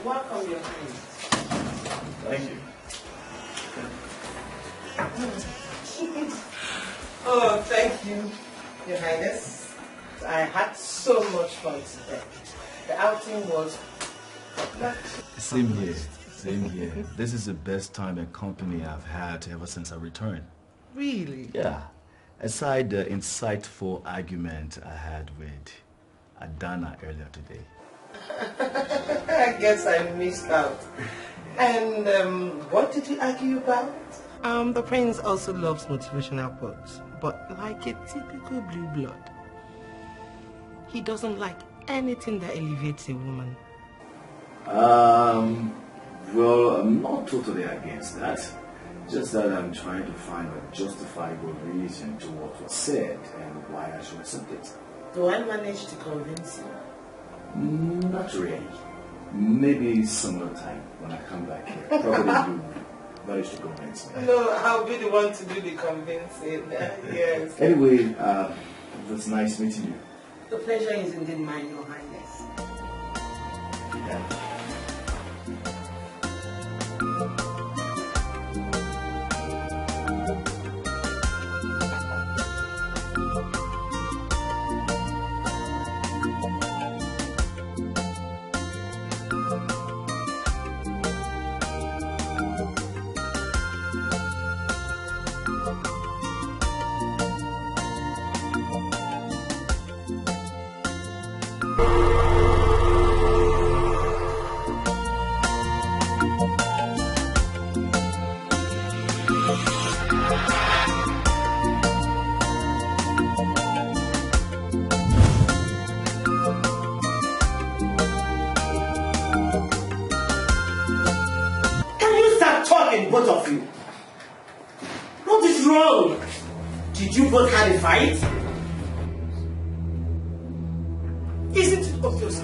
Welcome, your friend. Thank you. Oh, thank you, Your Highness. I had so much fun today. The outing was... Same here. Same here. This is the best time and company I've had ever since I returned. Really? Yeah. Aside the insightful argument I had with Adana earlier today. I guess I missed out. And what did you argue about? The prince also loves motivational quotes, but like a typical blue blood. He doesn't like anything that elevates a woman. Well, I'm not totally against that. Just that I'm trying to find a justifiable reason to what was said and why I should accept it. Do I manage to convince you? Not really. Maybe some other time when I come back here. Probably you manage to convince me. No, I'll be the one to do the convincing. Yes. Anyway, it was nice meeting you. The pleasure is indeed mine, Your Highness. Yeah. Both of you. What is wrong? Did you both have a fight? Isn't it obvious?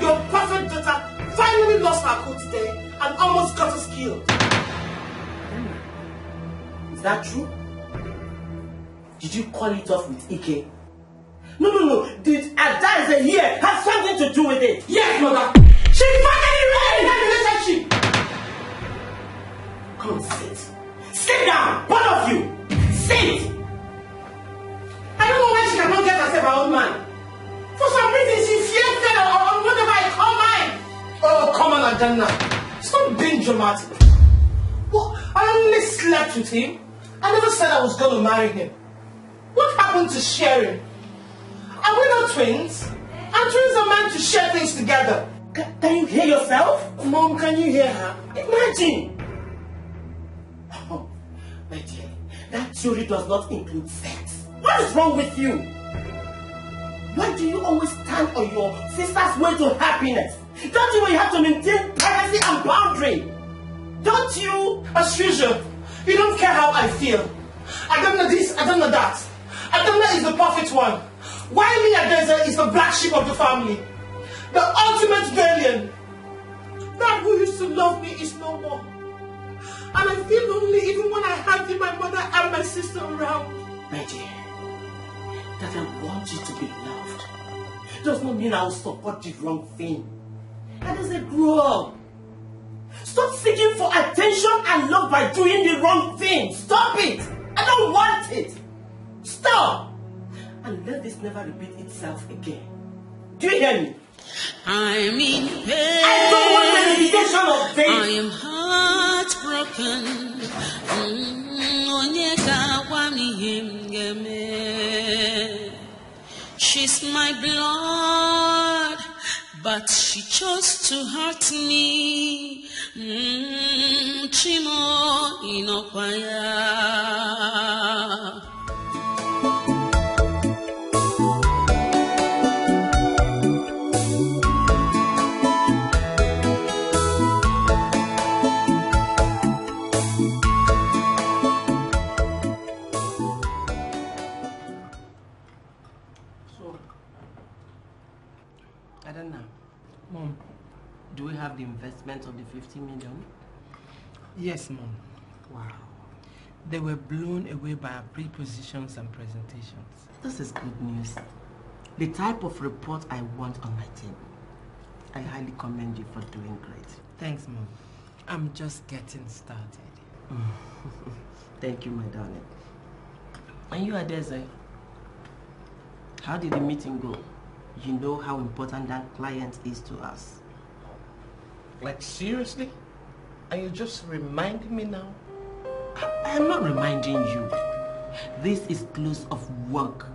Your perfect daughter finally lost her cool today and almost got us killed. Is that true? Did you call it off with Ike? No. Did Ada here have something to do with it? Yes, mother. She finally ran in that relationship. Come on, sit. Sit down, both of you. Sit. I don't know why she cannot get herself her own man. For some reason, she feels that or whatever I call mine. Oh, come on, Adana. Stop being dramatic. What? I only slept with him. I never said I was going to marry him. What happened to sharing? Are we not twins? And twins are meant to share things together. Can you hear yourself? Mom, can you hear her? Imagine. Oh, my dear, that theory does not include sex. What is wrong with you? Why do you always stand on your sister's way to happiness? Don't you have to maintain privacy and boundary? Don't you? As usual, you don't care how I feel. I don't know this, I don't know that. Adana is the perfect one. While me Adeza is the black sheep of the family. The ultimate villain. That who used to love me is no more. And I feel lonely even when I have my mother and my sister around. My dear, that I want you to be loved does not mean I'll support the wrong thing. That is a grow up. Stop seeking for attention and love by doing the wrong thing. Stop it. I don't want it. Stop. And let this never repeat itself again. Do you hear me? I'm in pain. I don't want the indication of pain. I am heartbroken. She's my blood, but she chose to hurt me. Chimo inokwaya. Mom, do we have the investment of the 50 million? Yes, Mom. Wow. They were blown away by our prepositions and presentations. This is good news. The type of report I want on my table. I highly commend you for doing great. Thanks, Mom. I'm just getting started. Thank you, my darling. And you, Adeze, how did the meeting go? You know how important that client is to us. Like, seriously? Are you just reminding me now? I am not reminding you. This is close of work.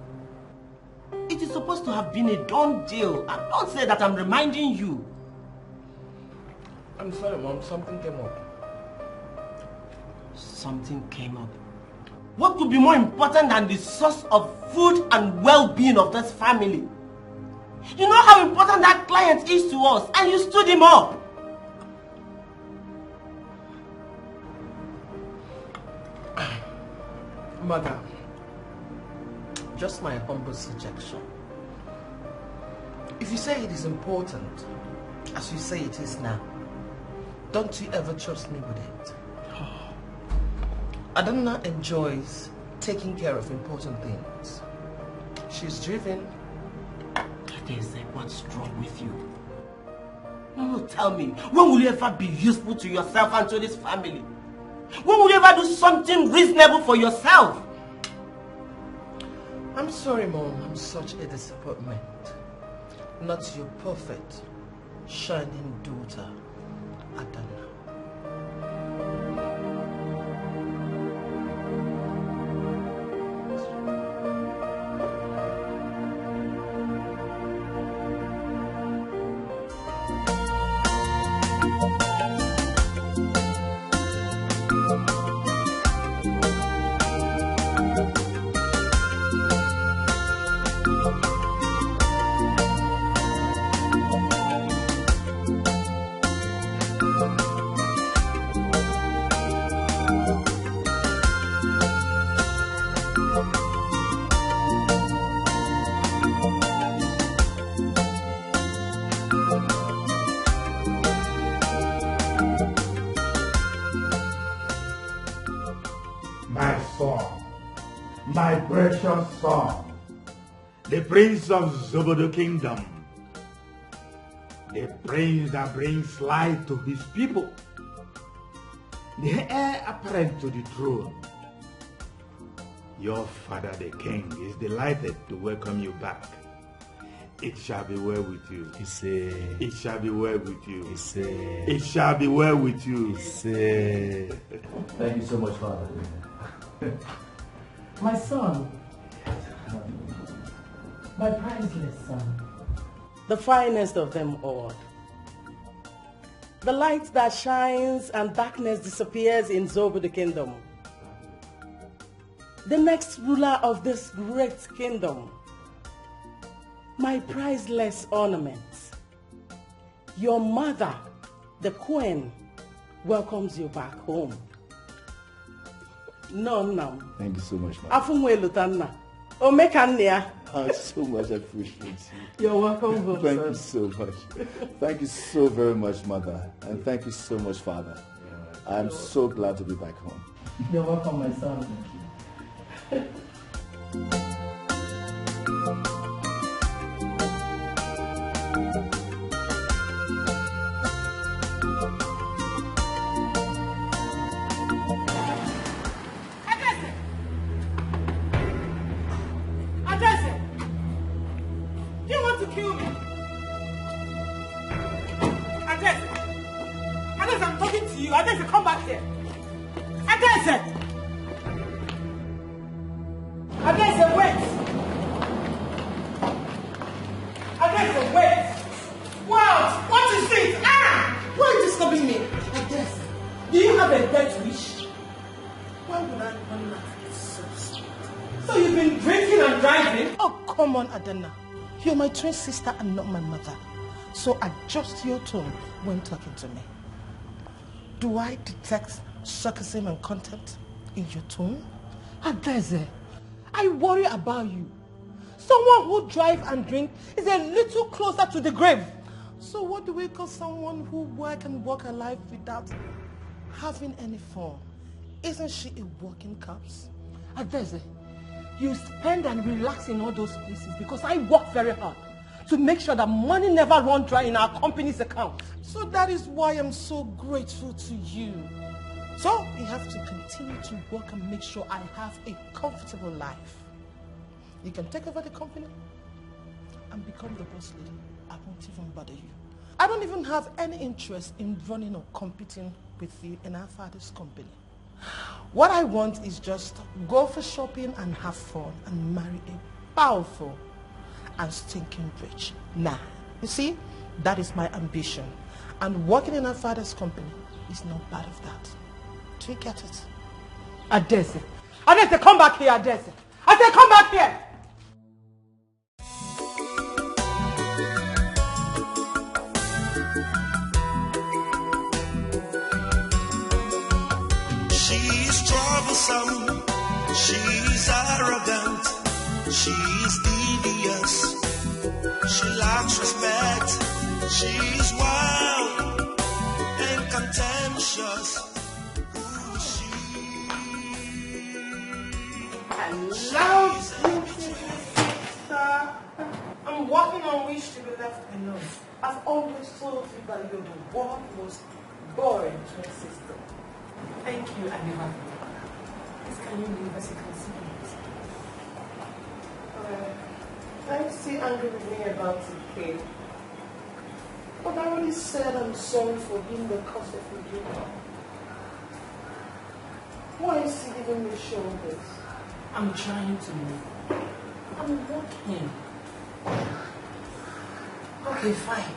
It is supposed to have been a done deal. And don't say that I'm reminding you. I'm sorry, Mom. Something came up. Something came up. What could be more important than the source of food and well-being of this family? You know how important that client is to us, and you stood him up. Mother, just my humble suggestion. If you say it is important, as you say it is now, don't you ever trust me with it. Adana enjoys taking care of important things. She's driven. What's wrong with you? No, tell me, when will you ever be useful to yourself and to this family? When will you ever do something reasonable for yourself? I'm sorry, Mom. I'm such a disappointment. Not your perfect, shining daughter, Adana. My precious son, the prince of Zobodo Kingdom, the prince that brings light to his people, the heir apparent to the throne. Your father, the king, is delighted to welcome you back. It shall be well with you. It shall be well with you. It shall be well with you. Thank you so much, Father. My son, my priceless son, the finest of them all. The light that shines and darkness disappears in Zobodo Kingdom. The next ruler of this great kingdom. My priceless ornament. Your mother, the queen, welcomes you back home. No. Thank you so much, Mother. I so much appreciate you. You're welcome home, Thank you so much. Thank you so very much, Mother. And thank you so much, Father. I'm so glad to be back home. You're welcome, my son. Thank you. Adana, you're my twin sister and not my mother. So adjust your tone when talking to me. Do I detect sarcasm and contempt in your tone? Adeze, I worry about you. Someone who drives and drinks is a little closer to the grave. So what do we call someone who works and walk her life without having any fun? Isn't she a walking corpse? Adeze, you spend and relax in all those places because I work very hard to make sure that money never runs dry in our company's account. So that is why I'm so grateful to you. So we have to continue to work and make sure I have a comfortable life. You can take over the company and become the boss lady. I won't even bother you. I don't even have any interest in running or competing with you in our father's company. What I want is just go for shopping and have fun and marry a powerful and stinking rich. Nah, you see, that is my ambition. And working in our father's company is not part of that. Do you get it? Adese. Adese, come back here, Adese. I said come back here. She's troublesome, she's arrogant, she's devious, she lacks respect, she's wild and contentious. Who is she? Hello, beautiful sister. I'm working on wish to be left alone. I've always told you that you're the world's most boring twin sister. Thank you, I never forgot. Please, can you leave us a considerate? I'm still angry with me about Dikeh. But I already said I'm sorry for being the cause of your breakup. Why is he giving me shoulders? I'm trying to move. I'm working. Okay, fine.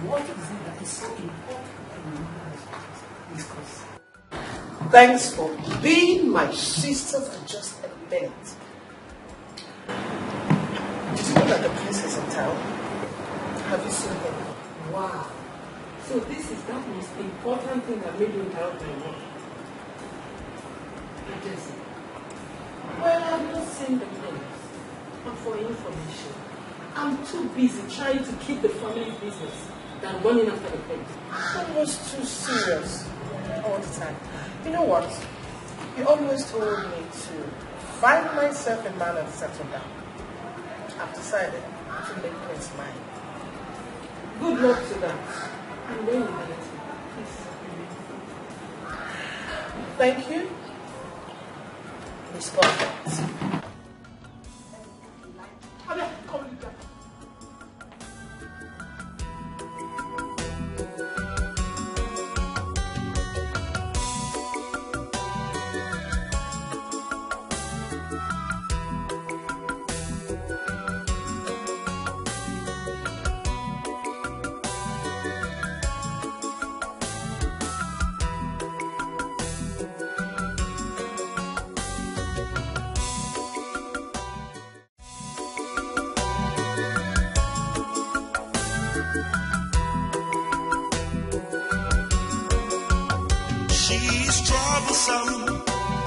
What is it that is so important that we need to discuss? Thanks for being my sister for just a minute. Did you know that the prince is in town? Have you seen him? Wow. So this is that most important thing that made you interrupt my work. Well, I've not seen the prince. But for information, I'm too busy trying to keep the family business than running after the prince. I was too serious all the time. You know what? You always told me to find myself a man and settle down. I've decided to make Prince mine. Good luck to that. And when you get it, please. Thank you. It's perfect.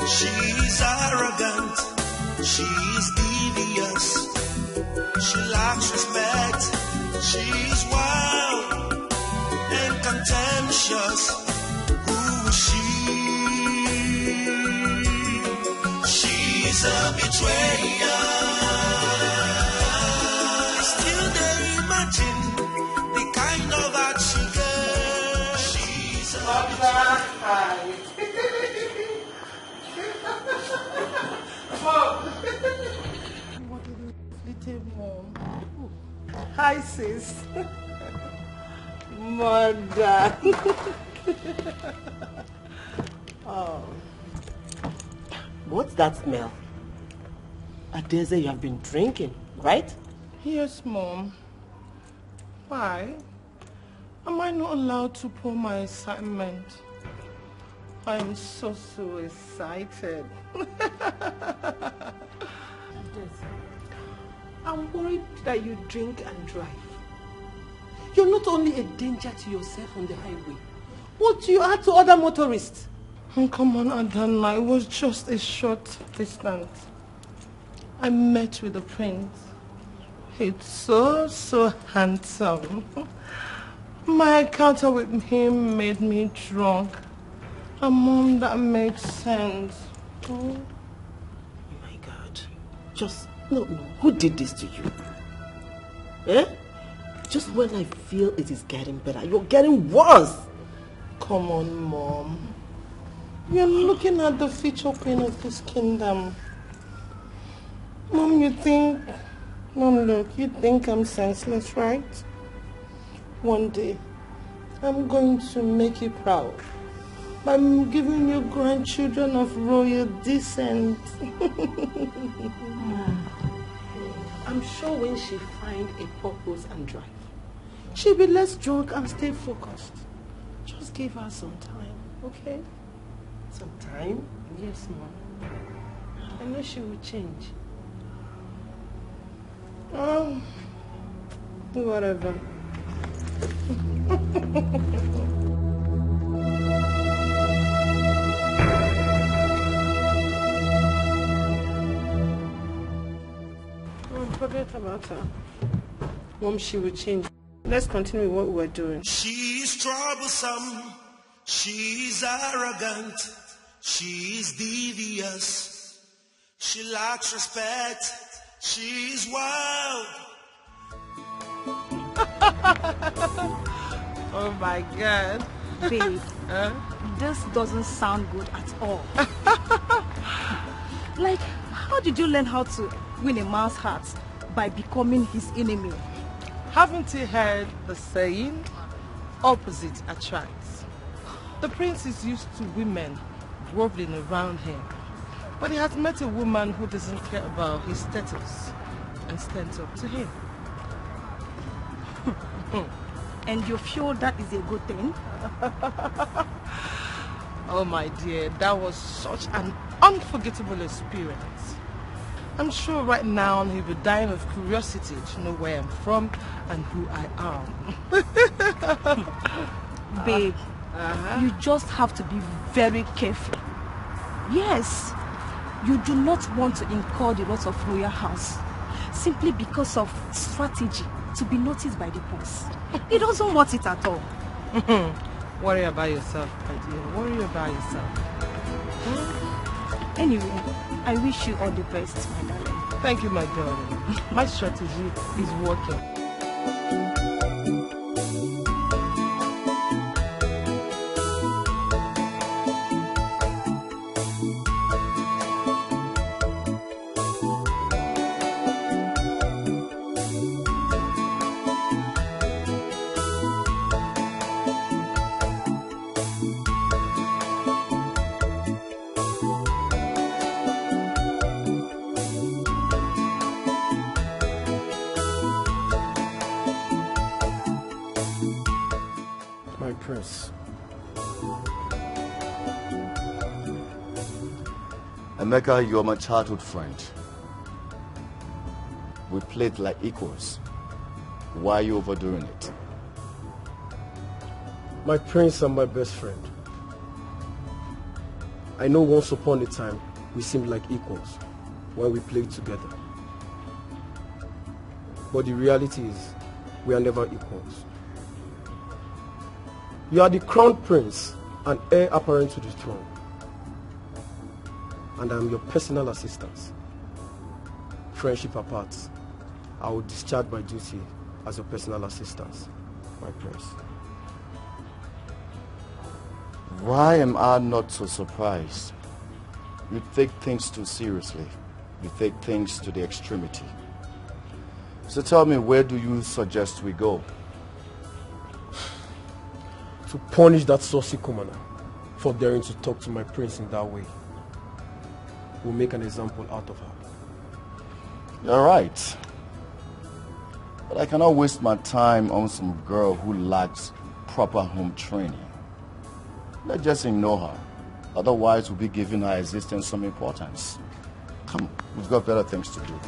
She's arrogant, she's devious, she lacks respect, she's wild and contentious. Who is she? She's a betrayer. Still they imagine the kind of art she gets. She's a betrayer. What a little mom. Hi, sis. Mother. Oh. What's that smell? Adese, you have been drinking, right? Yes, Mom. Why? Am I not allowed to pour my assignment? I'm so excited. I'm worried that you drink and drive. You're not only a danger to yourself on the highway, but you are to other motorists. Oh, come on, Adana. It was just a short distance. I met with the prince. He's so handsome. My encounter with him made me drunk. Mom, that makes sense. Oh my God. Just, no. Who did this to you? Eh? Just when I feel it is getting better, you're getting worse. Come on, Mom. You're looking at the future queen of this kingdom. Mom, look, you think I'm senseless, right? One day, I'm going to make you proud by giving you grandchildren of royal descent. I'm sure when she finds a purpose and drive, she'll be less drunk and stay focused. Just give her some time, okay? Some time? Yes, Mom. I know she will change. Oh, whatever. Forget about her. Mom, she will change. Let's continue with what we're doing. She's troublesome, she's arrogant, she's devious, she lacks respect, she's wild. Oh my God. Babe, this doesn't sound good at all. Like, how did you learn how to win a man's heart by becoming his enemy? Haven't you heard the saying, opposite attracts? The prince is used to women groveling around him, but he has met a woman who doesn't care about his status and stands up to him. And you feel that is a good thing? Oh my dear, that was such an unforgettable experience. I'm sure right now he'll be dying of curiosity to know where I'm from and who I am. Babe, you just have to be very careful. Yes, you do not want to incur the wrath of royal house simply because of strategy to be noticed by the boss. He doesn't want it at all. Worry about yourself, my dear. Worry about yourself. Anyway, I wish you all the best, my darling. Thank you, my darling. My strategy is working. Emeka, you're my childhood friend. We played like equals. Why are you overdoing it? My prince and my best friend. I know once upon a time we seemed like equals when we played together. But the reality is we are never equals. You are the crown prince and heir apparent to the throne. And I am your personal assistant. Friendship apart, I will discharge my duty as your personal assistant, my prince. Why am I not so surprised? You take things too seriously. You take things to the extremity. So tell me, where do you suggest we go? To punish that saucy commoner for daring to talk to my prince in that way. We'll make an example out of her. You're right. But I cannot waste my time on some girl who lacks proper home training. Let's just ignore her. Otherwise, we'll be giving her existence some importance. Come on, we've got better things to do.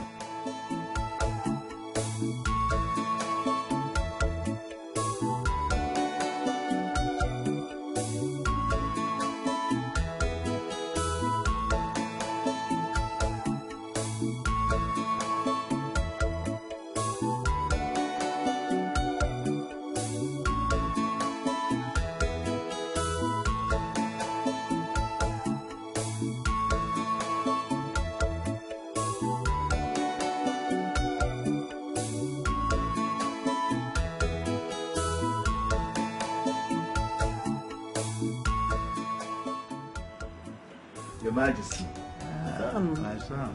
Your Majesty. My son.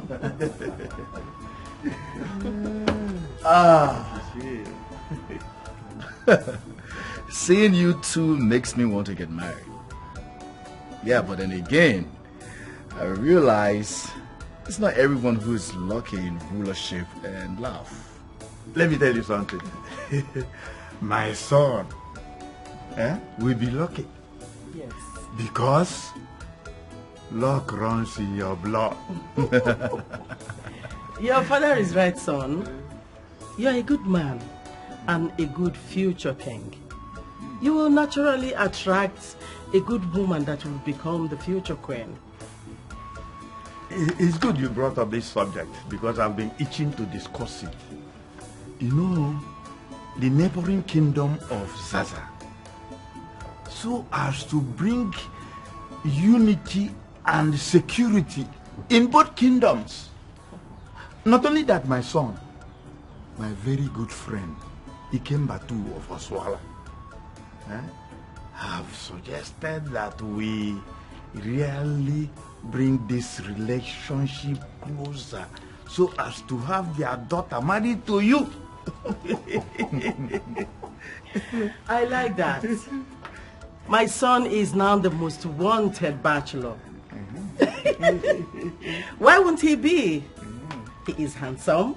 Seeing you two makes me want to get married. Yeah, but then again, I realize it's not everyone who is lucky in rulership and love. Let me tell you something. My son will be lucky. Yes. Because luck runs in your blood. Your father is right, son. You're a good man and a good future king. You will naturally attract a good woman that will become the future queen. It's good you brought up this subject because I've been itching to discuss it. You know, the neighboring kingdom of Zaza, so as to bring unity and security in both kingdoms. Not only that, my son, my very good friend, Ikembatu of Oswala, have suggested that we really bring this relationship closer so as to have their daughter married to you. I like that. My son is now the most wanted bachelor. Why won't he be? He is handsome,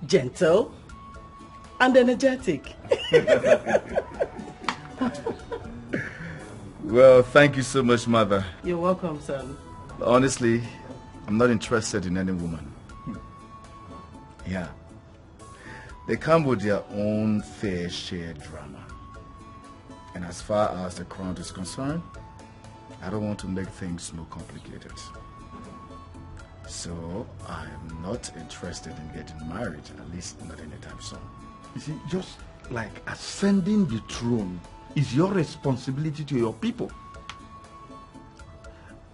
gentle, and energetic. Well, thank you so much, Mother. You're welcome, son. Honestly, I'm not interested in any woman. Yeah. They come with their own fair share drama. And as far as the crown is concerned, I don't want to make things more complicated. So, I'm not interested in getting married, at least not anytime soon. You see, just like ascending the throne is your responsibility to your people.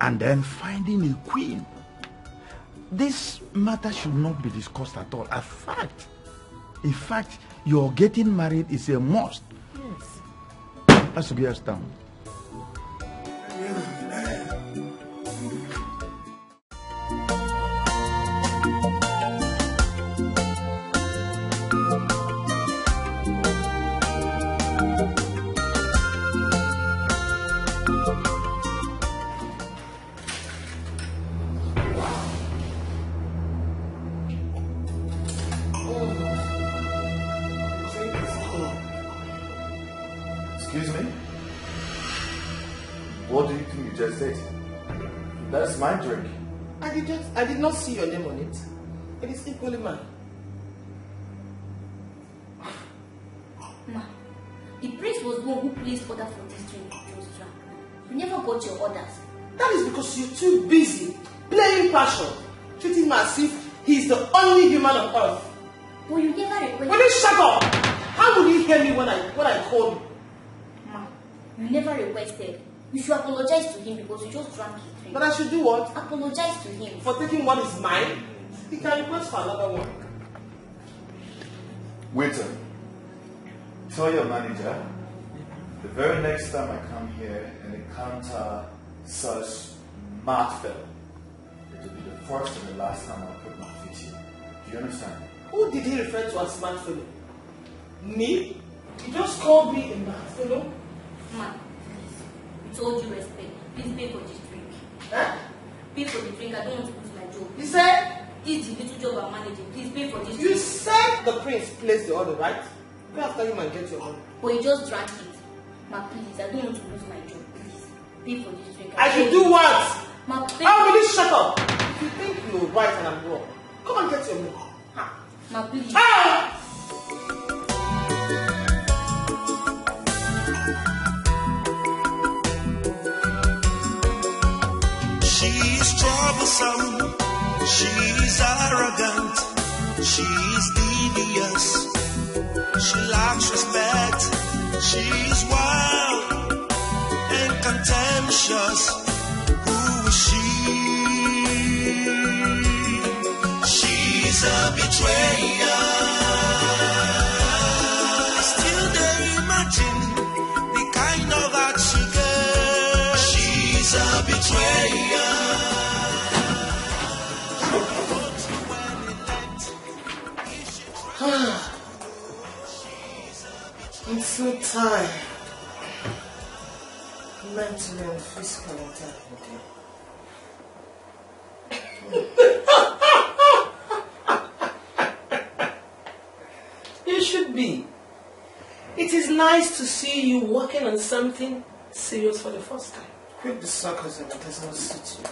And then finding a queen. This matter should not be discussed at all. In fact, your getting married is a must. Yes. Let's get us down. Excuse me? What do you think you just said? That's my drink. I did not see your name on it. It is equally mine. Ma, the prince was the one who placed order for this drink to just drunk. You never got your orders. That is because you're too busy playing passion, treating him as if he's the only human on earth. But you never requested. Will you shut up? How will you hear me when I call you? Ma, you never requested. You should apologize to him because you just drank his drink. But I should do what? Apologize to him. For taking what is mine? He can request for another one. Waiter, tell your manager the very next time I come here and encounter such mad fellow, it will be the first and the last time I'll put my feet here. Do you understand? Who did he refer to as smart fellow? Me? You just called me a mad fellow? Ma, please. With all due respect, please pay for this drink. Huh? Pay for the drink. I don't want to lose my job. You said? This is the little job I'm managing. Please pay for this You drink. said the prince placed the order, right? Go after him and get your money. But you just drank it. Ma, please. I don't want to lose my job. Please. Pay for this drink. I should do what? Ma, pay. How will you shut up? If you think you're right and I'm wrong, come and get your money. Ha. Ma, please. Ah! She's troublesome, she's arrogant, she's devious, she lacks respect, she's wild and contemptuous. Who is she? She's a betrayer. Still they imagine the kind of heart she gets. She's a betrayer. I'm so tired. Mentally and physically You should be. It is nice to see you working on something serious for the first time. Quit the sarcasm, it does not suit you.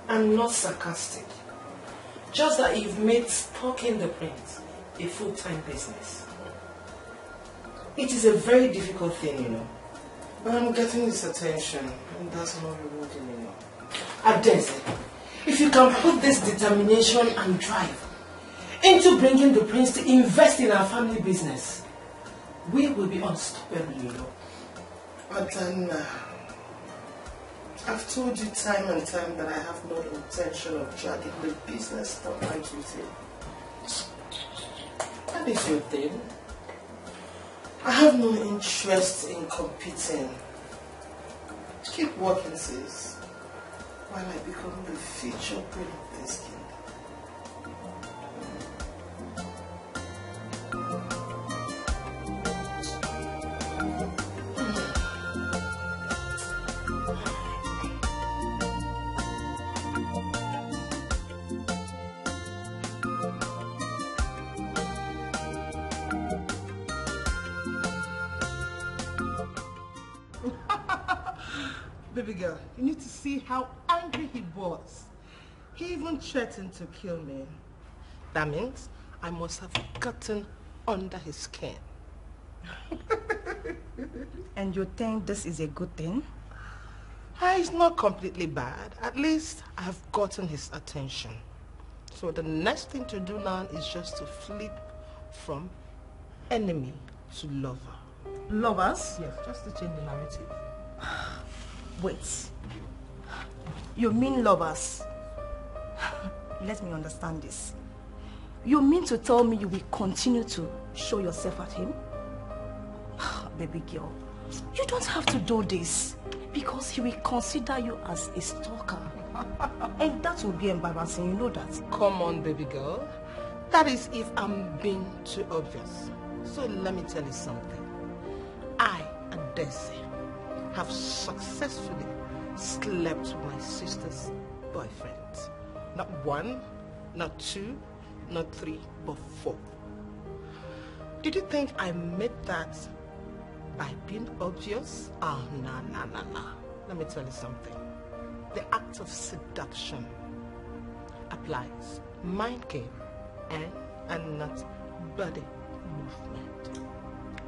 I'm not sarcastic. Just that you've made stalking the prince a full-time business. It is a very difficult thing, you know. But I'm getting this attention, and that's not rewarding enough. Adese, if you can put this determination and drive into bringing the prince to invest in our family business, we will be unstoppable, you know. But then, I've told you time and time that I have no intention of dragging the business spotlight with you. That is your thing. I have no interest in competing. Keep working, sis, while I become the future queen of this kingdom. Baby girl, you need to see how angry he was. He even threatened to kill me. That means I must have gotten under his skin. And you think this is a good thing? It's not completely bad. At least I've gotten his attention. So the next thing to do now is just to flip from enemy to lover. Lovers? Yes, just to change the narrative. Wait. You mean lovers? Let me understand this. You mean to tell me you will continue to show yourself at him? Baby girl, you don't have to do this because he will consider you as a stalker. And that will be embarrassing, you know that. Come on, baby girl. That is if I'm being too obvious. So let me tell you something. I, Adese, have successfully slept with my sister's boyfriend. Not one, not two, not three, but 4. Did you think I made that by being obvious? Oh, no. Let me tell you something. The act of seduction applies mind game and not body movement.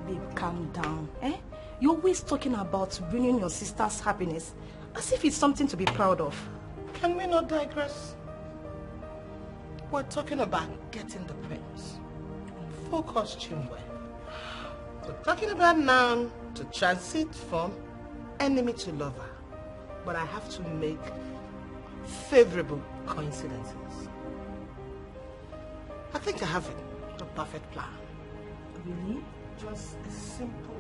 Babe, calm down, eh? You're always talking about bringing your sister's happiness as if it's something to be proud of. Can we not digress? We're talking about getting the prince. Full costume wear. We're talking about now to transit from enemy to lover. But I have to make favorable coincidences. I think I have it, the perfect plan. Really? Just a simple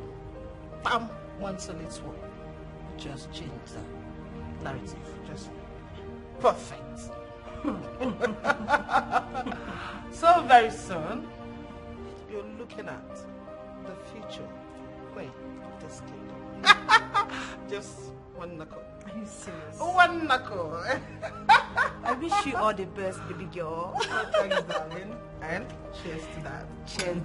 bam, one solid swap. Just change the narrative. Just perfect. So very soon, you're looking at the future queen of this kingdom. Just one knuckle. Are you serious? One knuckle. I wish you all the best, baby girl. Oh, thanks, darling. And cheers to that. Cheers.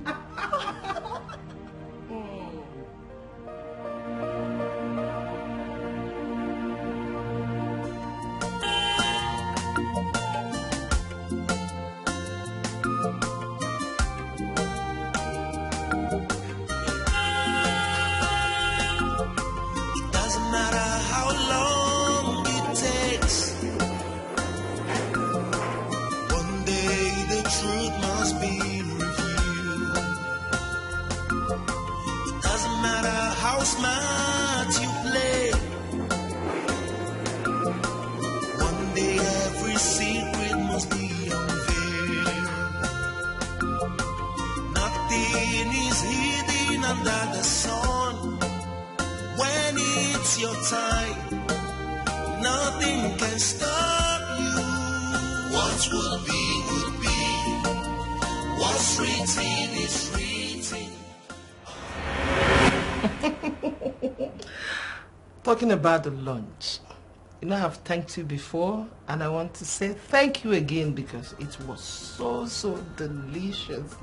Smart you play. One day every secret must be unveiled. Nothing is hidden under the sun. When it's your time, nothing can stop you. What will be, will be. What's written is written. Talking about the lunch, you know I've thanked you before, and I want to say thank you again because it was so delicious.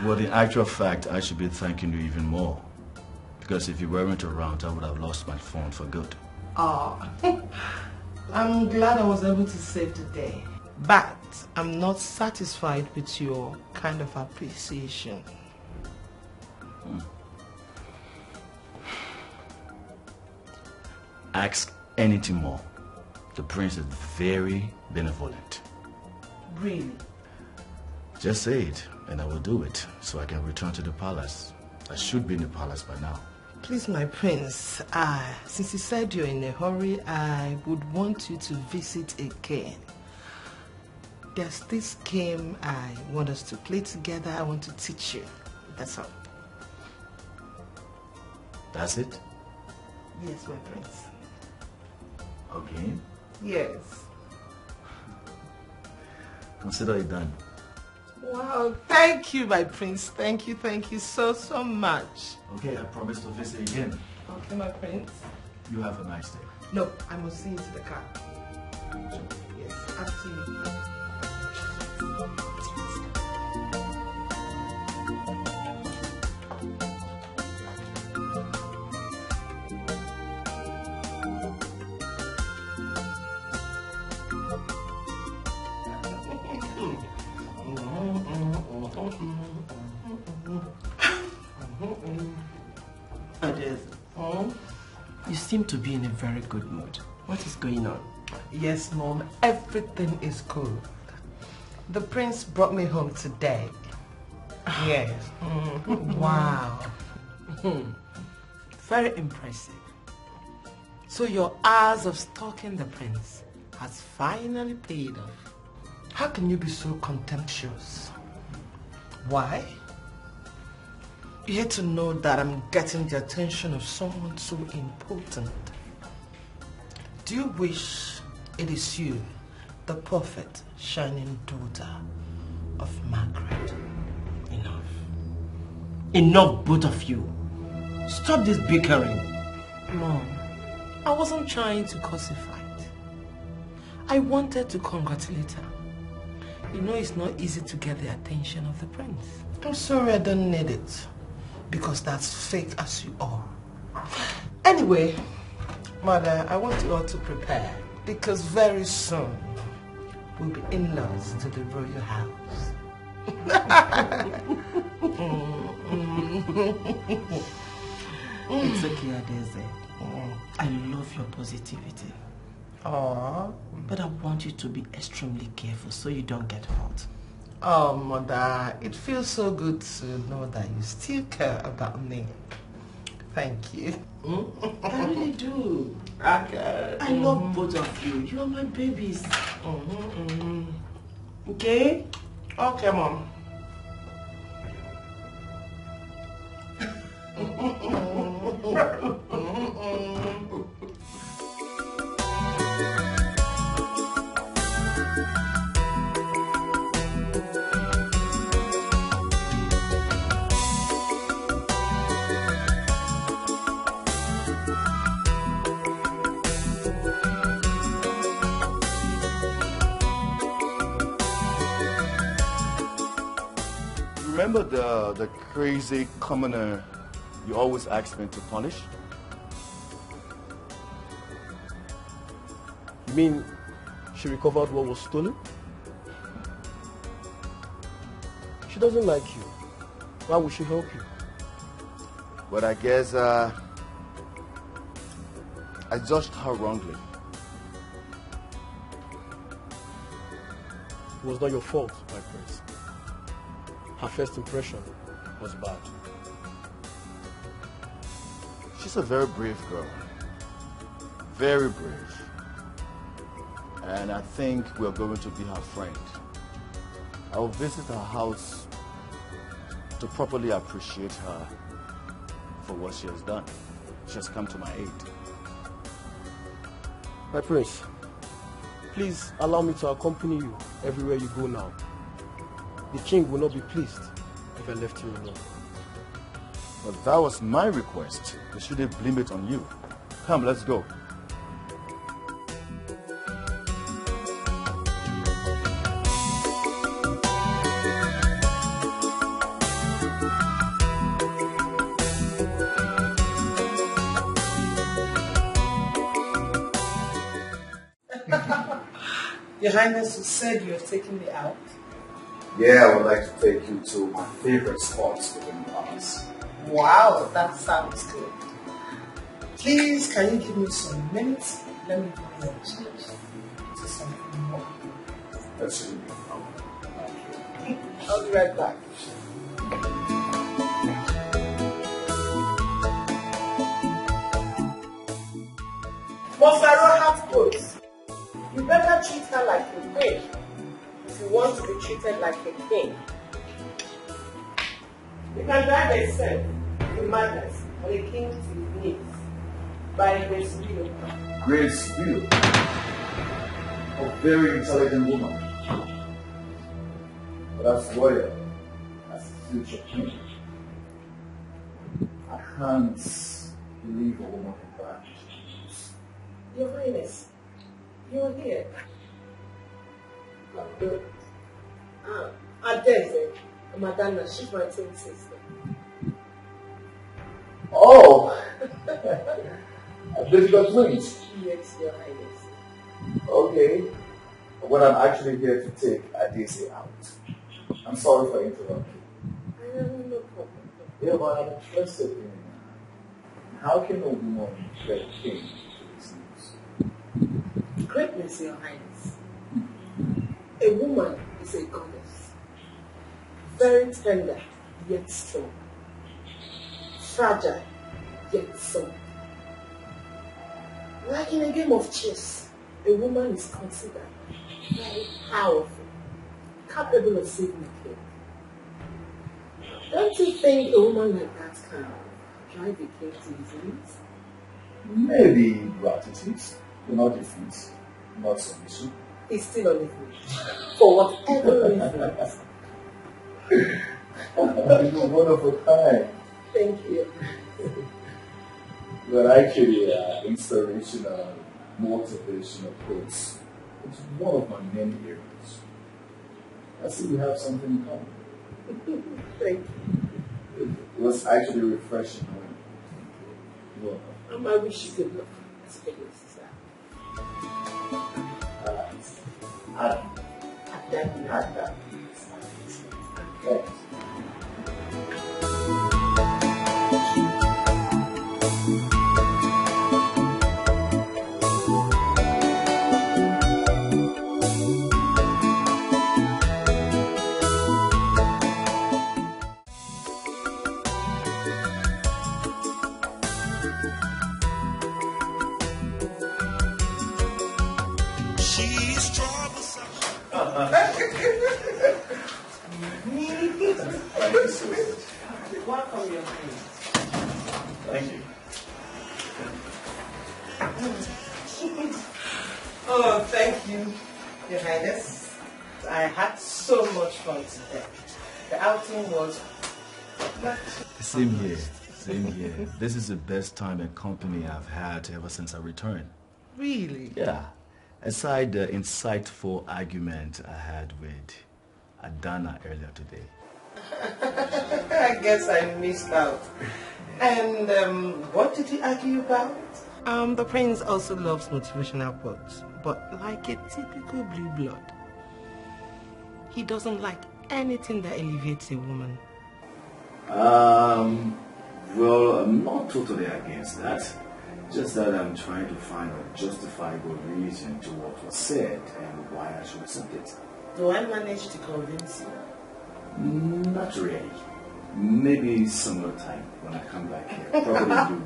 Well, in actual fact, I should be thanking you even more. Because if you weren't around, I would have lost my phone for good. Oh, I'm glad I was able to save the day. But I'm not satisfied with your kind of appreciation. Ask anything more. The prince is very benevolent. Really? Just say it, and I will do it, so I can return to the palace. I should be in the palace by now. Please, my prince, since you said you're in a hurry, I would want you to visit again. There's this game I want us to play together. I want to teach you. That's all. That's it? Yes, my prince. Okay. Yes. Consider it done. Wow, thank you, my prince. Thank you so much. Okay, I promise to visit again. Okay, my prince. You have a nice day. No, I must see you to the car. Yes, after you. You seem to be in a very good mood. What is going on? Yes, Mom, everything is good. The prince brought me home today. Yes. Wow. Very impressive. So your hours of stalking the prince has finally paid off. How can you be so contemptuous? Why? You hate to know that I'm getting the attention of someone so important. Do you wish it is you, the perfect, shining daughter of Margaret? Enough. Enough, both of you. Stop this bickering. Mom, I wasn't trying to cause a fight. I wanted to congratulate her. You know it's not easy to get the attention of the prince. I'm sorry I don't need it. Because that's fake as you are. Anyway, Mother, I want you all to prepare. Because very soon, we'll be in-laws to the royal house. It's okay, Adeze. I love your positivity. Aww. But I want you to be extremely careful so you don't get hurt. Oh, Mother, it feels so good to know that you still care about me. Thank you. I really do. Okay. I love both of you. You are my babies. Okay? Okay, Mom. Remember the crazy commoner you always asked me to punish? You mean she recovered what was stolen? She doesn't like you. Why would she help you? But I guess I judged her wrongly. It was not your fault, my prince. Her first impression was bad. She's a very brave girl. Very brave. And I think we're going to be her friend. I'll visit her house to properly appreciate her for what she has done. She has come to my aid. My prince, please allow me to accompany you everywhere you go now. The king will not be pleased if I left you alone. But that was my request. You shouldn't blame it on you. Come, let's go. Your Highness, you said you're taking me out. Yeah, I would like to take you to my favorite spots within the palace. Wow, that sounds good. Please, can you give me some minutes? Let me go and change to something more. That's really good. I'll be right back. Mofaro hat coats. You better treat her like a queen if you want to be treated like a king. You can drive a self to madness on a king to his knees by Grace Widow. Grace Widow. A very intelligent woman. But as loyal as a future king. I can't believe a woman can buy. Your Highness, you're here. Adeze, Madonna, she's my twin sister. Oh! They've got twins. Yes, Your Highness. Okay. But I'm actually here to take Adeze out. I'm sorry for interrupting. No problem. Yeah, but I'm interested in how can a woman get a king to his knees? Greatness, Your Highness. A woman is a goddess. Very tender, yet strong. Fragile, yet soft. Like in a game of chess, a woman is considered very powerful, capable of saving a king. Don't you think a woman like that can drive a king to his knees? Maybe gratitude, but not defeat, not submission. He's still on his knees. For whatever reason. You're one of a kind. Thank you. But actually, inspirational, motivational quotes. It's one of my main areas. I see we have something in common. Thank you. It was actually refreshing. Well, I wish you good luck. That's good news, sir. Thanks. She's troublesome. Welcome, Your Highness. Thank you. Oh, thank you, Your Highness. I had so much fun today. The outing was Same here. Same here. This is the best time and company I've had ever since I returned. really. Yeah. Aside the insightful argument I had with Adana earlier today. I guess I missed out. And what did you argue about? The prince also loves motivational quotes, but like a typical blue blood. He doesn't like anything that elevates a woman. Well, I'm not totally against that. Just that I'm trying to find a justifiable reason to what was said and why I should accept it. Do I manage to convince you? Not really. Maybe some other time when I come back here. Probably you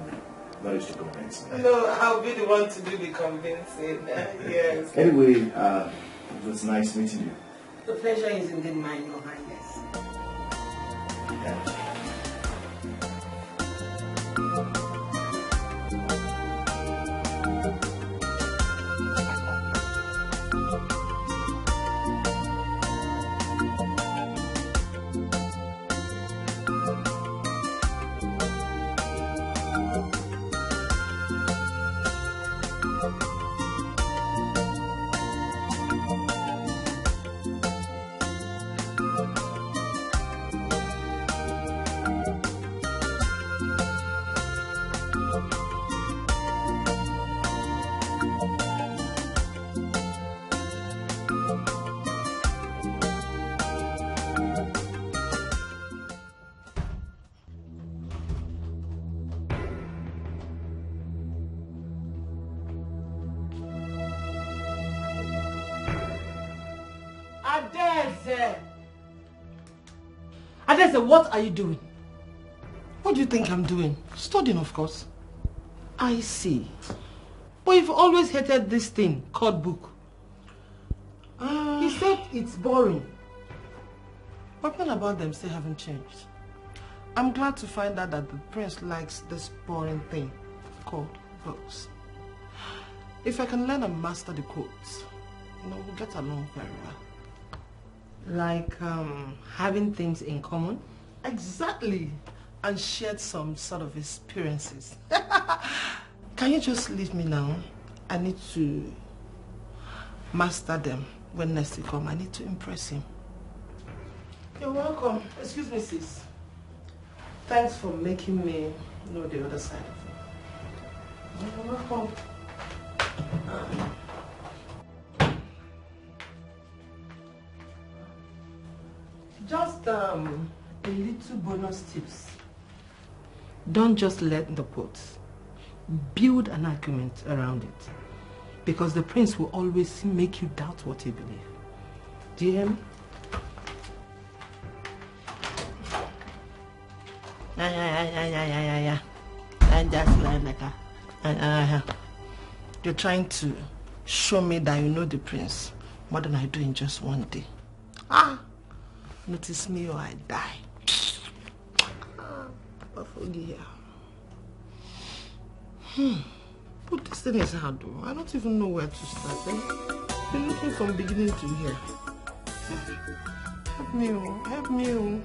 manage to convince me. No, I'll be the one to do the convincing. Yes. Anyway, it was nice meeting you. The pleasure is indeed mine, Your Highness. Yeah. Adeze, what are you doing? What do you think I'm doing? Studying, of course. I see. But you've always hated this thing called book. He said it's boring. But what about them still haven't changed? I'm glad to find out that the prince likes this boring thing called books. If I can learn and master the quotes, we'll get along very well. Like having things in common? Exactly. And shared some sort of experiences. Can you just leave me now? I need to master them. When next you come, I need to impress him. You're welcome. Excuse me, sis. Thanks for making me know the other side of it. You're welcome. Just a little bonus tips. Don't just let the quotes. Build an argument around it. Because the prince will always make you doubt what you believe. Do you hear me? Yeah. And just like that. You're trying to show me that you know the prince more than I do in just one day. Notice me or I die. But this thing is hard though. I don't even know where to start. I've been looking from beginning to here. Help me, help me.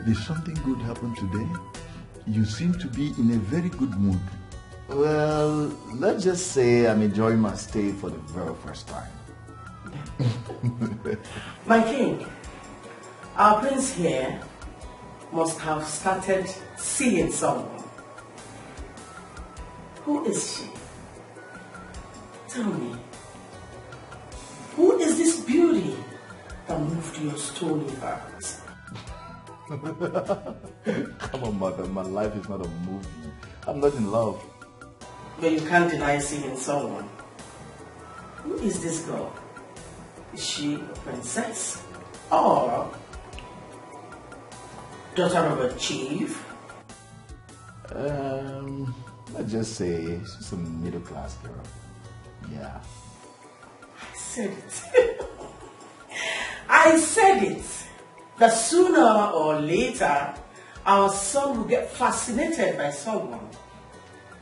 Did something good happen today? You seem to be in a very good mood. Well, let's just say I'm enjoying my stay for the very first time. My king, our prince here must have started seeing someone. Who is she? Tell me. Who is this beauty that moved your stony heart? Come on, mother, my life is not a movie. I'm not in love. But you can't deny seeing someone. Who is this girl? Is she a princess? Or daughter of a chief? Let's just say she's a middle-class girl. Yeah. I said it. I said it. That sooner or later, our son will get fascinated by someone.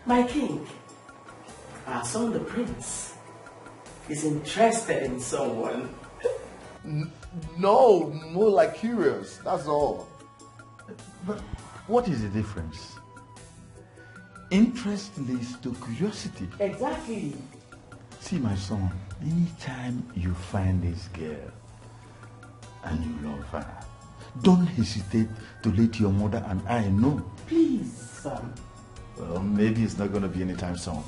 My king, our son the prince, is interested in someone. No, more like curious, that's all. But what is the difference? Interest leads to curiosity. Exactly. See, my son, anytime you find this girl and you love her, don't hesitate to let your mother and I know. Please, son. Well, maybe it's not going to be anytime soon.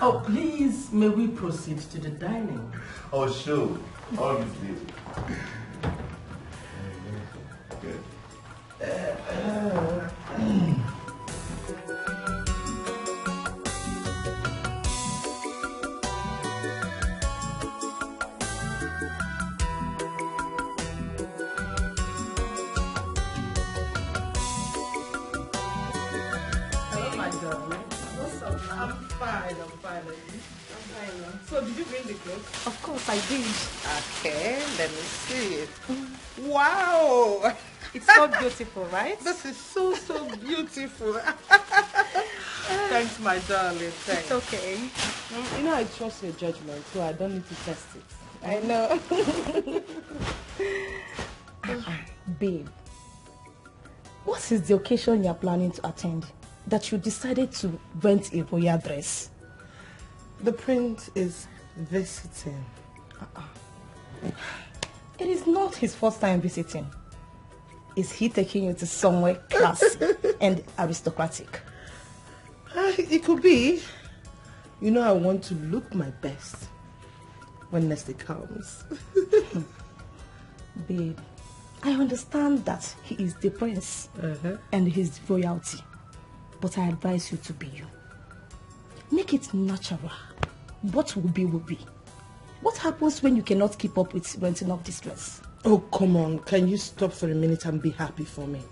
Oh, please, may we proceed to the dining? Oh, sure. Obviously. Good. I'm fine. So did you bring the clothes? Of course I did. Okay, let me see it. Wow! It's so beautiful, right? This is so beautiful. Thanks, my darling. Thanks. It's okay. You know I trust your judgment, so I don't need to test it. I know. Babe, what is the occasion you are planning to attend that you decided to rent a royal dress? The prince is visiting. It is not his first time visiting. Is he taking you to somewhere classy and aristocratic? It could be. You know I want to look my best when next it comes. Babe, I understand that he is the prince and his royalty, but I advise you to be you. Make it natural. What will be will be. What happens when you cannot keep up with renting of this dress? Oh, come on. Can you stop for a minute and be happy for me?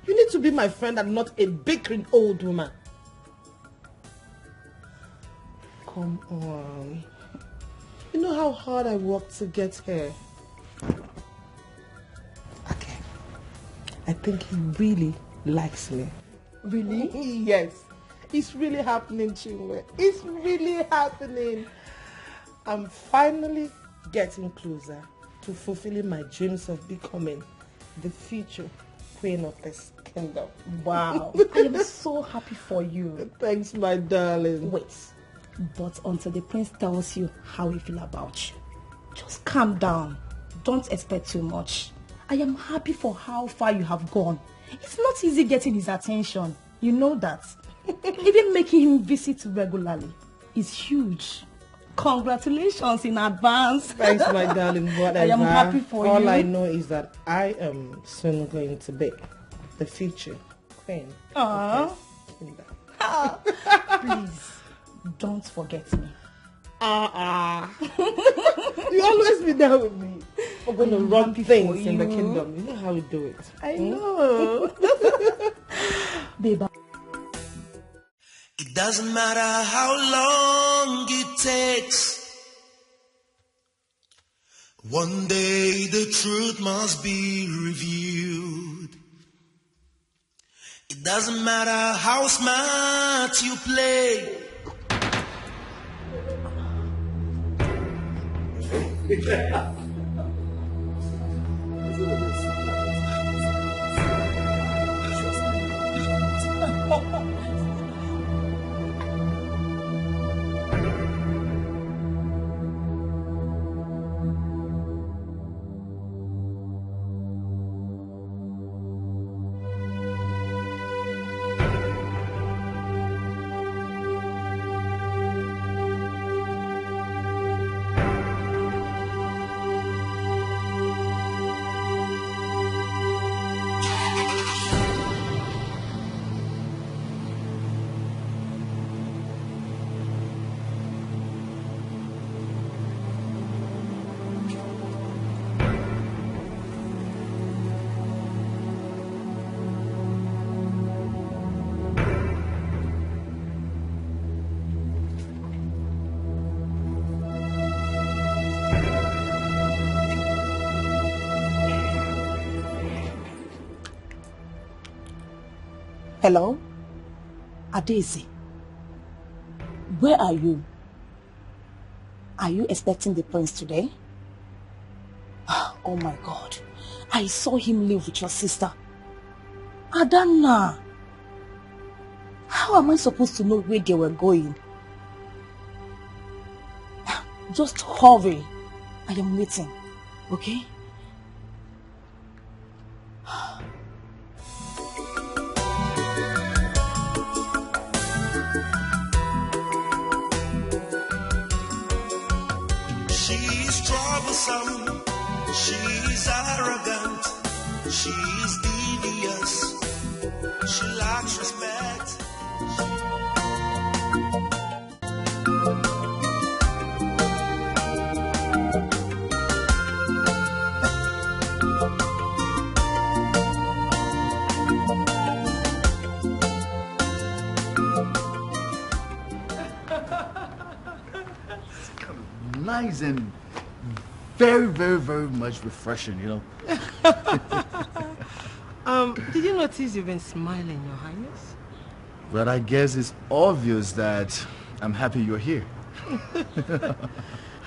You need to be my friend and not a bickering old woman. Come on. You know how hard I worked to get here. Okay. I think he really likes me. Really? Yes. It's really happening, Chinwe. It's really happening. I'm finally getting closer to fulfilling my dreams of becoming the future queen of this kingdom. Wow. I am so happy for you. Thanks, my darling. Wait. But until the prince tells you how he feels about you, just calm down. Don't expect too much. I am happy for how far you have gone. It's not easy getting his attention. You know that. Even making him visit regularly is huge. Congratulations in advance. Thanks, my darling. Whatever. I am happy for you. All I know is that I am soon going to be the future queen. Please, don't forget me. You always be there with me. We're going to run things in the kingdom. You know how we do it. I know. Babe. It doesn't matter how long it takes. One day the truth must be revealed. It doesn't matter how smart you play. Hello? Adesi, where are you? Are you expecting the prince today? Oh my God. I saw him live with your sister. Adana. How am I supposed to know where they were going? Just hurry. I am waiting. Okay? She's troublesome, she's arrogant, she's devious, she lacks respect. Nice and very, very, very much refreshing, you know. Did you notice you've been smiling, Your Highness? But I guess it's obvious that I'm happy you're here.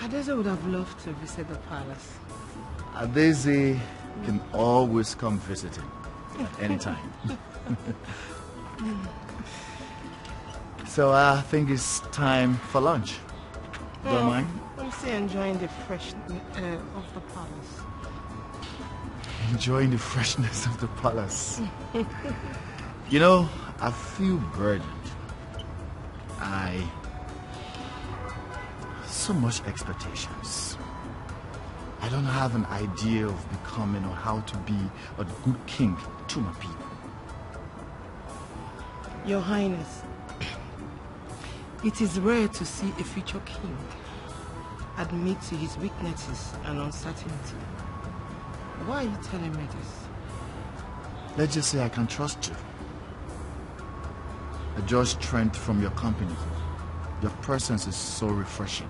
Adeze would have loved to visit the palace. Adeze can always come visiting at any time. So I think it's time for lunch. Don't mind? I'm still enjoying the fresh air of the palace. Enjoying the freshness of the palace. You know, I feel burdened. So much expectations. I don't have an idea of becoming or how to be a good king to my people. Your Highness, it is rare to see a future king admit to his weaknesses and uncertainty. Why are you telling me this? Let's just say I can trust you. I draw strength from your company. Your presence is so refreshing.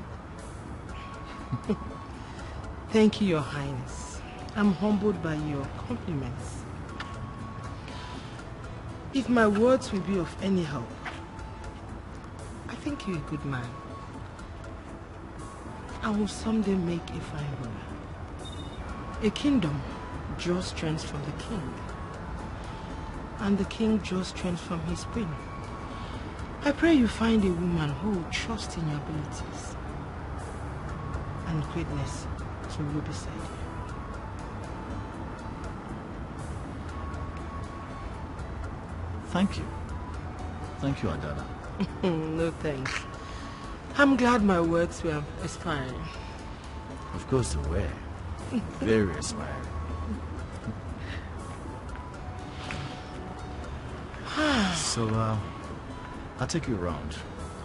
Thank you, Your Highness. I'm humbled by your compliments. If my words will be of any help, I think you're a good man. I will someday make a fine ruler. A kingdom draws strength from the king, and the king draws strength from his queen. I pray you find a woman who will trust in your abilities and greatness to rule beside you. Thank you. Thank you, Adana. No thanks. I'm glad my words were inspiring. Of course they were. Very inspiring. So, I'll take you around.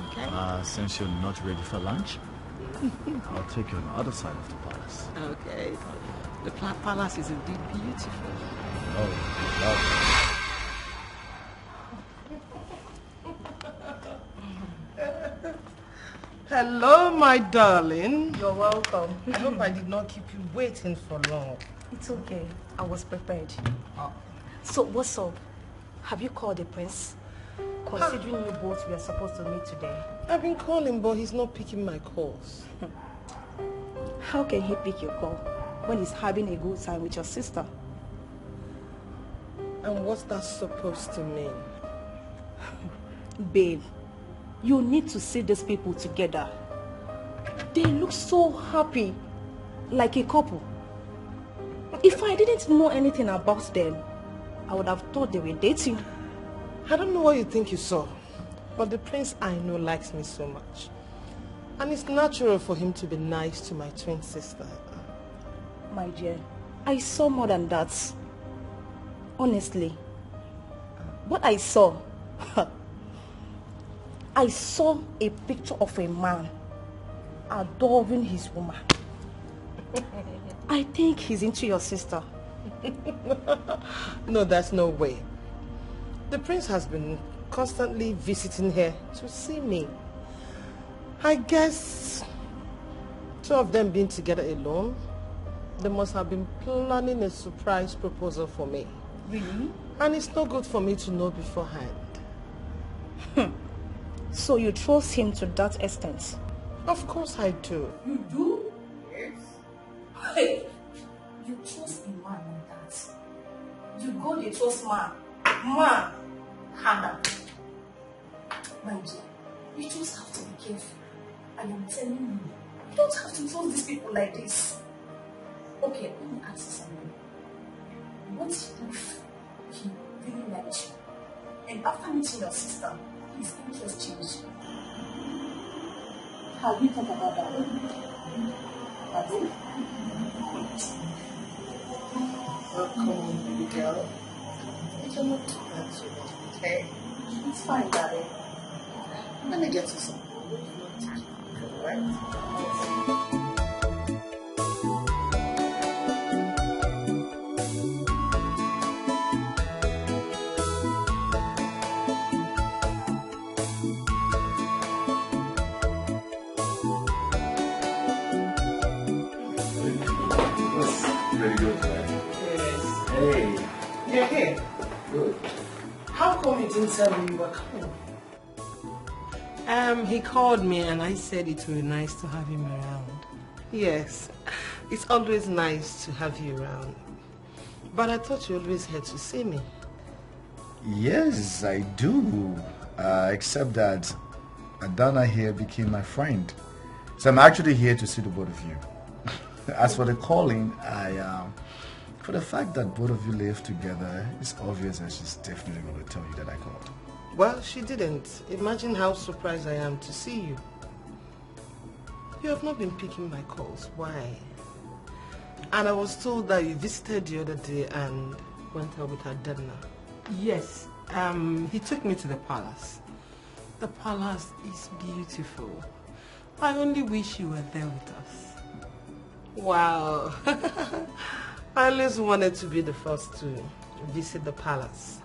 Okay. Since you're not ready for lunch, I'll take you on the other side of the palace. Okay. The palace is indeed beautiful. Oh, lovely. Hello, my darling. You're welcome. I hope I did not keep you waiting for long. It's okay. I was prepared. So, what's up? Have you called the prince? Considering you both were supposed to meet today. I've been calling, but he's not picking my calls. How can he pick your call when he's having a good time with your sister? And what's that supposed to mean? Babe, you need to see these people together. They look so happy, like a couple. If I didn't know anything about them, I would have thought they were dating. I don't know what you think you saw, but the prince I know likes me so much. And it's natural for him to be nice to my twin sister. My dear, I saw more than that. Honestly. What I saw, I saw a picture of a man adoring his woman. I think he's into your sister. No, that's no way. The prince has been constantly visiting her to see me. I guess two of them being together alone, they must have been planning a surprise proposal for me. Really? And it's no good for me to know beforehand. So you trust him to that extent? Of course I do. You do? Yes. Hey, you trust a man like that? You go the trust man. Man, Hannah. My dear, you just have to be careful. I am telling you, you don't have to trust these people like this. Okay, let me ask you something. What if he really liked you? And after meeting your sister, his interest changed? Have you thought about that? Have you? Oh, come on, baby girl. You don't have to that so much, okay? It's fine, darling. Let me get you some. Right? Very good, man. Yes. Hey. You're here. come you didn't tell me you were coming? He called me and I said it would be nice to have him around. Yes, it's always nice to have you around. But I thought you always had to see me. Yes, I do. Except that Adana here became my friend. So I'm actually here to see the both of you. As for the calling, for the fact that both of you live together, it's obvious that she's definitely going to tell you that I called. Well, she didn't. Imagine how surprised I am to see you. You have not been picking my calls. Why? And I was told that you visited the other day and went out with Adana. Yes. He took me to the palace. The palace is beautiful. I only wish you were there with us. Wow. I always wanted to be the first to visit the palace.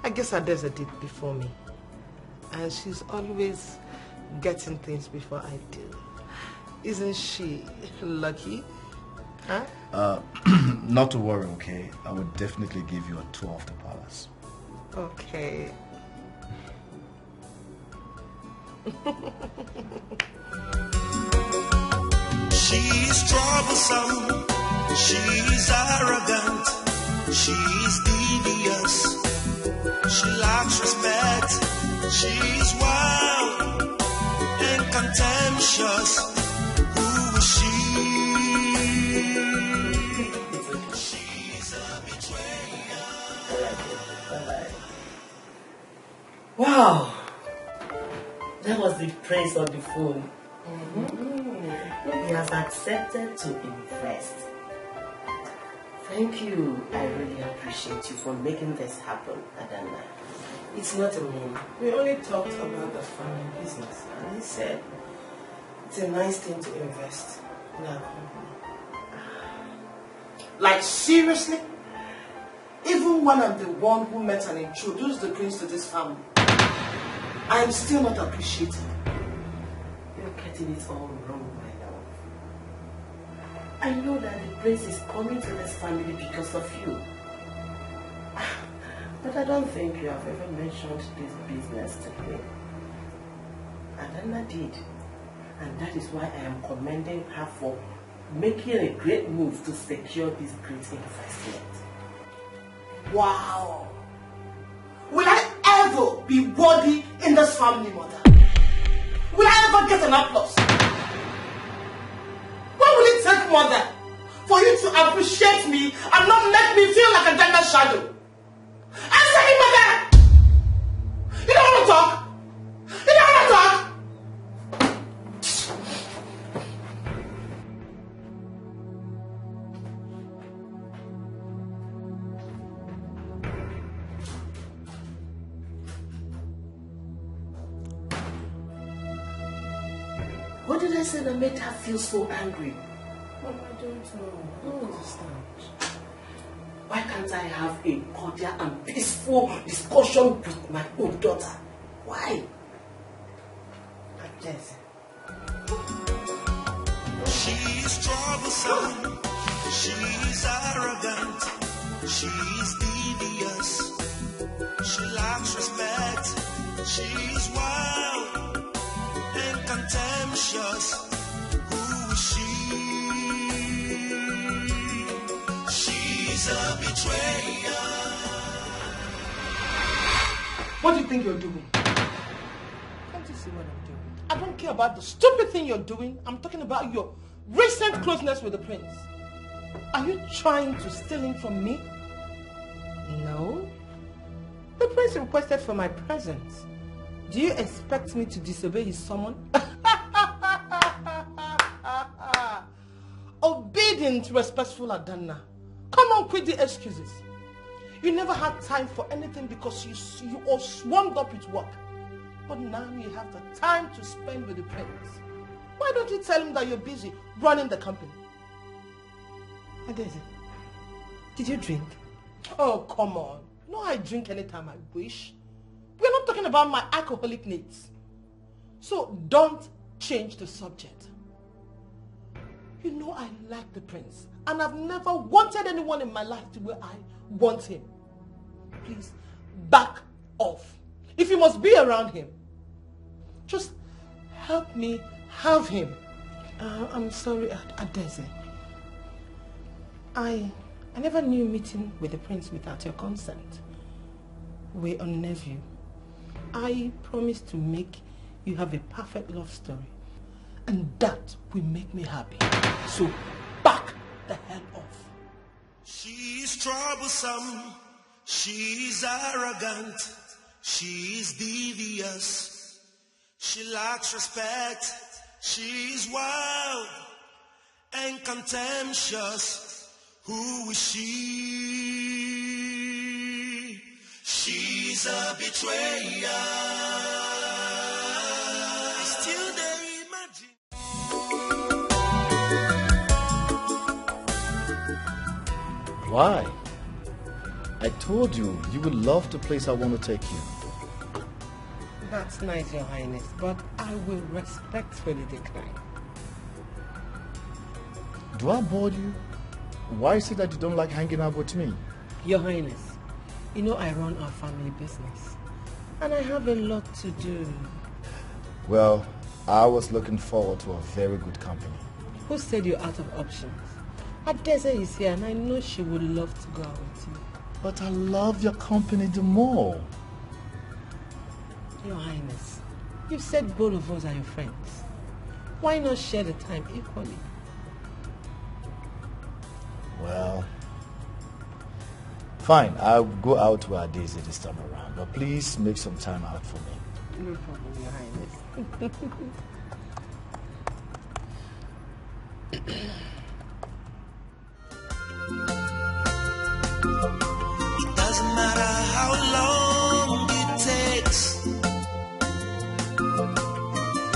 I guess Adesa did before me. And she's always getting things before I do. Isn't she lucky? Huh? Not to worry, okay? I would definitely give you a tour of the palace. Okay. She's troublesome, she's arrogant, she's devious, she lacks respect, she's wild and contemptuous. Who is she? She's a betrayer. Wow! That was the praise on the phone. He has accepted to invest. Thank you. I really appreciate you for making this happen, Adana. It's not a name. We only talked about the family business, and he said it's a nice thing to invest in our company. Like, seriously? Even when I'm the one who met and introduced the prince to this family, I am still not appreciated. You're getting it all wrong, my love. I know that the prince is coming to this family because of you. But I don't think you have ever mentioned this business to him. Adana did. And that is why I am commending her for making a great move to secure this great investment. Wow! Will I ever be worthy in this family, mother? Will I ever get an applause? What will it take, mother, for you to appreciate me and not make me feel like a gender shadow? Answer me, mother! You don't want to talk? You don't want to talk? What did I say that made her feel so angry? Oh, I don't know. I don't understand. Why can't I have a cordial and peaceful discussion with my own daughter? Why? Yes. She's troublesome, she's arrogant, she's devious, she lacks respect, she's wild and contemptuous. Who is she? She's a betrayer. What do you think you're doing? Can't you see what I'm doing? I don't care about the stupid thing you're doing. I'm talking about your recent closeness with the prince. Are you trying to steal him from me? No. The prince requested for my presence. Do you expect me to disobey his summon? Obedient, respectful Adana. Come on, quit the excuses. You never had time for anything because you all swarmed up with work. But now you have the time to spend with the prince. Why don't you tell him that you're busy running the company? Adeze, did you drink? Oh, come on. No, I drink anytime I wish. We're not talking about my alcoholic needs. So don't change the subject. You know I like the prince. And I've never wanted anyone in my life the way I want him. Please, back off. If you must be around him, just help me have him. I'm sorry, Adeze. I never knew meeting with the prince without your consent. We're on nephew. I promise to make you have a perfect love story. And that will make me happy. So back the hell off. She's troublesome. She's arrogant. She's devious. She lacks respect. She's wild and contemptuous. Who is she? She's a betrayer. Still they imagine. Why? I told you, you would love the place I want to take you. That's nice, Your Highness, but I will respectfully decline. Do I bore you? Why is it that you don't like hanging out with me? Your Highness, you know I run our family business, and I have a lot to do. Well, I was looking forward to a very good company. Who said you're out of options? Adeze is here, and I know she would love to go out with you. But I love your company the more. Your Highness, you've said both of us are your friends. Why not share the time equally? Well, fine. I'll go out with Adeze this time around. But please make some time out for me. No problem, Your Highness. It doesn't matter how long it takes.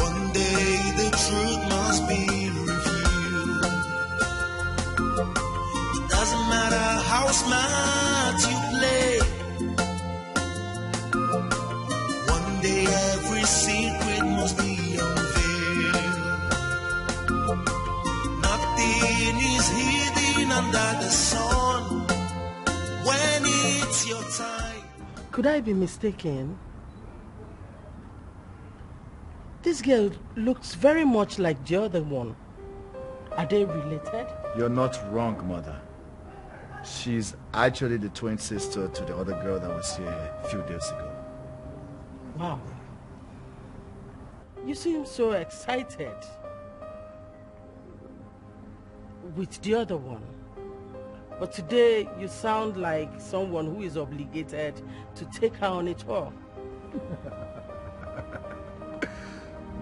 One day the truth must be revealed. It doesn't matter how smart you play. One day every secret must be unveiled. Nothing is hidden under the sun. When it's your time. Could I be mistaken? This girl looks very much like the other one. Are they related? You're not wrong, Mother. She's actually the twin sister to the other girl that was here a few days ago. Wow. You seem so excited with the other one. But today you sound like someone who is obligated to take her on a tour.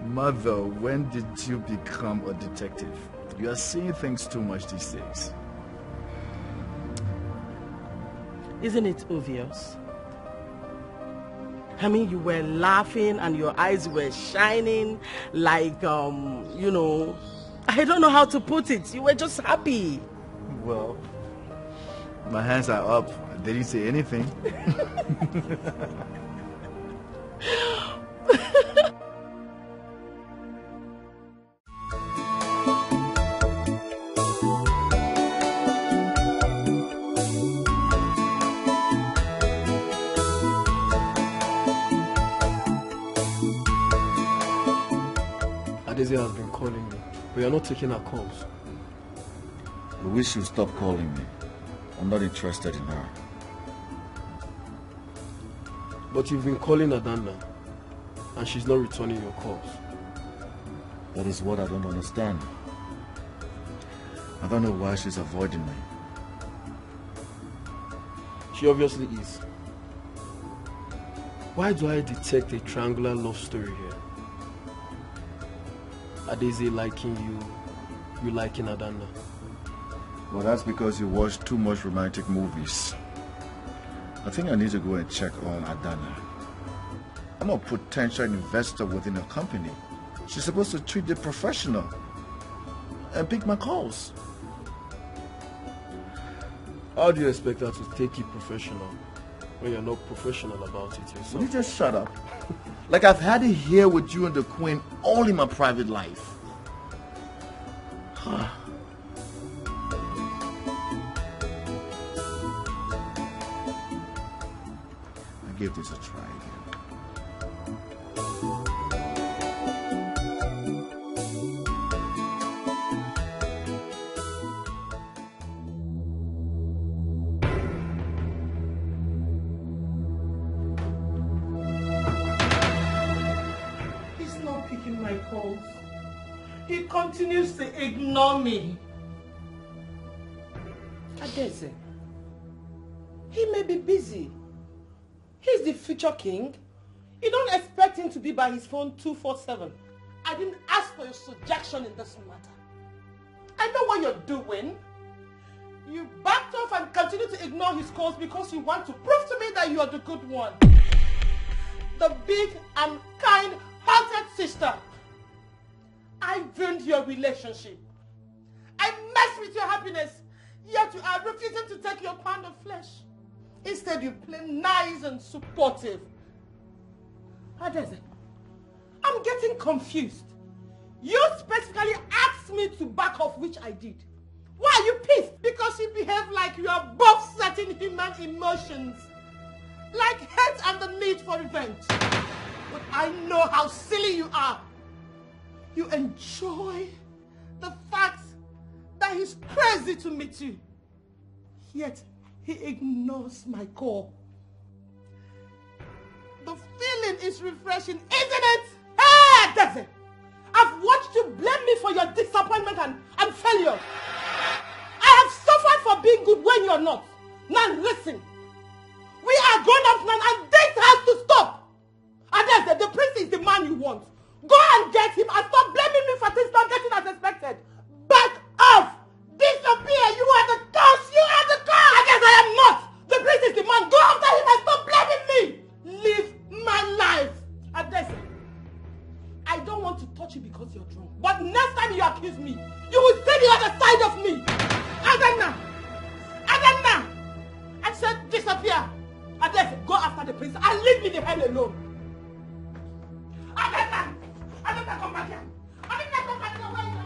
Mother, when did you become a detective? You are seeing things too much these days. Isn't it obvious? I mean, you were laughing and your eyes were shining like, you know, I don't know how to put it. You were just happy. Well, my hands are up. They didn't say anything. Adeze has been calling me, but you're not taking her calls. I wish you'd stop calling me. I'm not interested in her. But you've been calling Adanna, and she's not returning your calls. That is what I don't understand. I don't know why she's avoiding me. She obviously is. Why do I detect a triangular love story here? Adeze liking you, you liking Adanna. Well, that's because you watch too much romantic movies. I think I need to go and check on Adanna. I'm a potential investor within a company. She's supposed to treat the professional and pick my calls. How do you expect her to take it professional when you're not professional about it yourself? Will you just shut up? Like I've had it here with you and the Queen all in my private life. I gave this a try. He continues to ignore me. Adeze, he may be busy. He's the future king. You don't expect him to be by his phone 24/7. I didn't ask for your suggestion in this matter. I know what you're doing. You backed off and continue to ignore his calls because you want to prove to me that you are the good one. The big and kind-hearted sister. I ruined your relationship. I messed with your happiness, yet you are refusing to take your pound of flesh. Instead, you play nice and supportive. Adeze, I'm getting confused. You specifically asked me to back off, which I did. Why are you pissed? Because you behave like you are both certain human emotions. Like hate and the need for revenge. But I know how silly you are. You enjoy the fact that he's crazy to meet you. Yet, he ignores my call. The feeling is refreshing, isn't it? Hey, Adeze! I've watched you blame me for your disappointment and failure. I have suffered for being good when you're not. Now listen. We are grown-ups now and this has to stop. Adeze, the prince is the man you want. Go and get him and stop blaming me for things not getting as expected. Back off! Disappear! You are the cause! You are the cause! Adeze, I am not! The prince is the man. Go after him and stop blaming me! Live my life! Adeze, I don't want to touch you because you're drunk. But next time you accuse me, you will see the other side of me. Adana! Adana! I said disappear. Adeze, go after the prince and leave me the hell alone. Adana! Adana, come back here. Adana, come back here. Where are you?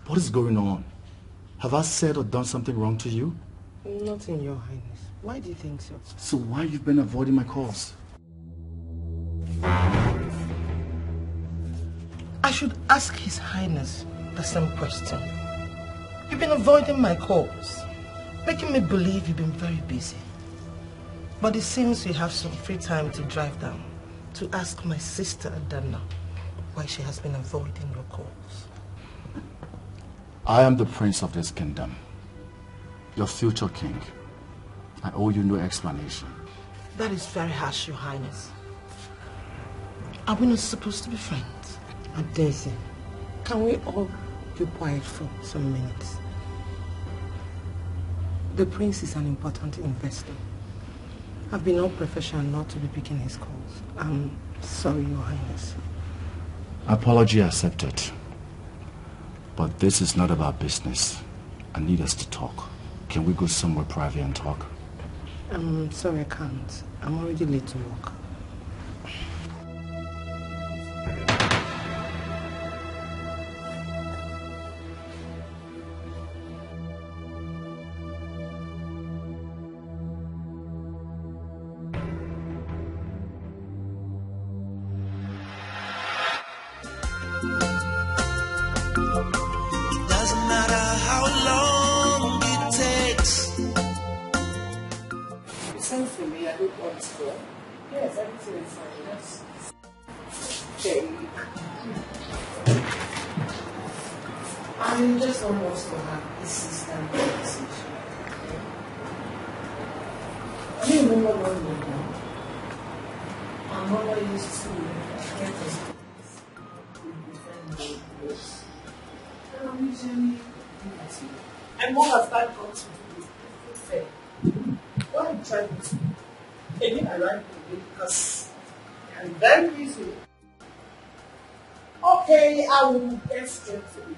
What is going on? Have I said or done something wrong to you? Nothing, Your Highness. Why do you think so? So why have you been avoiding my calls? I should ask His Highness the same question. You've been avoiding my calls, making me believe you've been very busy. But it seems you have some free time to drive down to ask my sister Adana why she has been avoiding your calls. I am the prince of this kingdom, your future king. I owe you no explanation. That is very harsh, Your Highness. Are we not supposed to be friends? Adeze, can we all be quiet for some minutes? The prince is an important investor. I've been unprofessional not to be picking his calls. I'm sorry, Your Highness. Apology accepted. But this is not about business. I need us to talk. Can we go somewhere private and talk? I'm sorry, I can't. I'm already late to work. Yes, everything is fine. Yes. Okay. I just want us to have a system conversation. I don't remember what we were doing. My mother used to get us with different ways. And I'm usually and what has that got to do with fair? What I'm trying to again, I like it because I'm very busy. Okay, I will get straight to it.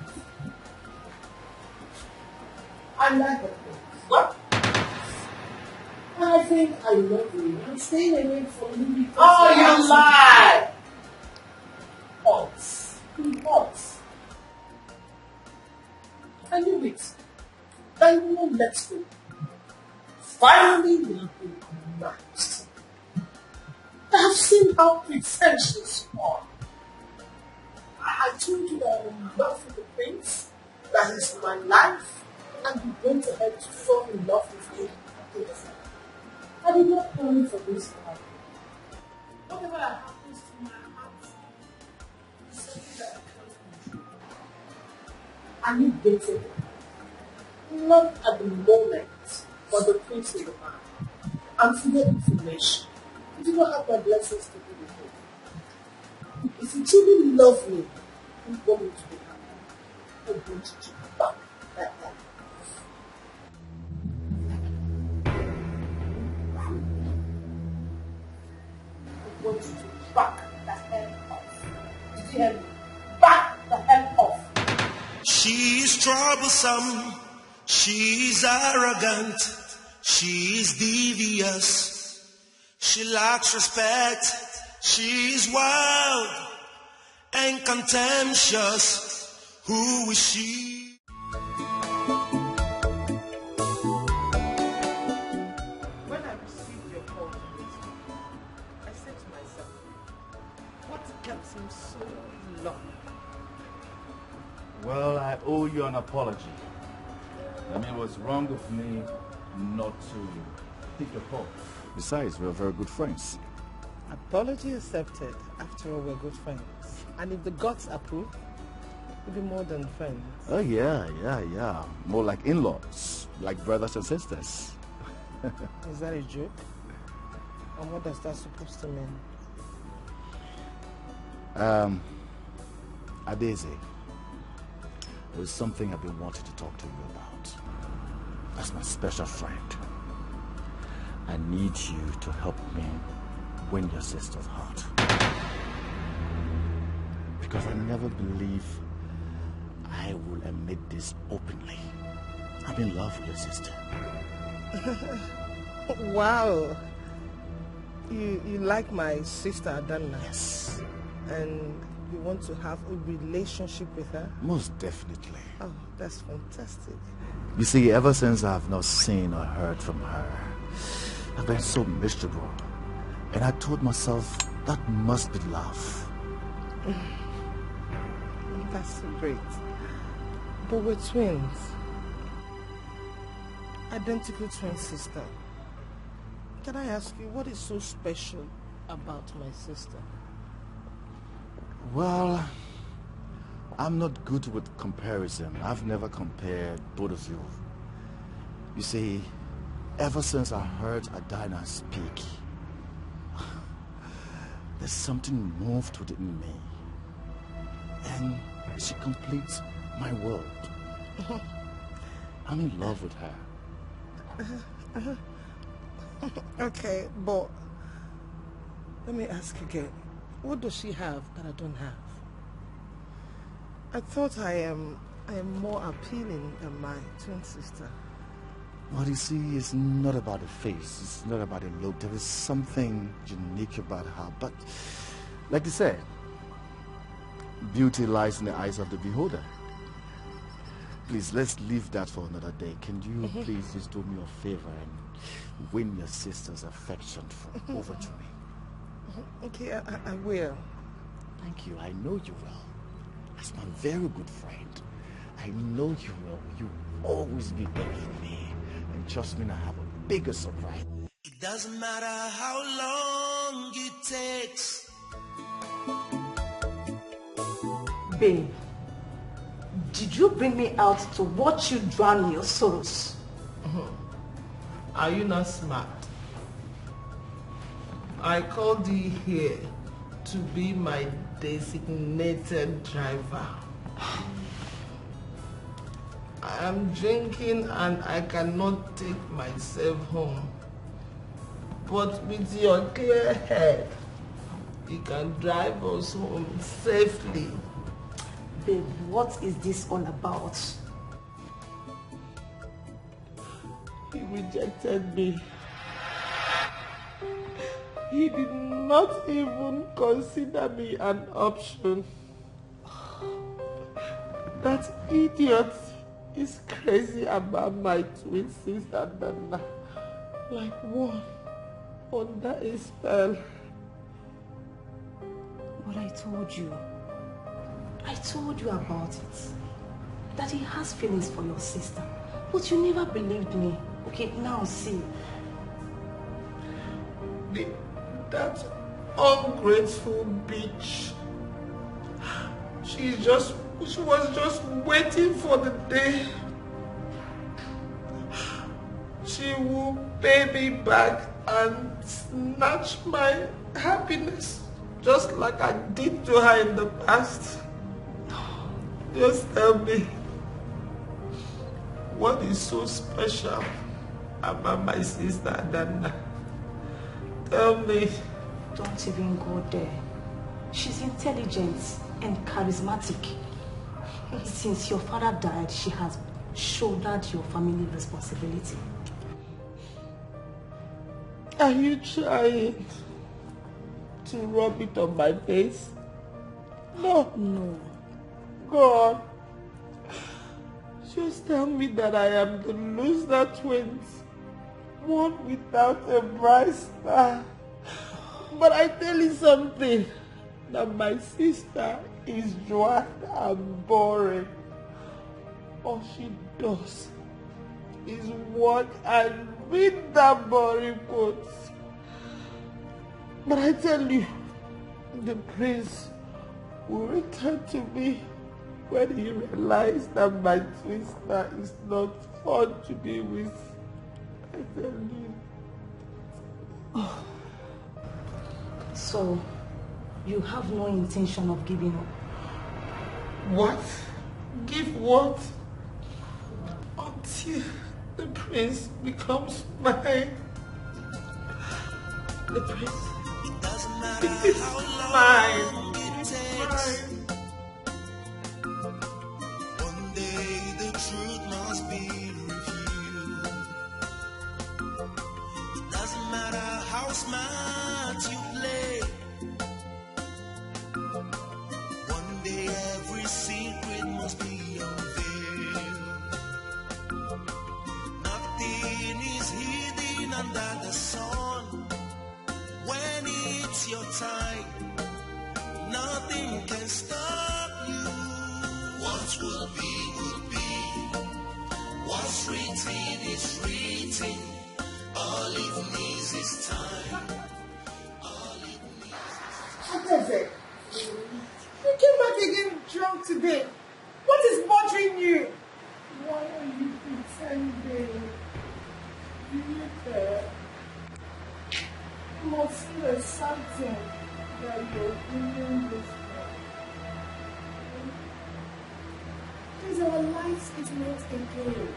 I like the place. What? I think I love you. I'm staying away from you because... Oh, you lie! Hot. Hot. I knew it. Then no, let's go. Finally, we have been matched. I have seen how pretentious you are. I told you that I'm in love with the prince, that is my life, and you went ahead to fall in love with him. I did not plan for this to happen. Whatever happens to my heart is something that I can't control. I need dating. Not at the moment, but the prince in the mind. And for your information, you do not have my blessings to be with you. If you truly love me, you want me to be happy. I want you to back that up. I want you to back the hell off. Did you hear me? Back the hell off. She's troublesome. She's arrogant. She's devious. She lacks respect. She's wild and contemptuous. Who is she? When I received your call, I said to myself, what kept him so long? Well, I owe you an apology. I mean, it was wrong of me not to pick your call. Besides, we're very good friends. Apology accepted. After all, we're good friends. And if the gods approve, we'll be more than friends. Oh, yeah. More like in-laws, like brothers and sisters. Is that a joke? And what does that supposed to mean? Adeze, there's something I've been wanting to talk to you about. As my special friend, I need you to help me win your sister's heart. Because I never believe I will admit this openly. I'm in love with your sister. Wow. You like my sister Adana? Yes. And you want to have a relationship with her? Most definitely. Oh, that's fantastic. You see, ever since I've not seen or heard from her, I've been so miserable. And I told myself, that must be love. That's so great. But we're twins. Identical twin sister. Can I ask you, what is so special about my sister? Well, I'm not good with comparison. I've never compared both of you. You see, ever since I heard Adana speak, there's something moved within me. And she completes my world. I'm in love with her. Okay, but let me ask again. What does she have that I don't have? I thought I am more appealing than my twin sister. What you see is not about the face. It's not about the look. There is something unique about her. But like they said, beauty lies in the eyes of the beholder. Please, let's leave that for another day. Can you please just do me a favor and win your sister's affection over to me? Okay, I will. Thank you. I know you will. As my very good friend, I know you will. You will always be there with me. And trust me, I have a bigger surprise. It doesn't matter how long it takes. Babe, did you bring me out to watch you drown in your sorrows? Are you not smart? I called you here to be my designated driver. I am drinking and I cannot take myself home. But with your clear head, he can drive us home safely. Babe, what is this all about? He rejected me. He did not even consider me an option. That idiot is crazy about my twin sister Nana. Like one under a spell. But I told you about it. That he has feelings for your sister. But you never believed me. Okay, now see. That ungrateful bitch. She was just waiting for the day she will pay me back and snatch my happiness, just like I did to her in the past. Just tell me, what is so special about my sister Nana? Tell me. Don't even go there. She's intelligent and charismatic. Since your father died, she has shouldered your family responsibility. Are you trying to rub it on my face? No. No. God. Just tell me that I am the loser twins. One without a bright star. But I tell you something, that my sister is dry and boring. All she does is work and read that boring quotes. But I tell you, the prince will return to me when he realizes that my twin sister is not fun to be with. I tell you. Oh. So, you have no intention of giving up? What? Give what? Until the prince becomes mine. The prince is mine. It's mine. One day the truth must be revealed. It doesn't matter how smart you play. One day every secret must be unveiled. Nothing is hidden under the sun. When it's your time, nothing can stop you. What will be, will be. What's written is written. All it needs is time. All it needs is time. What is it? You came back again drunk today. What is bothering you? Why are you pretending? Do you care? You must feel something that you're doing this for. Because our lives is not a game.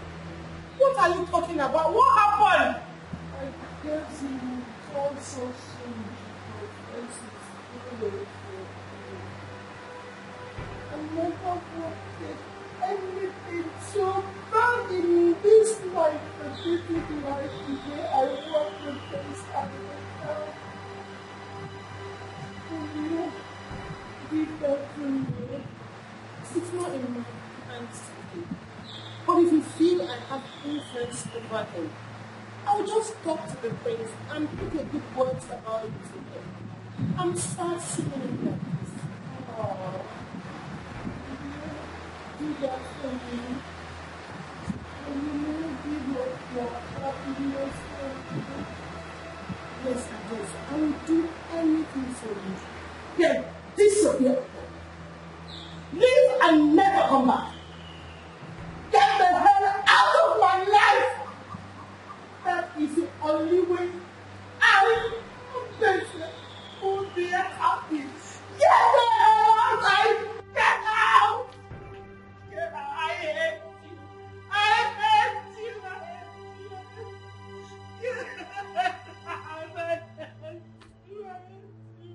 What are you talking about? What happened? I guess you told so soon because this is too late for you. I never wanted anything so bad in this life, but this is life today. I want the best out of myself. And you did that to me. It's not in my hands today. But if you feel I have influence over him, I'll just talk to the prince and put a good words about it to him. And start singing like this. Oh, do that for me. And you will give up your happiness for me. Yes, I will do anything for you. Then disappear. Leave and never come back. Get the hell out of my life. That is the only way I will be happy. Get the hell out! Get out! Get out! I hate you. I hate you. I hate you. Get out! I hate you. I hate you.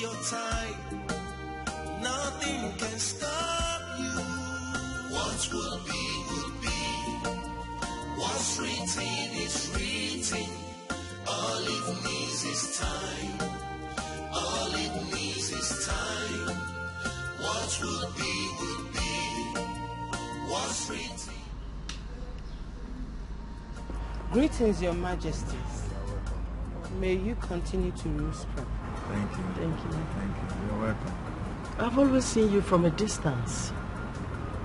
your time. Nothing can stop you. What will be, will be. What's written is written. All it needs is time. All it needs is time. What will be, will be. What's written. Greetings, Your Majesties. May you continue to rule spread. Thank you. Thank you. Thank you. You're welcome. I've always seen you from a distance,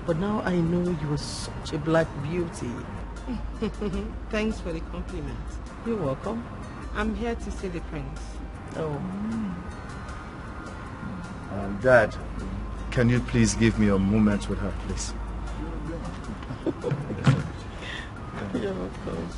but now I know you are such a black beauty. Thanks for the compliment. You're welcome. I'm here to see the prince. Oh. Dad, can you please give me a moment with her, please? You're welcome.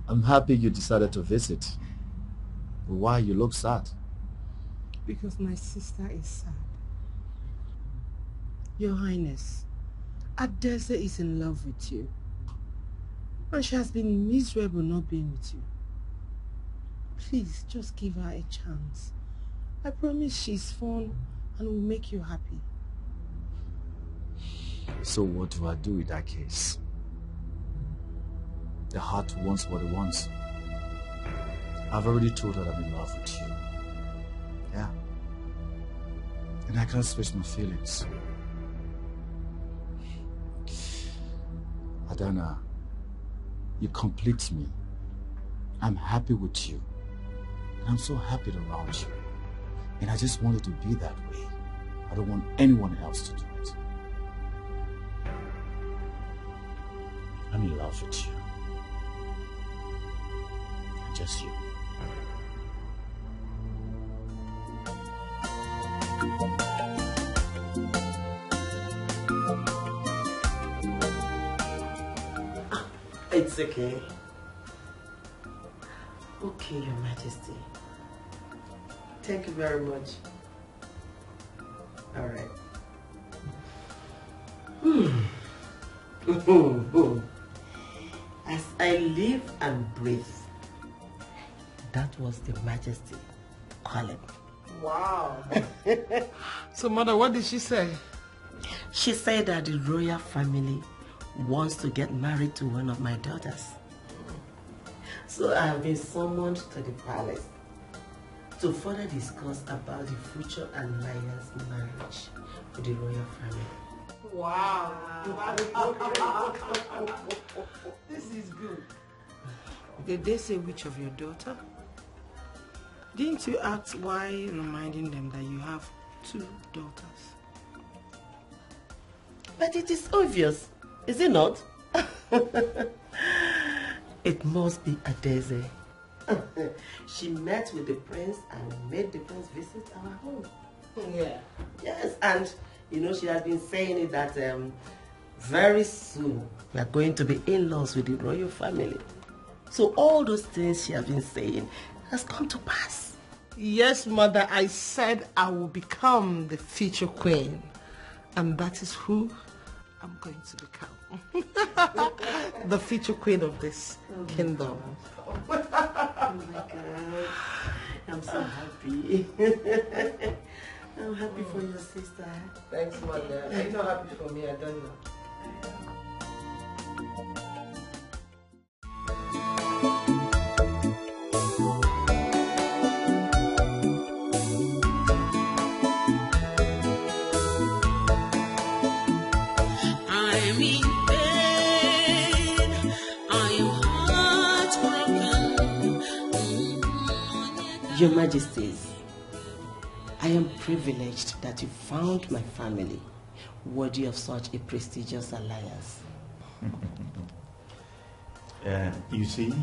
I'm happy you decided to visit. Why you look sad? Because my sister is sad. Your Highness, Adese is in love with you. And she has been miserable not being with you. Please, just give her a chance. I promise she's fun and will make you happy. So what do I do with that case? The heart wants what it wants. I've already told her that I'm in love with you. Yeah. And I can't express my feelings. Adana, you complete me. I'm happy with you. And I'm so happy around you. And I just want it to be that way. I don't want anyone else to do it. I'm in love with you. Just you. It's okay. Okay, Your Majesty. Thank you very much. All right. As I live and breathe, that was the Majesty calling. Wow. So, Mother, what did she say? She said that the royal family wants to get married to one of my daughters. So I have been summoned to the palace to further discuss about the future alliance marriage with the royal family. Wow. This is good. Did they say which of your daughter? Didn't you ask why, reminding them that you have 2 daughters? But it is obvious, is it not? It must be Adese. She met with the prince and made the prince visit our home. Yeah. Yes, and you know she has been saying it that very soon we are going to be in-laws with the royal family. So all those things she has been saying has come to pass. Yes, Mother, I said I will become the future queen. And that is who I'm going to become. The future queen of this kingdom. Oh my God. I'm so happy. I'm happy for your sister. Thanks, Mother. Are you not happy for me? I don't know. I'm in pain. I am heartbroken. Your Majesties, I am privileged that you found my family worthy of such a prestigious alliance. You see,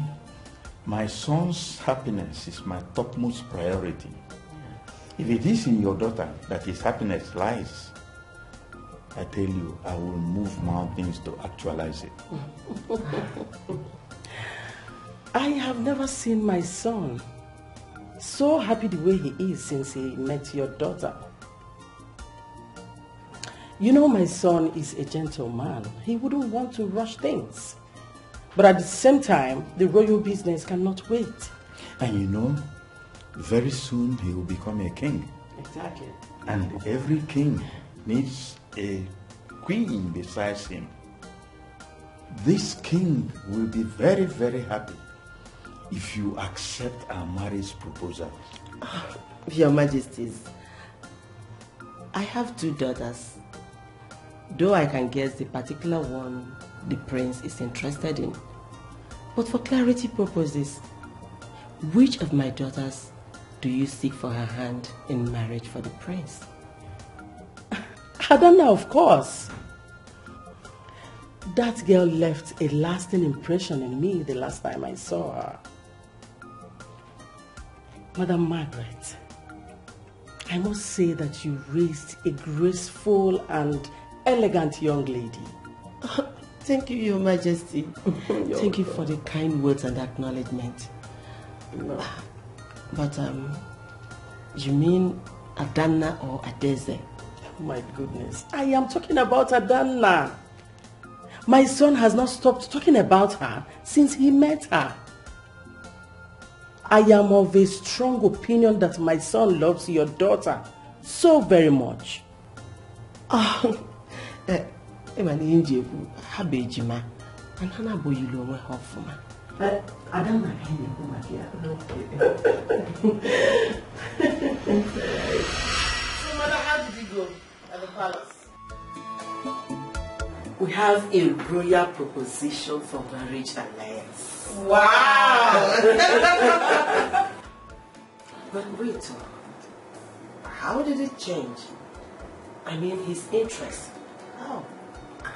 my son's happiness is my topmost priority. If it is in your daughter that his happiness lies, I tell you, I will move mountains to actualize it. I have never seen my son so happy the way he is since he met your daughter. You know, my son is a gentleman. He wouldn't want to rush things. But at the same time, the royal business cannot wait. And you know, very soon he will become a king. Exactly. And every king needs a queen besides him. This king will be very, very happy if you accept our marriage proposal. Your Majesties, I have 2 daughters. Though I can guess the particular one the prince is interested in. But for clarity purposes, which of my daughters do you seek for her hand in marriage for the prince? Adana, of course. That girl left a lasting impression in me the last time I saw her. Madam Margaret, I must say that you raised a graceful and elegant young lady. Thank you, Your Majesty. Thank you for the kind words and acknowledgement. No. But, you mean Adana or Adeze? My goodness, I am talking about Adana. My son has not stopped talking about her since he met her. I am of a strong opinion that my son loves your daughter so very much. Adana, so, Mother, how did you go at the palace? We have a royal proposition for marriage alliance. Wow! But wait, how did it change? I mean, his interest.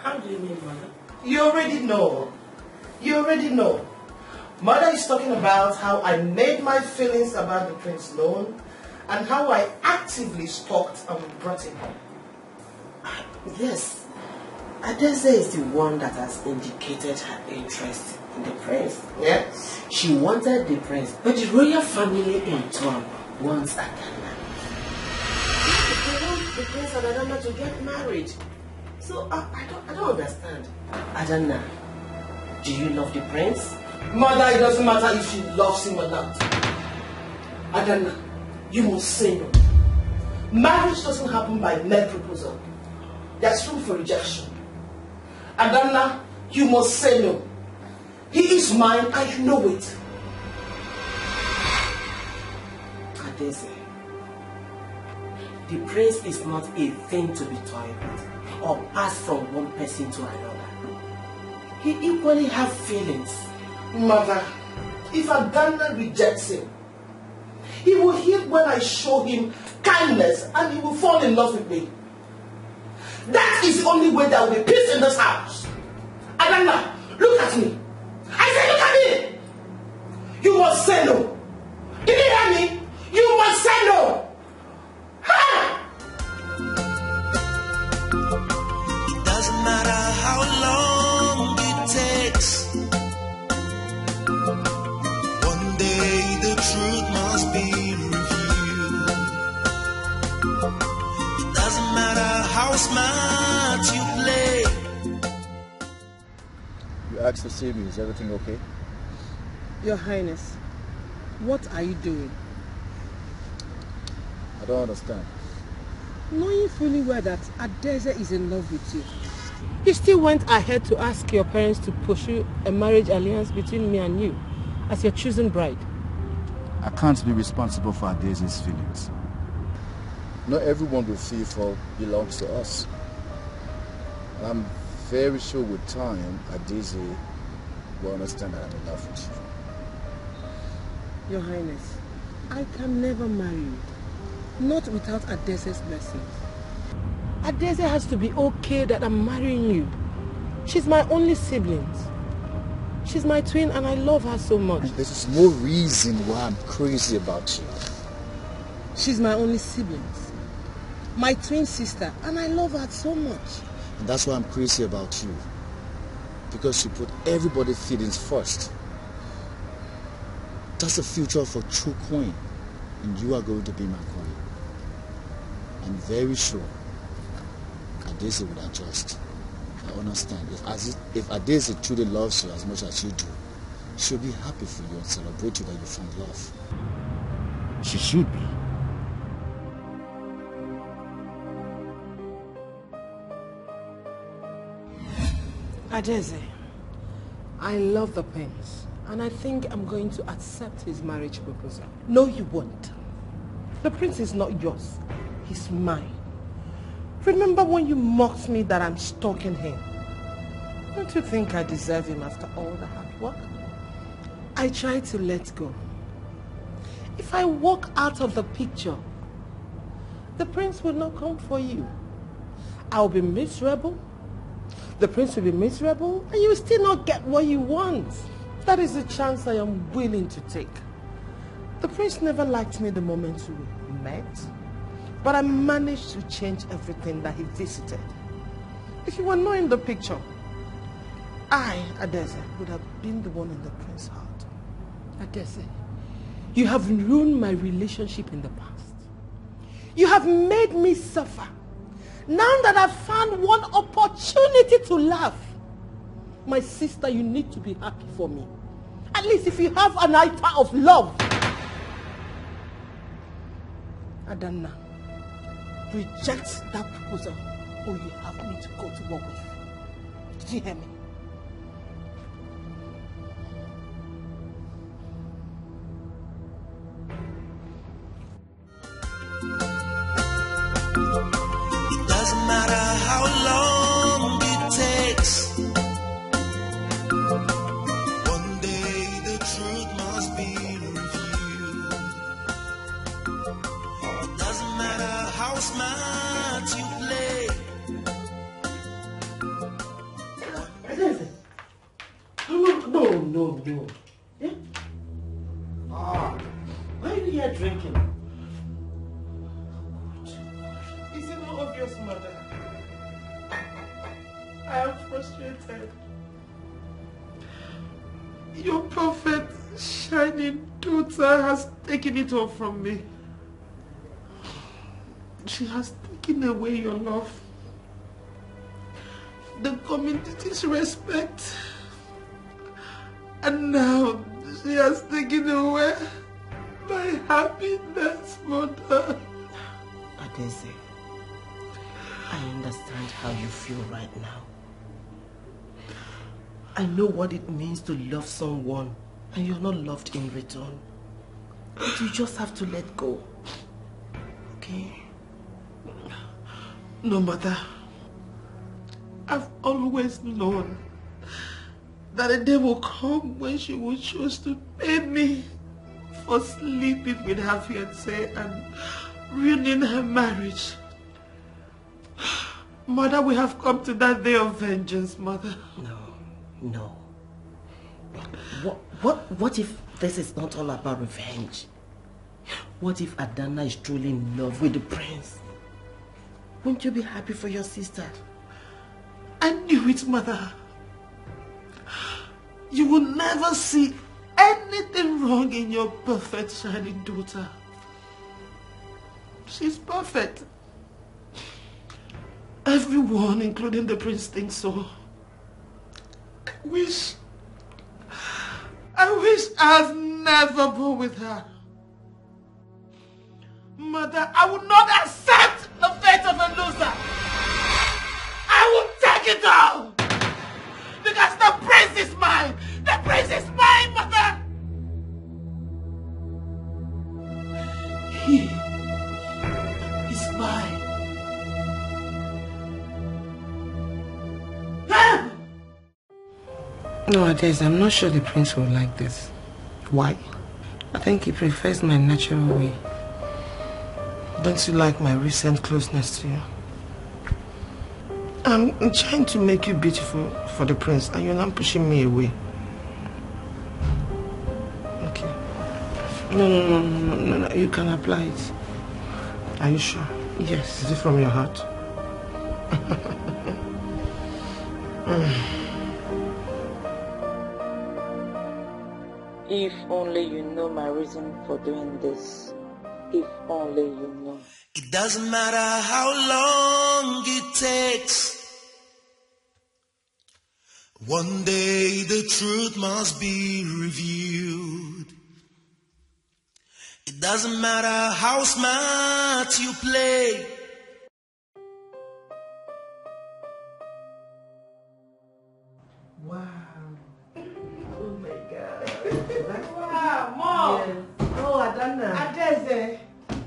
How do you mean, Mother? You already know. You already know. Mother is talking about how I made my feelings about the prince known and how I actively stalked and brought him home. Yes. Adeze is the one that has indicated her interest in the prince. Yes. She wanted the prince, but the royal family in turn wants Adana. They want the prince and Adana to get married. So I don't understand. Adana, do you love the prince? Mother, it doesn't matter if she loves him or not. Adana, you must say no. Marriage doesn't happen by mere proposal. There's room for rejection. Adana, you must say no. He is mine and you know it. Adeze, the prince is not a thing to be toyed with or passed from one person to another. He equally has feelings. Mother, if Adana rejects him, he will hear when I show him kindness and he will fall in love with me. That is the only way there will be peace in this house. Adana, look at me. I said look at me. You must say no. Did you hear me? You must say no. Ha! It doesn't matter how long it takes. One day the truth must be revealed. It doesn't matter how smart you play. You asked to see me. Is everything okay? Your Highness, what are you doing? I don't understand. Knowing fully well that Adeze is in love with you, you still went ahead to ask your parents to pursue a marriage alliance between me and you as your chosen bride. I can't be responsible for Adeze's feelings. Not everyone we feel for belongs to us. I'm very sure with time, Adeze will understand that I'm in love with you. Your Highness, I can never marry you. Not without Adeze's blessing. Adeze has to be okay that I'm marrying you. She's my only sibling. She's my twin and I love her so much. This is no reason why I'm crazy about you. She's my only siblings. My twin sister, and I love her so much. And that's why I'm crazy about you. Because you put everybody's feelings first. That's the future of a true queen. And you are going to be my queen. I'm very sure Adese would adjust. I understand. If Adese truly loves you as much as you do, she'll be happy for you and celebrate you that you found love. She should be. Adese, I love the prince, and I think I'm going to accept his marriage proposal. No, you won't. The prince is not yours. He's mine. Remember when you mocked me that I'm stalking him? Don't you think I deserve him after all the hard work? I try to let go. If I walk out of the picture, the prince will not come for you. I'll be miserable. The prince will be miserable, and you will still not get what you want. That is a chance I am willing to take. The prince never liked me the moment we met, but I managed to change everything that he visited. If you were not in the picture, I, Adese, would have been the one in the prince's heart. Adese, you have ruined my relationship in the past. You have made me suffer. Now that I've found one opportunity to laugh, my sister, you need to be happy for me. At least if you have an iota of love. Adana, reject that proposal or you have me to go to war with. Did you hear me? Doesn't matter how long it takes. One day the truth must be revealed. It doesn't matter how smart you play. No. Yeah? Why are you here drinking? Is it not obvious, mother? I am frustrated. Your perfect, shining daughter has taken it all from me. She has taken away your love, the community's respect, and now she has taken away my happiness, mother. Adese, I understand how you feel right now. I know what it means to love someone and you're not loved in return. But you just have to let go. Okay? No, mother. I've always known that a day will come when she will choose to pay me for sleeping with her fiancé and ruining her marriage. Mother, we have come to that day of vengeance, mother. No. What if this is not all about revenge? What if Adana is truly in love with the prince? Won't you be happy for your sister? I knew it, mother. You will never see anything wrong in your perfect, shining daughter. She's perfect. Everyone, including the prince, thinks so. I wish I was never born with her. Mother, I will not accept the fate of a loser. I will take it all. Because the prince is mine. The prince is mine, mother. He is mine. No, Adese, I'm not sure the prince will like this. Why? I think he prefers my natural way. Don't you like my recent closeness to you? I'm trying to make you beautiful for the prince and you're not pushing me away. Okay. No, you can apply it. Are you sure? Yes. Is it from your heart? If only you know my reason for doing this. If only you know. It doesn't matter how long it takes. One day the truth must be revealed. It doesn't matter how smart you play. Wow. Oh my God. Wow, Mom. Yes. Oh, Adana. Adeze.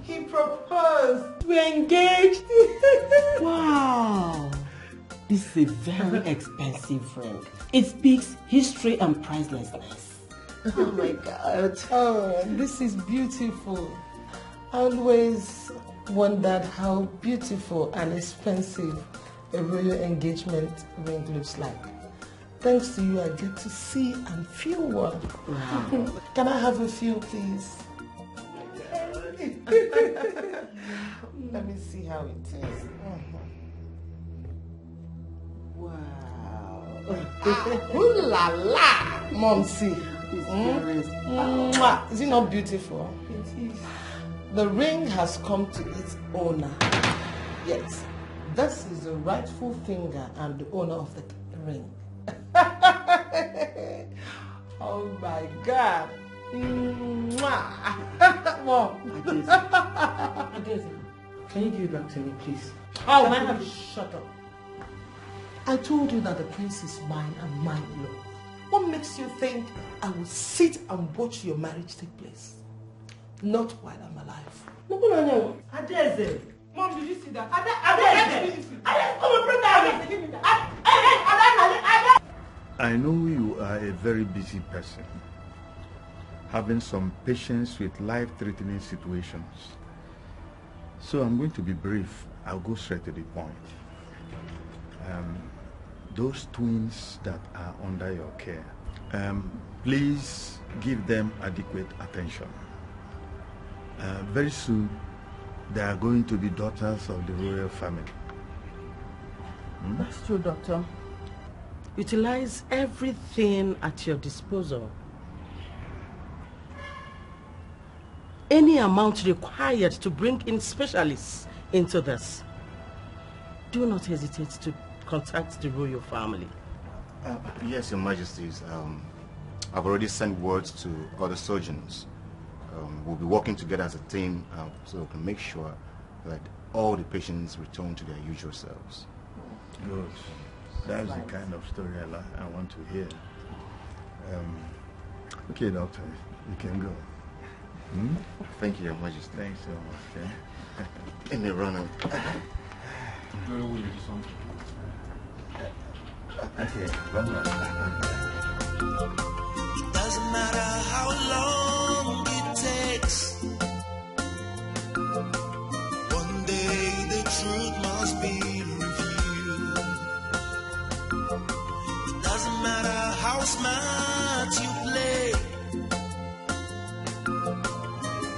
He proposed. We're engaged. Wow. This is a very expensive ring. It speaks history and pricelessness. Oh my God. Oh, this is beautiful. I always wondered how beautiful and expensive a royal engagement ring looks like. Thanks to you, I get to see and feel one. Wow. Can I have a few, please? Let me see how it is. Wow. Ooh la la! Mom, see. Is it not beautiful? It is. The ring has come to its owner. Yes. This is the rightful finger and the owner of the ring. Oh my God. Mom. Adeze, can you give it back to me, please? Oh, man, shut up. I told you that the prince is mine and mine alone. What makes you think I will sit and watch your marriage take place? Not while I'm alive. No. Adeze. Mom, did you see that? Adeze, come and bring that ring. Give me that. I know you are a very busy person, having some patience with life-threatening situations. So I'm going to be brief. I'll go straight to the point. Those twins that are under your care, please give them adequate attention. Very soon, they are going to be daughters of the royal family. That's true, Doctor. Utilize everything at your disposal. Any amount required to bring in specialists into this. Do not hesitate to contact the royal family. Yes, Your Majesties. I've already sent words to other surgeons. We'll be working together as a team so we can make sure that all the patients return to their usual selves. Good. That's the kind of story I want to hear. Okay, Doctor, you can go. Thank you, Your Majesty. Thanks so much. Let me run out. Okay, run out. It doesn't matter how long it takes. One day the truth must be revealed. It doesn't matter how smart you play.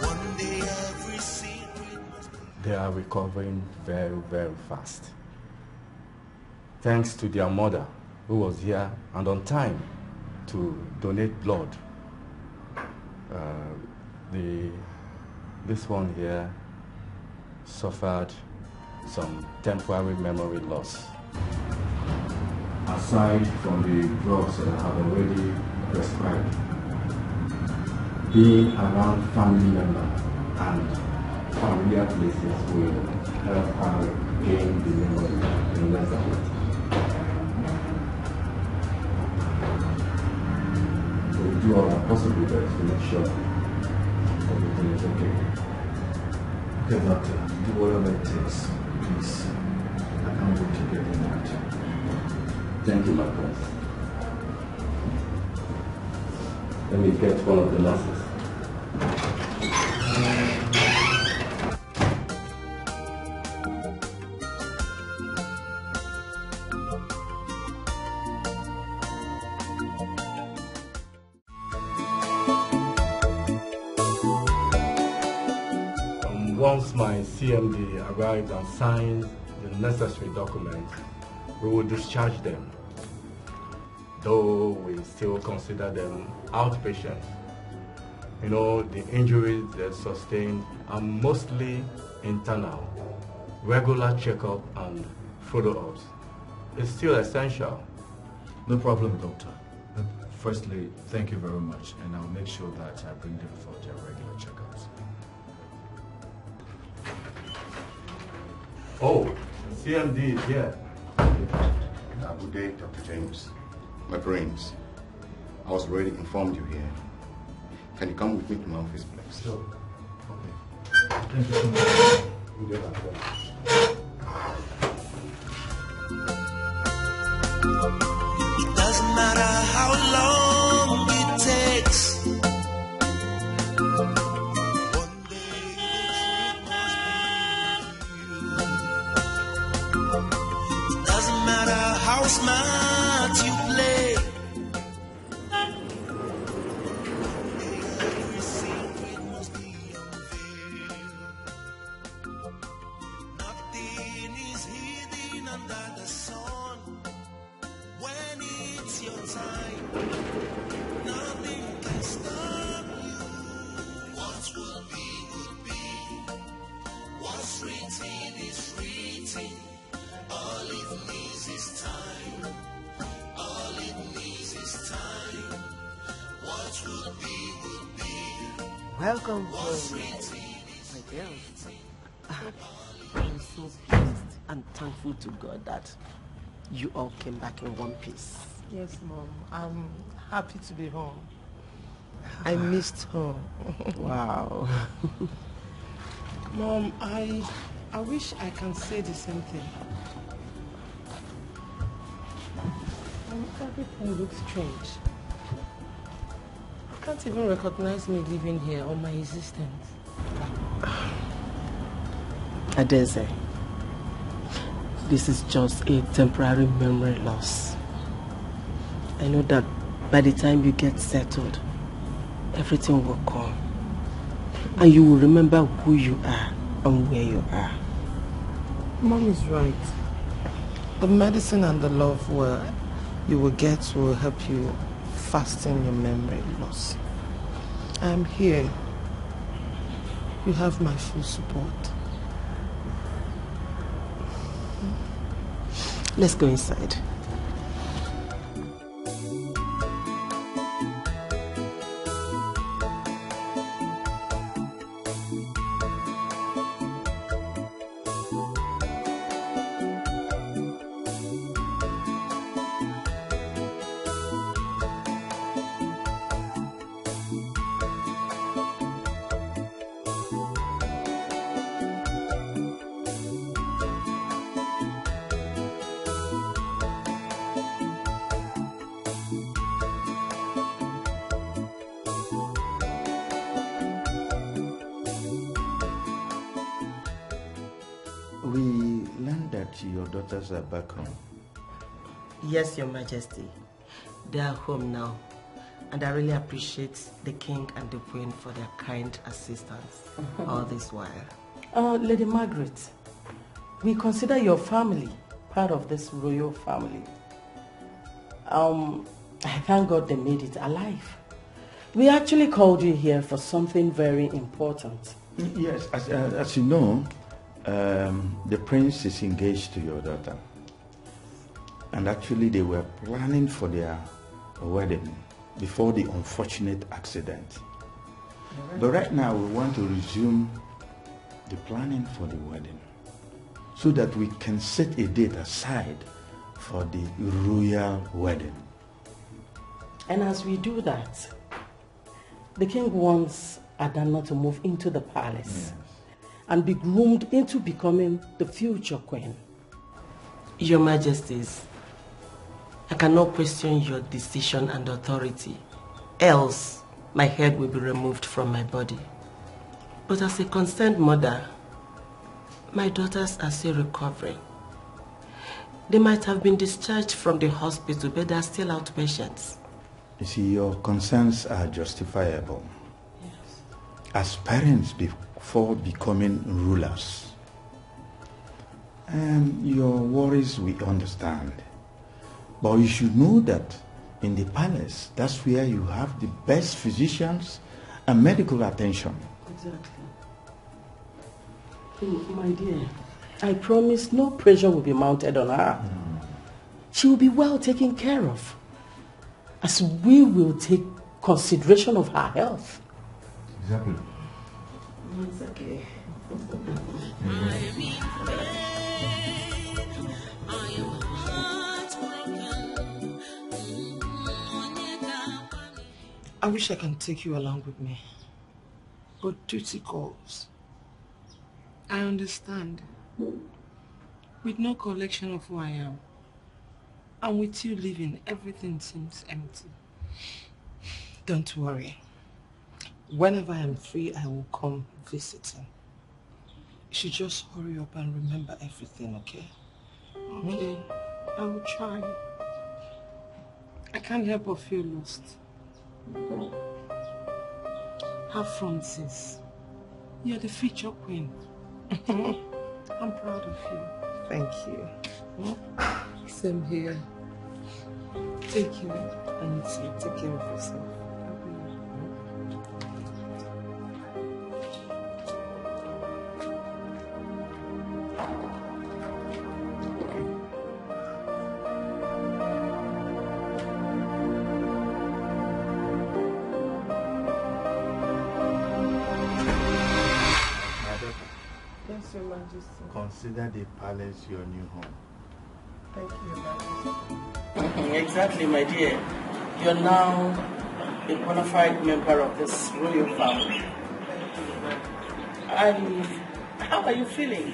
One day every secret must be... They are recovering very, very fast. Thanks to their mother, who was here and on time to donate blood. This one here suffered some temporary memory loss. Aside from the drugs that I have already prescribed, being around family members and familiar places will help her gain the memory in less than it. We'll do all our possible best to make sure everything is okay. Okay, Doctor, do whatever it takes, please. I can't wait to get them out. Thank you, my friend. Let me get one of the nurses. once my CMD arrives and signs the necessary documents, we will discharge them. Though we still consider them outpatients. You know, the injuries they sustained are mostly internal. Regular checkup and follow-ups is still essential. No problem, doctor. Firstly, thank you very much, and I'll make sure that I bring them for their regular checkups. Oh, CMD is here. Good day, Dr. James. My brains. I was already informed you here. Can you come with me to my office, please? Sure. Okay. Thank you so much. Good day, doctor. It doesn't matter how long it takes. One day it must be you. It doesn't matter how smart you play. Every secret must be unveiled. Nothing is hidden under the sun. When it's your time, nothing can stop you. What will be. What's written is written. All it needs is time. All it needs is time. What will be. Welcome home, my dear. I'm so pleased and thankful to God that you all came back in one piece. Yes, Mom. I'm happy to be home. I missed home. Wow. Mom, I wish I can say the same thing. Everything looks strange. I can't even recognize me living here or my existence. Adeze, this is just a temporary memory loss. I know that by the time you get settled, everything will come. And you will remember who you are and where you are. Mom is right. The medicine and the love you will get will help you fasten your memory loss. I'm here. You have my full support. Let's go inside. Your daughters are back home. Yes, Your Majesty. They are home now. And I really appreciate the King and the Queen for their kind assistance all this while. Lady Margaret, we consider your family part of this royal family. I thank God they made it alive. We actually called you here for something very important. Yes, as you know, the prince is engaged to your daughter, and actually they were planning for their wedding before the unfortunate accident. But right now we want to resume the planning for the wedding so that we can set a date aside for the royal wedding. And as we do that, the king wants Adana to move into the palace. Yes. And be groomed into becoming the future queen. Your Majesties, I cannot question your decision and authority, else my head will be removed from my body. But as a concerned mother, my daughters are still recovering. They might have been discharged from the hospital, but they are still outpatients. You see, your concerns are justifiable. Yes. As parents, for becoming rulers. And your worries we understand. But you should know that in the palace, that's where you have the best physicians and medical attention. Exactly. My dear, I promise no pressure will be mounted on her. She will be well taken care of, as we will take consideration of her health. Exactly. It's okay. I wish I can take you along with me, but duty calls. I understand. With no collection of who I am, and with you leaving, everything seems empty. Don't worry. Whenever I am free, I will come visiting. You should just hurry up and remember everything, okay? Okay, I will try. I can't help but feel lost. Have fun, sis. You're the future queen. I'm proud of you. Thank you. Same here. Take care. And you too. Take care of yourself. Consider the palace your new home. Thank you, Majesty. Exactly, my dear. You're now a bona fide member of this royal family. And how are you feeling?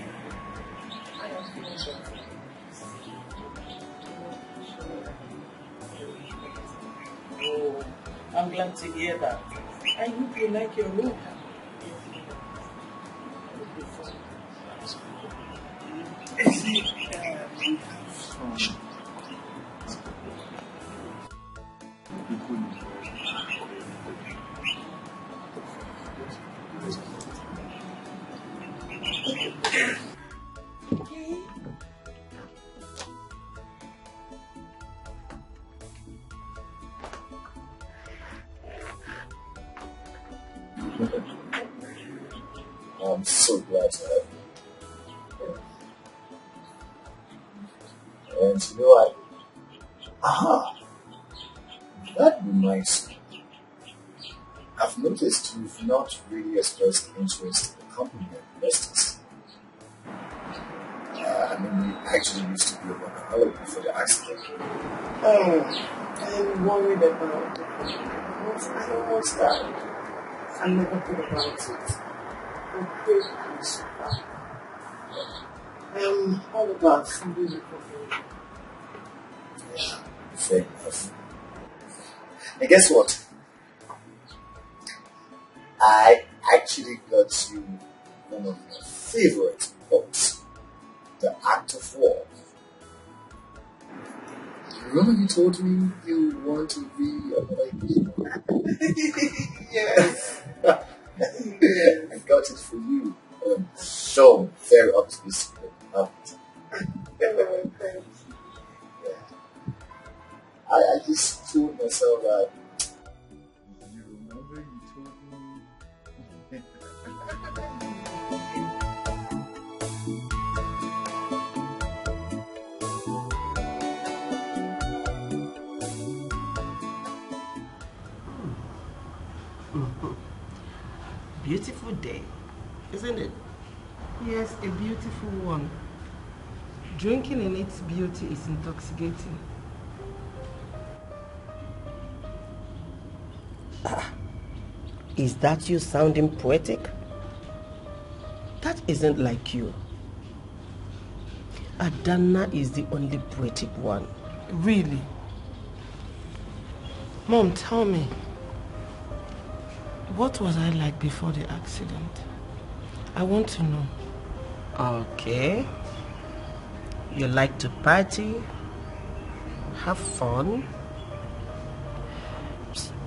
I am feeling better. Oh, I'm glad to hear that. I hope you like your room. I'm so glad to have you. And you know what? That reminds me. I've noticed you've not really expressed interest in the company and investors. I mean, we actually used to be on a holiday before the accident. I'm worried about it. I almost died. I never thought about it. I'm pretty surprised. All about something recovery. Yeah, fair enough. And guess what? I actually got you one of my favorite books, The Act of War. Remember you told me you want to be a Yes. I got it for you. I'm so very optimistic about it. I just told myself that you remember you told me. Beautiful day, isn't it? Yes, a beautiful one. Drinking in its beauty is intoxicating. Is that you sounding poetic? That isn't like you. Adana is the only poetic one. Really? Mom, tell me. What was I like before the accident? I want to know. Okay. You like to party, have fun,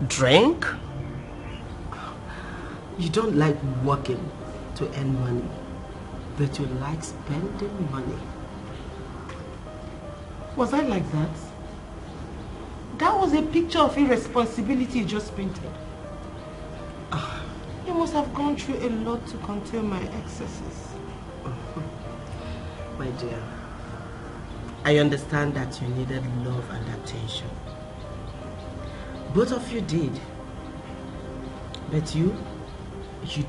drink. You don't like working to earn money, but you like spending money. Was I like that? That was a picture of irresponsibility you just painted. You must have gone through a lot to contain my excesses. My dear, I understand that you needed love and attention. Both of you did. But you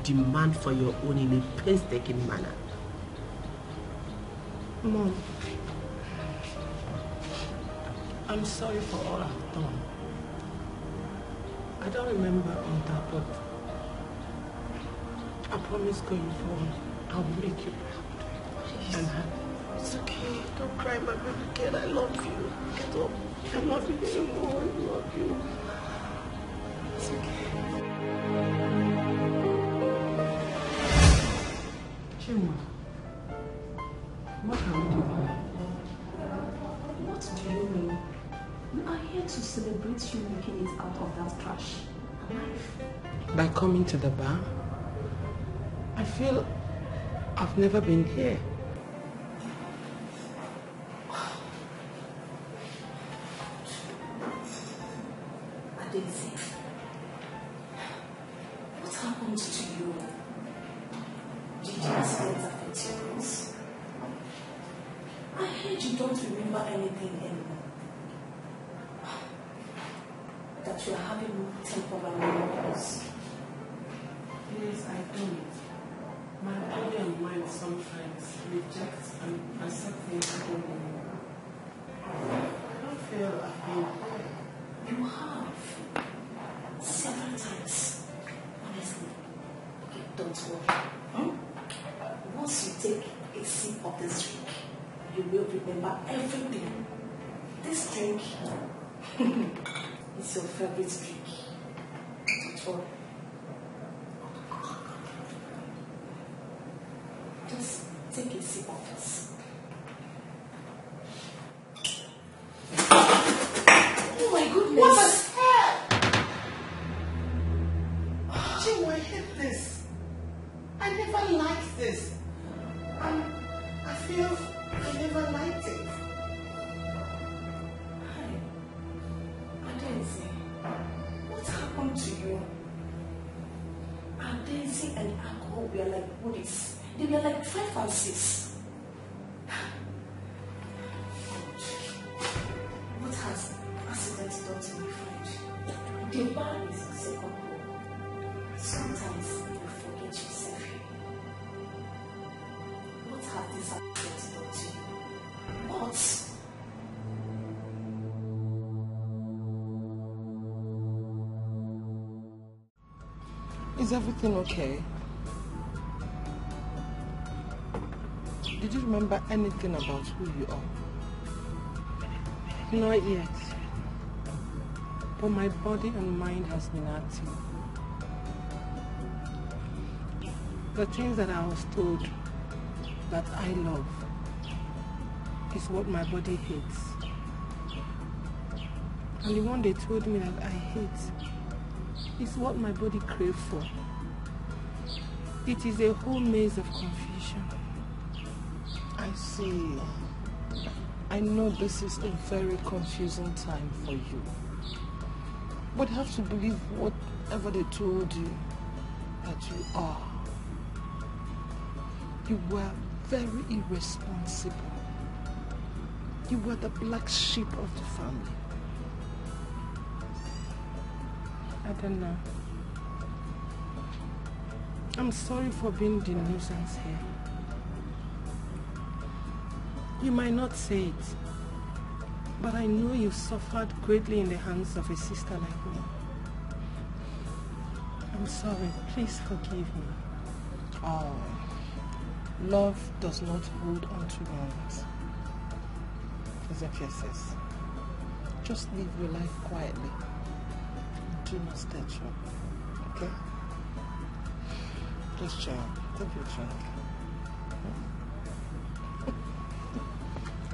demand for your own in a painstaking manner. Mom, I'm sorry for all I've done. I don't remember all that, but I promise going forward, I'll make you proud. Please. And happy. It's okay. Don't cry, my baby girl. I love you. Get up. I love you so much. I love you. It's okay. Chidinma, what are we doing? What do you mean? We are here to celebrate you making it out of that trash. By coming to the bar, I feel I've never been here. Daisy, what happened to you? Did the accident affect your brains? I heard you don't remember anything anymore. That you are having temporary memories. Yes, I don't. My body and mind sometimes reject and accept things I don't know. I don't feel I've been here. You have. Several times. Honestly. Okay, don't worry. Once you take a sip of this drink, you will remember everything. This drink is your favorite drink. Don't worry. Just take a sip of this. Oh my goodness. What the hell? Chidinma, I hate this. I never liked this. And I feel I never liked it. Hi. Daisy, what happened to you? And Daisy and alcohol were like buddies. They were like 5 and 6. What has accident done to me, friend? The bar is a second home. Sometimes you forget yourself here. What have this accident done to you? What? Is everything okay? Did you remember anything about who you are? Not yet. But my body and mind has been active. The things that I was told that I love is what my body hates. And the one they told me that I hate is what my body craves for. It is a whole maze of confusion. I see. I know this is a very confusing time for you. But you have to believe whatever they told you that you are. You were very irresponsible. You were the black sheep of the family. I don't know. I'm sorry for being the nuisance here. You might not say it, but I know you suffered greatly in the hands of a sister like me. I'm sorry. Please forgive me. Oh, love does not hold on to wrongs. Ezekiel says, just live your life quietly. Do not stay drunk, okay? Just chill. Take your drink.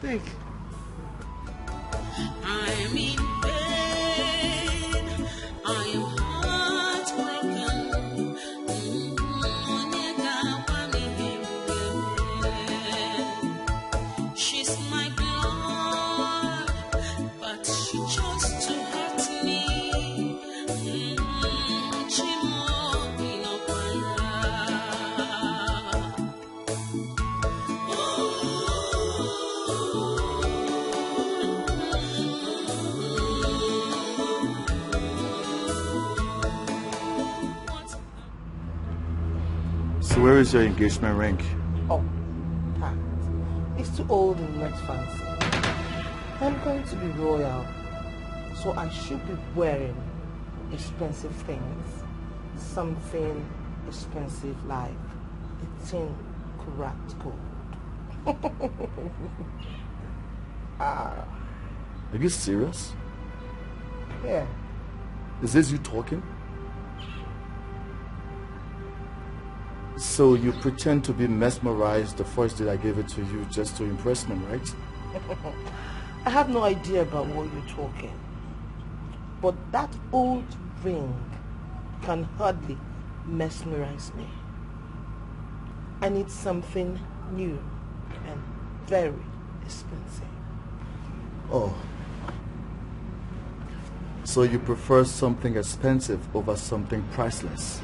Take. I'm in pain. I am heartbroken. where is your engagement ring? Oh, packed. It's too old and not fancy. I'm going to be royal, so I should be wearing expensive things. Something expensive like 18 karat gold. Are you serious? Yeah. Is this you talking? So you pretend to be mesmerized the first day I gave it to you just to impress me, right? I have no idea about what you're talking. But that old ring can hardly mesmerize me. I need something new and very expensive. Oh. So you prefer something expensive over something priceless?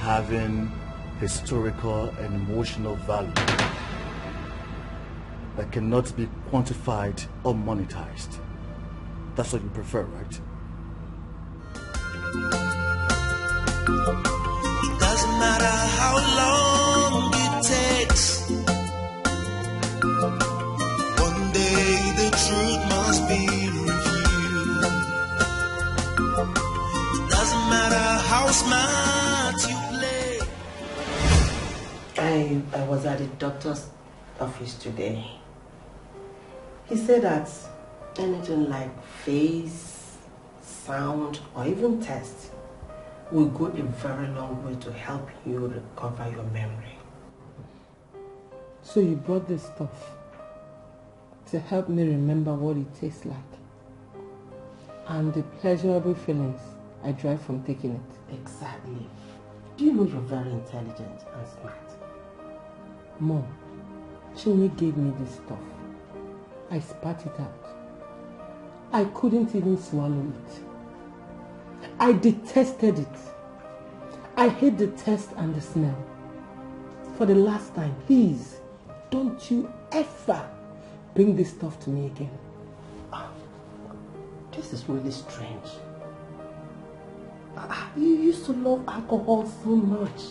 Having historical and emotional value that cannot be quantified or monetized. That's what you prefer, right? It doesn't matter how long it takes. One day the truth must be revealed. It doesn't matter how smart you play. I was at the doctor's office today. He said that anything like face, sound, or even test will go a very long way to help you recover your memory. So you brought this stuff to help me remember what it tastes like and the pleasurable feelings I derive from taking it. Exactly. Do you know you're very intelligent and smart? Mom, Chinwe gave me this stuff. I spat it out. I couldn't even swallow it. I detested it. I hate the taste and the smell. For the last time, please, don't you ever bring this stuff to me again. This is really strange. You used to love alcohol so much.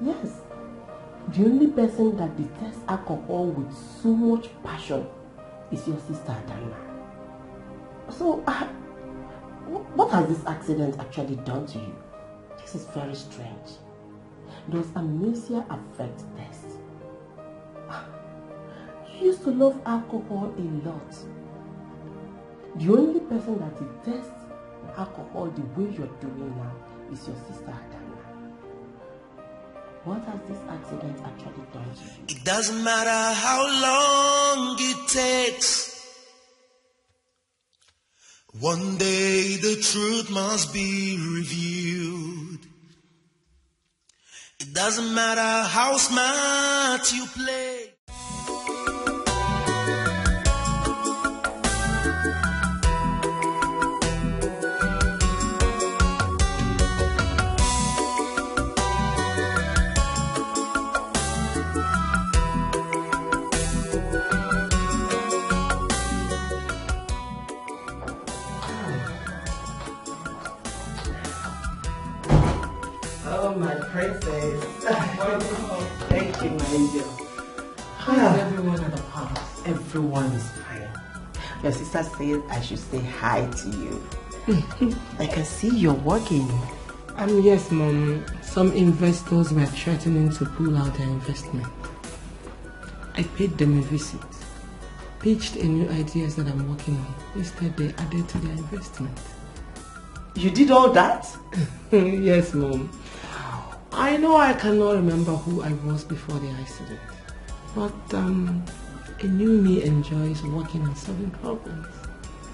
Yes. The only person that detests alcohol with so much passion is your sister Adana. So, what has this accident actually done to you? This is very strange. Does amnesia affect taste? You used to love alcohol a lot. The only person that detests alcohol the way you're doing now is your sister Adana. What has this accident actually done to you? It doesn't matter how long it takes. One day the truth must be revealed. It doesn't matter how smart you play. Oh, my princess. Thank you, my angel. How is everyone at the house? Everyone is fine. Your sister said I should say hi to you. I can see you're working. Yes, Mom. Some investors were threatening to pull out their investment. I paid them a visit, pitched a new ideas that I'm working on. Instead, they added to their investment. You did all that? Yes, Mom. I know I cannot remember who I was before the accident, but a new me enjoys working and solving problems.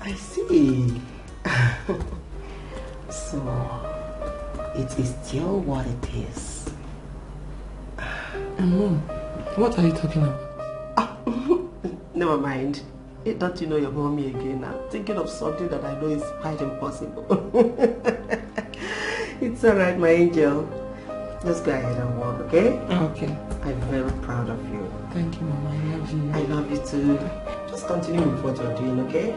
I see. So, it is still what it is. Mom, what are you talking about? Never mind. Don't you know your mommy again? I'm thinking of something that I know is quite impossible. It's alright, my angel. Let's go ahead and walk, okay? Okay. I'm very proud of you. Thank you, Mama. I love you. I love you too. Just continue with what you're doing, okay?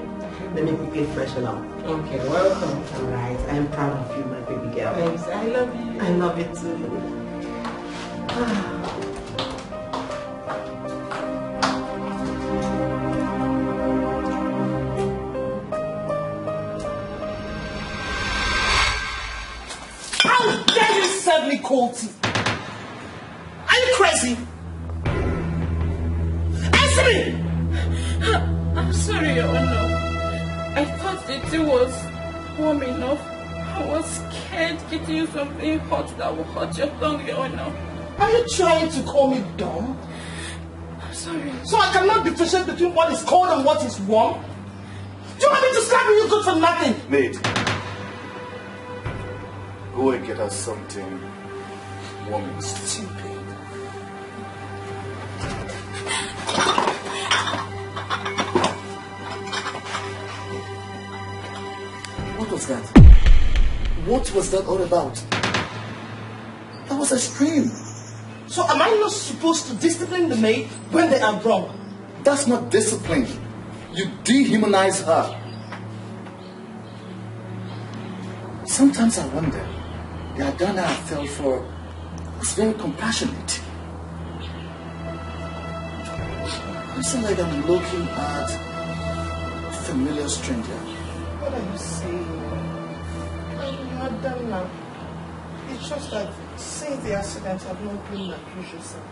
Let me quickly freshen up. Okay, welcome. All right, I am proud of you, my baby girl. Thanks, I love you. I love you too. How dare you serve me cold tea? Are you crazy? Answer me! I'm sorry, Your Honor. I thought the tea was warm enough. I was scared getting you something hot that will hurt your tongue, Your Honor. Are you trying to call me dumb? I'm sorry. So I cannot differentiate between what is cold and what is warm? Do you want me to slap you good for nothing? Maid, go and get us something warm and stupid. What was that? What was that all about? That was extreme. So am I not supposed to discipline the maid when they are wrong? That's not discipline. You dehumanize her. Sometimes I wonder, the Adana I fell for was very compassionate. I feel like I'm looking at a familiar stranger. What are you saying? I'm done now. It's just that since the accident, I've not been my usual self.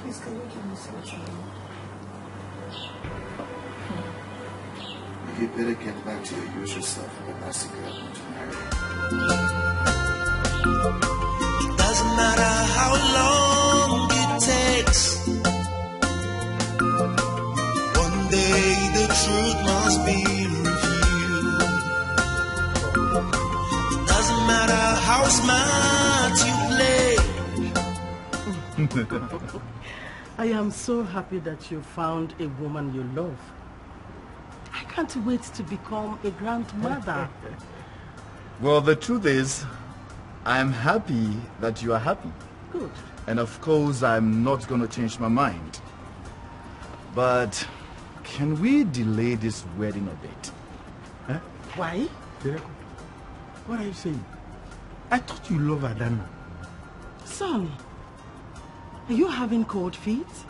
Please, can you give me some time? You better get back to your usual self, but that's the girl I want to marry. It doesn't matter how long it takes. One day the truth must be revealed. It doesn't matter how smart you play. I am so happy that you found a woman you love. I can't wait to become a grandmother. Well, the truth is, I'm happy that you are happy. Good. And of course, I'm not going to change my mind. But can we delay this wedding a bit? Huh? Why? What are you saying? I thought you love Adana. Son, are you having cold feet?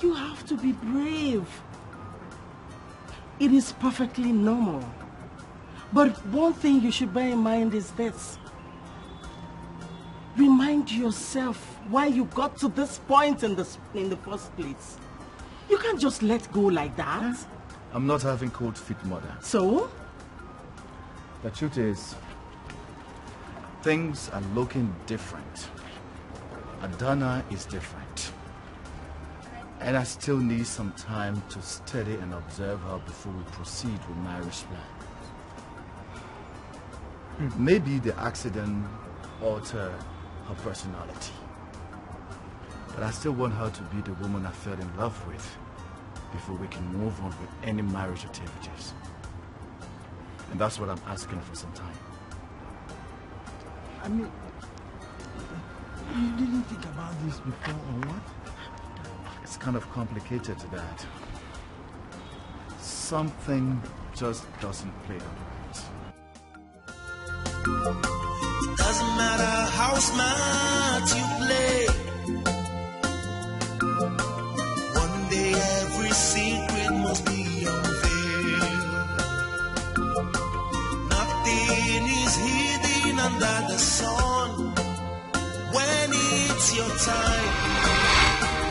You have to be brave. It is perfectly normal. But one thing you should bear in mind is this. Remind yourself why you got to this point in the first place. You can't just let go like that. I'm not having cold feet, mother. So? The truth is, things are looking different. Adana is different. And I still need some time to study and observe her before we proceed with marriage plan. Maybe the accident altered her personality. But I still want her to be the woman I fell in love with before we can move on with any marriage activities. And that's what I'm asking for some time. I mean, you didn't think about this before or what? It's kind of complicated, Dad. Something just doesn't play out right. Doesn't matter how smart you play. One day every secret must be unveiled. Nothing is hidden under the sun. When it's your time,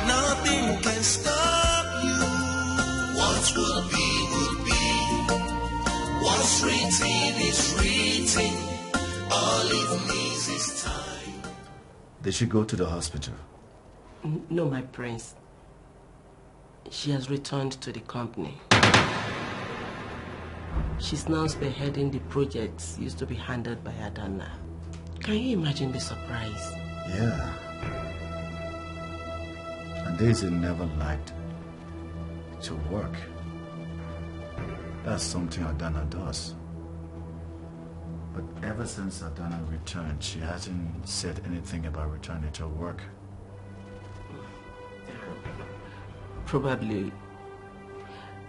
nothing can stop you. What will be, will be. What's written is written. All it needs is time. Did she go to the hospital? No, my prince. She has returned to the company. She's now spearheading the projects used to be handled by Adana. Can you imagine the surprise? Yeah. And Daisy never liked to work. That's something Adana does. But ever since Adana returned, she hasn't said anything about returning to work. Probably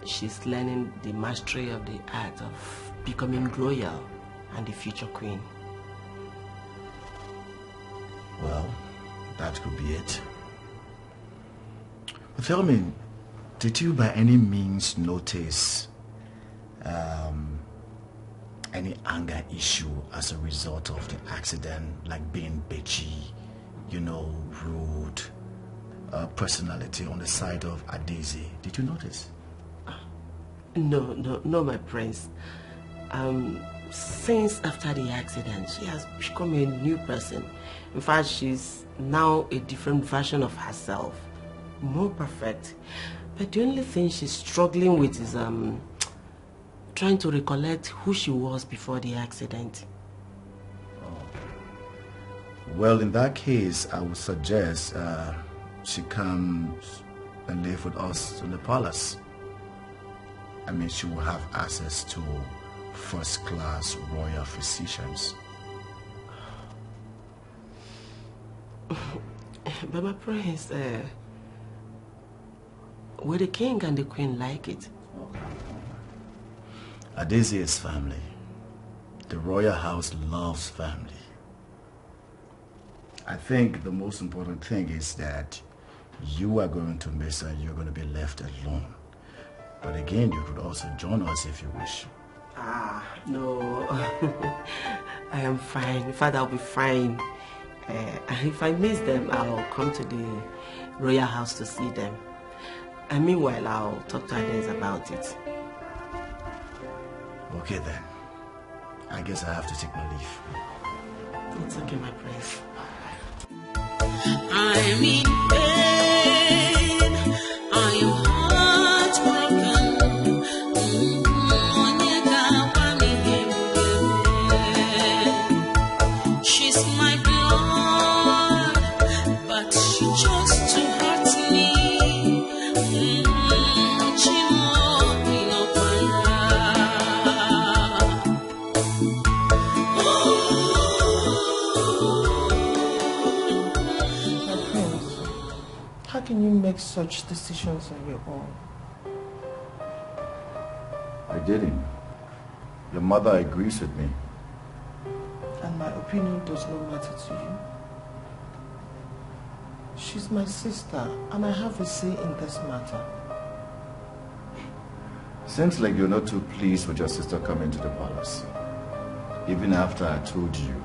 she's learning the mastery of the art of becoming royal and the future queen. Well, that could be it. But tell me, did you by any means notice any anger issue as a result of the accident, like being bitchy, you know, rude, personality on the side of Adeze? Did you notice? No, my prince. Since after the accident, she has become a new person. In fact, she's now a different version of herself, more perfect. But the only thing she's struggling with is trying to recollect who she was before the accident. Well, in that case, I would suggest she comes and live with us in the palace. I mean, she will have access to first-class royal physicians. But my prince, will the king and the queen like it? Adeze is family. The royal house loves family. I think the most important thing is that you are going to miss her, you're going to be left alone. But again, you could also join us if you wish. No. I am fine. In fact, I'll be fine. If I miss them, I'll come to the royal house to see them. And meanwhile, I'll talk to Adeze about it. Okay then. I guess I have to take my leave. It's okay, my prince. I'm in pain. I am heartbroken. She's my blood, but she chose to hurt me. How can you make such decisions on your own? I didn't. Your mother agrees with me. And my opinion does not matter to you? She's my sister, and I have a say in this matter. Seems like you're not too pleased with your sister coming to the palace. Even after I told you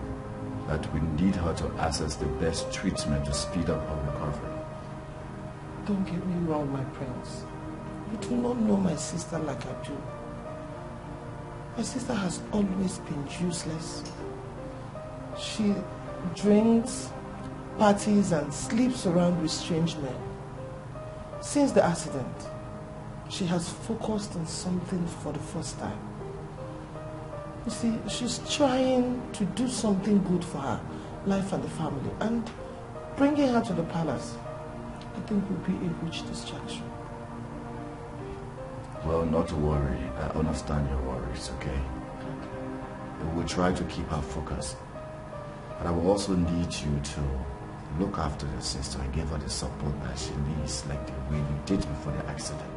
that we need her to access the best treatment to speed up her recovery. Don't get me wrong, my prince. You do not know my sister like I do. My sister has always been useless. She drinks, parties, and sleeps around with strange men. Since the accident, she has focused on something for the first time. You see, she's trying to do something good for her life and the family, and bringing her to the palace, I think, would be a huge distraction. Well, not to worry. I understand your worries, okay? We'll try to keep her focused. But I will also need you to look after your sister and give her the support that she needs, like the way you did before the accident.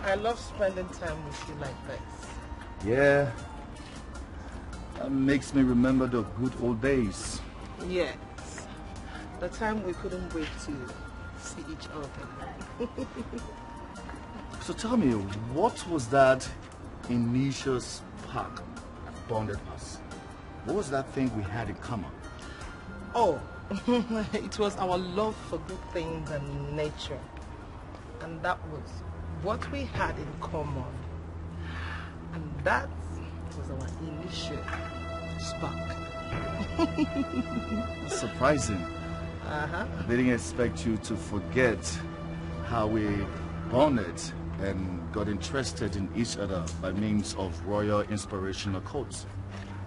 I love spending time with you like this. Yeah. That makes me remember the good old days. Yes. The time we couldn't wait to see each other. So tell me, what was that initial spark that bonded us? What was that thing we had in common? Oh, it was our love for good things and nature. And that was what we had in common. And that was our initial spark. Surprising. I didn't expect you to forget how we bonded and got interested in each other by means of royal inspirational quotes.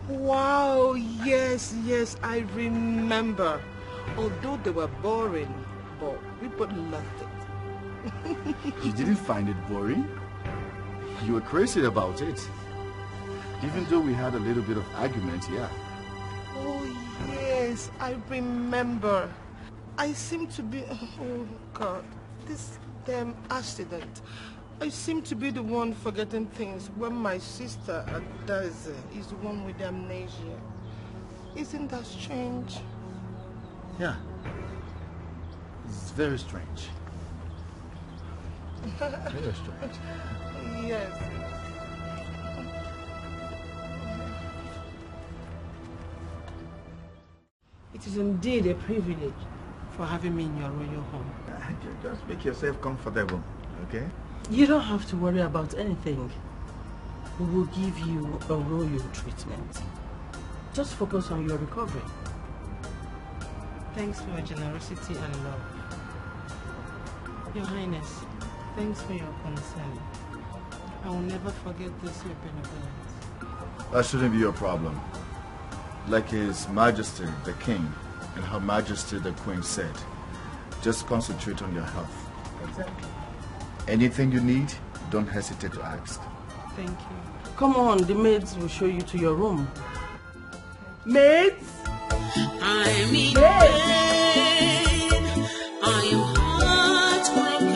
Wow, yes, I remember. Although they were boring, but we both loved it. You didn't find it boring? You were crazy about it. Even though we had a little bit of argument, yeah. Oh, yes, I remember. I seem to be... Oh, God. This damn accident. I seem to be the one forgetting things when my sister, Arthus, is the one with amnesia. Isn't that strange? Yeah. It's very strange. Very strange. Yes. It is indeed a privilege for having me in your royal home. Just make yourself comfortable, okay? You don't have to worry about anything. We will give you a royal treatment. Just focus on your recovery. Thanks for your generosity and love. Your Highness, thanks for your concern. I will never forget this, your benevolence. That shouldn't be your problem. Like His Majesty the King and Her Majesty the Queen said, just concentrate on your health. Exactly. Anything you need, don't hesitate to ask. Thank you. Come on, the maids will show you to your room. Maids? I'm in pain. I am heartbroken.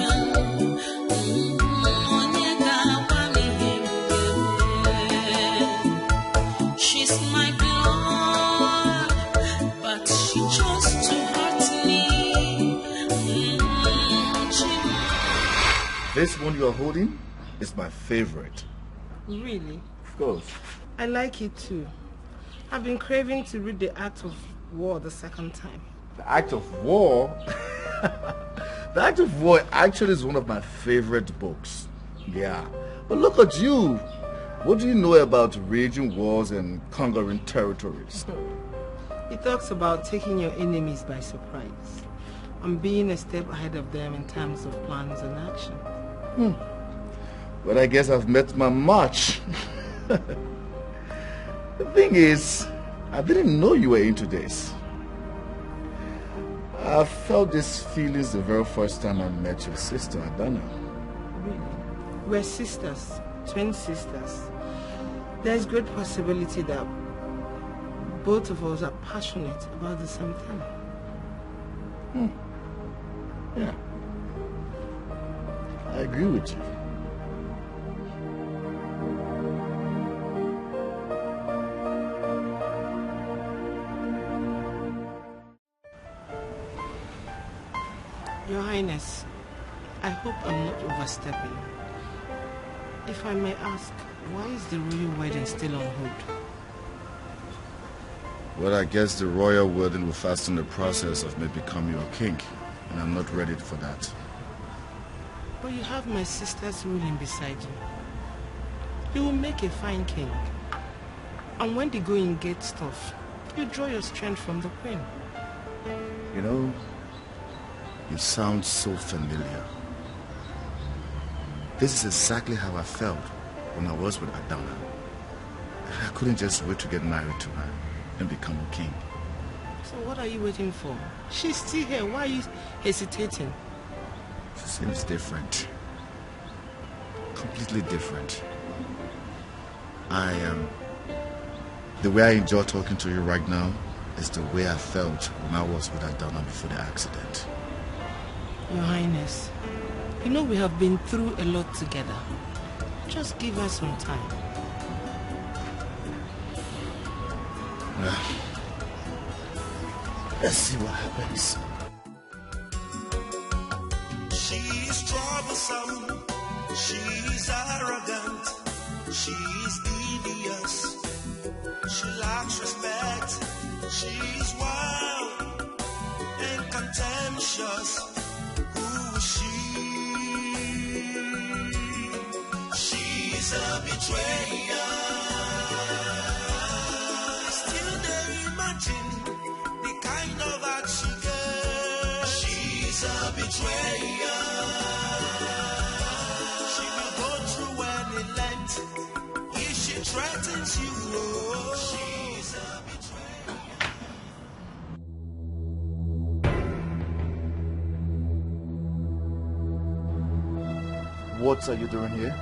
She's my blood, but she chose to hurt me. This one you are holding is my favorite. Really? Of course. I like it too. I've been craving to read The Act of War the second time. The Act of War? The Act of War actually is one of my favorite books. Yeah. But look at you. What do you know about raging wars and conquering territories? It talks about taking your enemies by surprise and being a step ahead of them in terms of plans and action. But I guess I've met my match. The thing is, I didn't know you were into this. I felt these feelings the very first time I met your sister, Adana. Really? We're sisters, twin sisters. There's great possibility that both of us are passionate about the same thing. Yeah. I agree with you. Your Highness, I hope I'm not overstepping. If I may ask, why is the royal wedding still on hold? Well, I guess the royal wedding will fasten the process of me becoming your king, and I'm not ready for that. But you have my sister's ruling beside you. You will make a fine king. And when the going gets tough, you draw your strength from the queen. You know, you sound so familiar. This is exactly how I felt when I was with Adana. I couldn't just wait to get married to her and become a king. So what are you waiting for? She's still here. Why are you hesitating? She seems different. Completely different. The way I enjoy talking to you right now is the way I felt when I was with Adana before the accident. Your Highness, you know we have been through a lot together. Just give us some time. Well, let's see what happens. She's troublesome, she's arrogant, she's devious, she lacks respect, she's wild and contemptuous. Who is she? She's a betrayer. Still they imagine the kind of act she gets. She's a betrayer. She will go through any length if she threatens you. She's a betrayer. What are you doing here?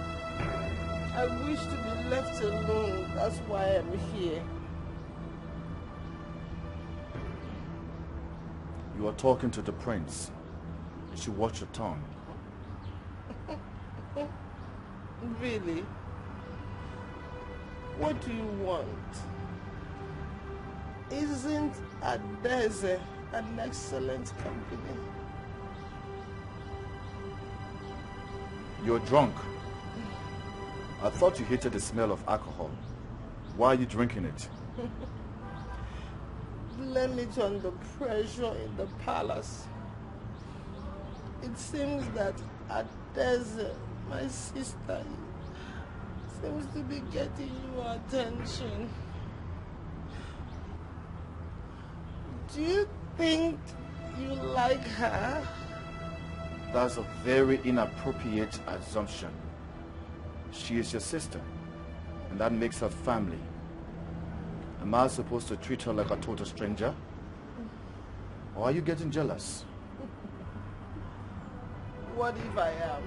I wish to be left alone. That's why I'm here. You are talking to the prince. You should watch your tongue. Really? What do you want? Isn't Adeze an excellent company? You're drunk. I thought you hated the smell of alcohol. Why are you drinking it? Blame it on the pressure in the palace. It seems that Adeze, my sister, seems to be getting your attention. Do you think you like her? That's a very inappropriate assumption. She is your sister, and that makes her family. Am I supposed to treat her like a total stranger? Or are you getting jealous? What if I am?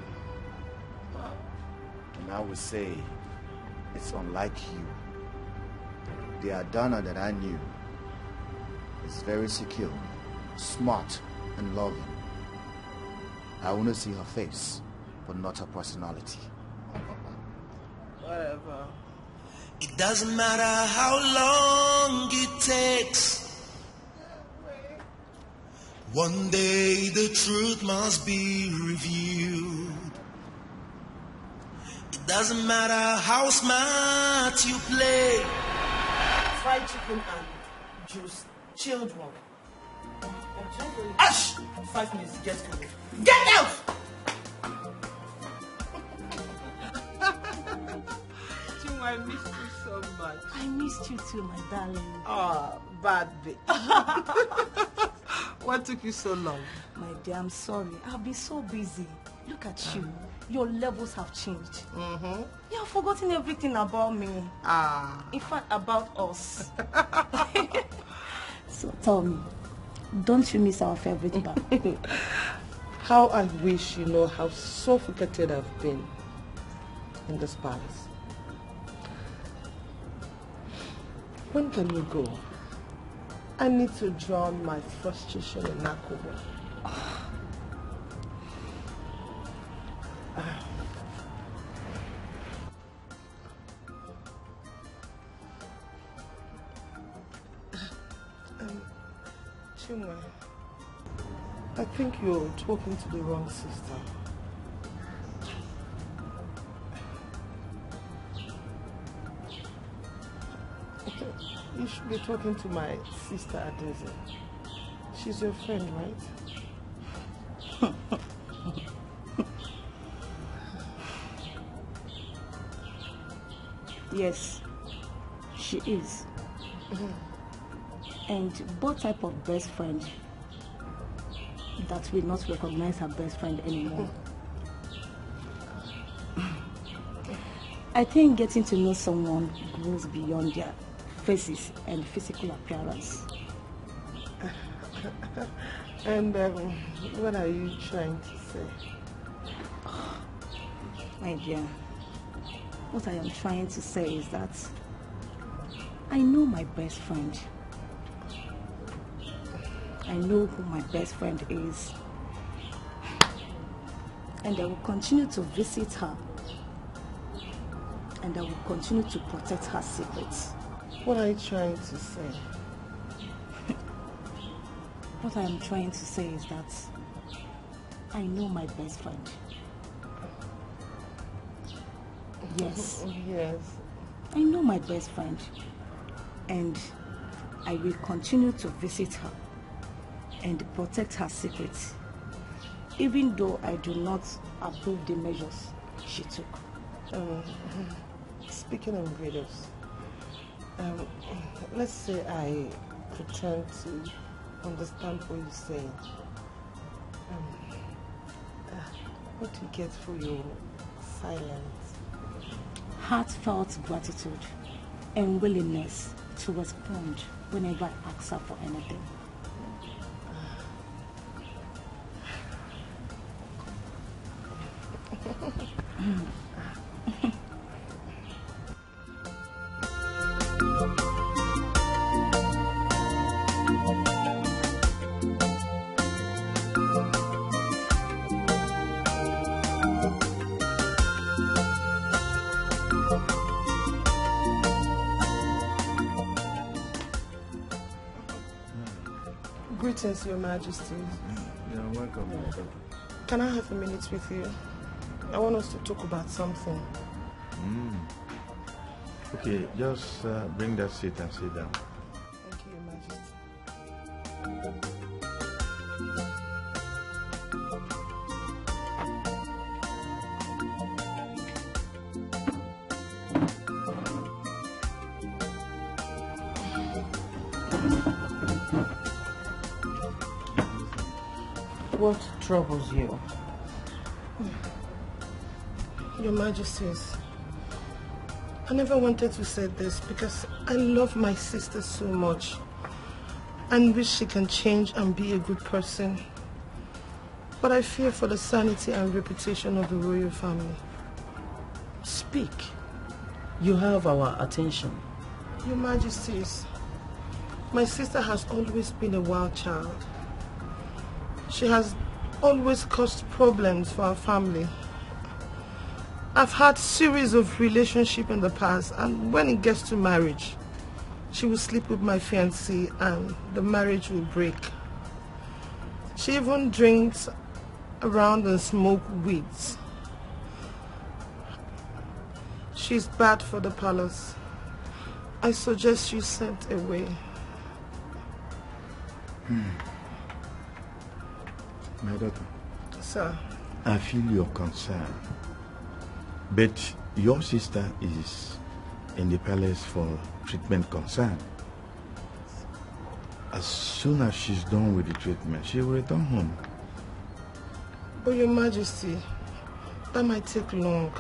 And I would say, it's unlike you. The Adana that I knew is very secure, smart, and loving. I want to see her face, but not her personality. Whatever. It doesn't matter how long it takes. One day the truth must be revealed. It doesn't matter how smart you play. Fried chicken and juice, chilled one. Ash! 5 minutes, get coming. Get out! I missed you so much. I missed you too, my darling. Ah, bad bitch. What took you so long? My dear, I'm sorry. I've been so busy. Look at you. Your levels have changed. You have forgotten everything about me. In fact, about us. So tell me, don't you miss our favorite bar? How I wish you know how suffocated I've been in this palace. When can we go? I need to drown my frustration in alcohol. Chinwe, I think you're talking to the wrong sister. You should be talking to my sister Adeze. She's your friend, right? Yes, she is. And what type of best friend that will not recognize her best friend anymore? I think getting to know someone goes beyond their faces and physical appearance. And what are you trying to say? My dear, what I am trying to say is that I know my best friend. I know who my best friend is. And I will continue to visit her. And I will continue to protect her secrets. What are you trying to say? What I am trying to say is that I know my best friend. Yes. Yes. I know my best friend. And I will continue to visit her and protect her secrets, even though I do not approve the measures she took. Speaking of measures, let's say I pretend to understand what you're saying. What do you get for your silence? Heartfelt gratitude and willingness to respond whenever I ask her for anything. Greetings, Your Majesty. You're welcome. Can I have a minute with you? I want us to talk about something. Okay, just bring that seat and sit down. Thank you, Your Majesty. What troubles you? Your Majesties, I never wanted to say this because I love my sister so much and wish she can change and be a good person. But I fear for the sanity and reputation of the royal family. Speak. You have our attention. Your Majesties, my sister has always been a wild child. She has always caused problems for our family. I've had series of relationships in the past, and when it gets to marriage, she will sleep with my fiancé and the marriage will break. She even drinks around and smokes weeds. She's bad for the palace. I suggest she's sent away. My daughter. Sir. I feel your concern. But your sister is in the palace for treatment concern. As soon as she's done with the treatment, she will return home. But Your Majesty, that might take long.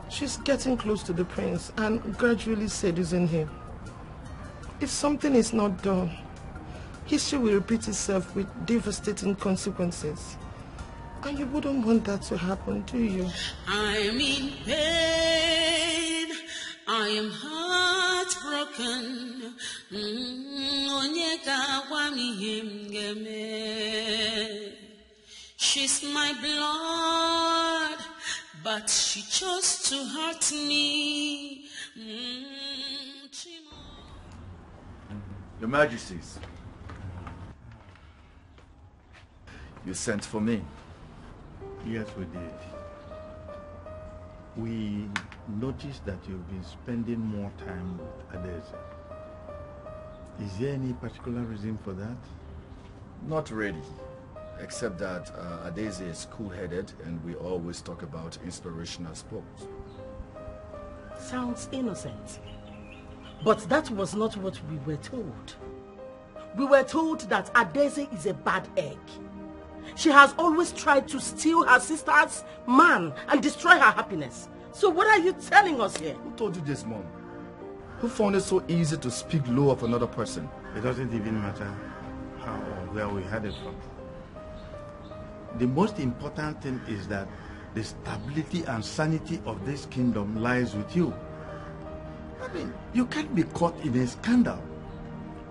She's getting close to the prince and gradually seducing him. If something is not done, history will repeat itself with devastating consequences. And you wouldn't want that to happen, do you? I'm in pain. I am heartbroken. She's my blood, but she chose to hurt me. Your Majesties, you sent for me. Yes, we did. We noticed that you've been spending more time with Adeze. Is there any particular reason for that? Not really, except that Adeze is cool-headed and we always talk about inspirational sports. Sounds innocent. But that was not what we were told. We were told that Adeze is a bad egg. She has always tried to steal her sister's man and destroy her happiness. So what are you telling us here? Who told you this, Mom? Who found it so easy to speak low of another person? It doesn't even matter how or where we had it from. The most important thing is that the stability and sanity of this kingdom lies with you. I mean, you can't be caught in a scandal.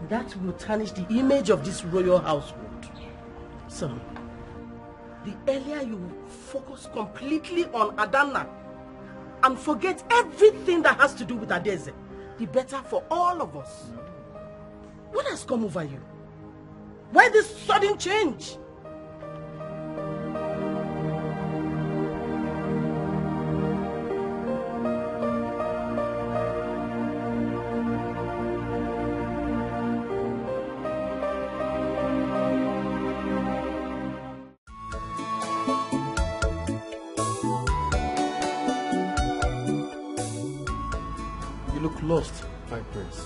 That will tarnish the image of this royal household. Son, the earlier you focus completely on Adana and forget everything that has to do with Adeze, the better for all of us. What has come over you? Why this sudden change? Lost, my prince.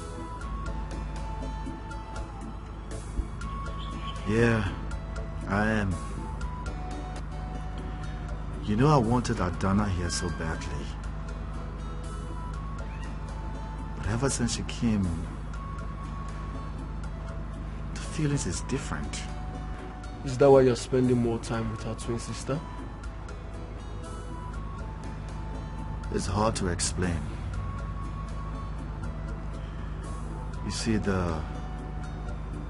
Yeah, I am. You know I wanted Adana here so badly. But ever since she came, the feelings is different. Is that why you're spending more time with her twin sister? It's hard to explain. You see, the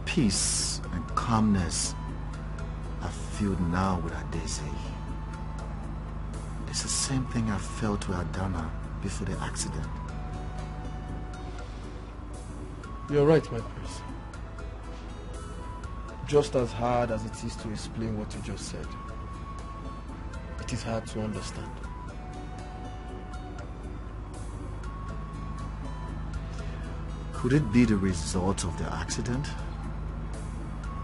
peace and calmness I feel now with Daisy, it's the same thing I felt with Adana before the accident. You're right, my prince. Just as hard as it is to explain what you just said, it is hard to understand. Could it be the result of the accident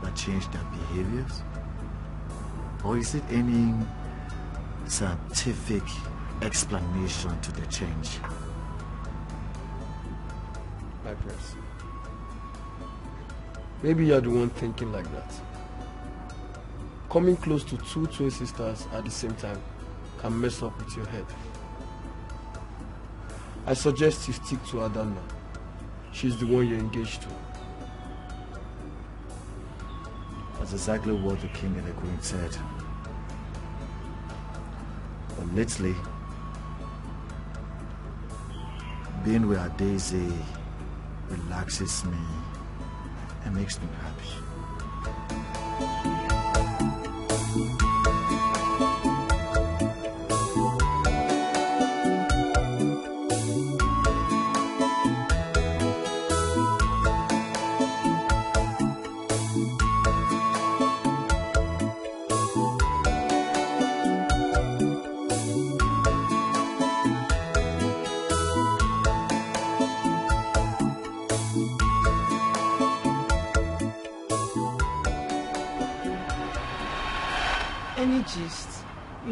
that changed their behaviors? Or is it any scientific explanation to the change? My prince, maybe you're the one thinking like that. Coming close to two twin sisters at the same time can mess up with your head. I suggest you stick to Adana. She's the one you're engaged to. That's exactly what the king and the queen said. But lately, being with Daisy relaxes me and makes me happy.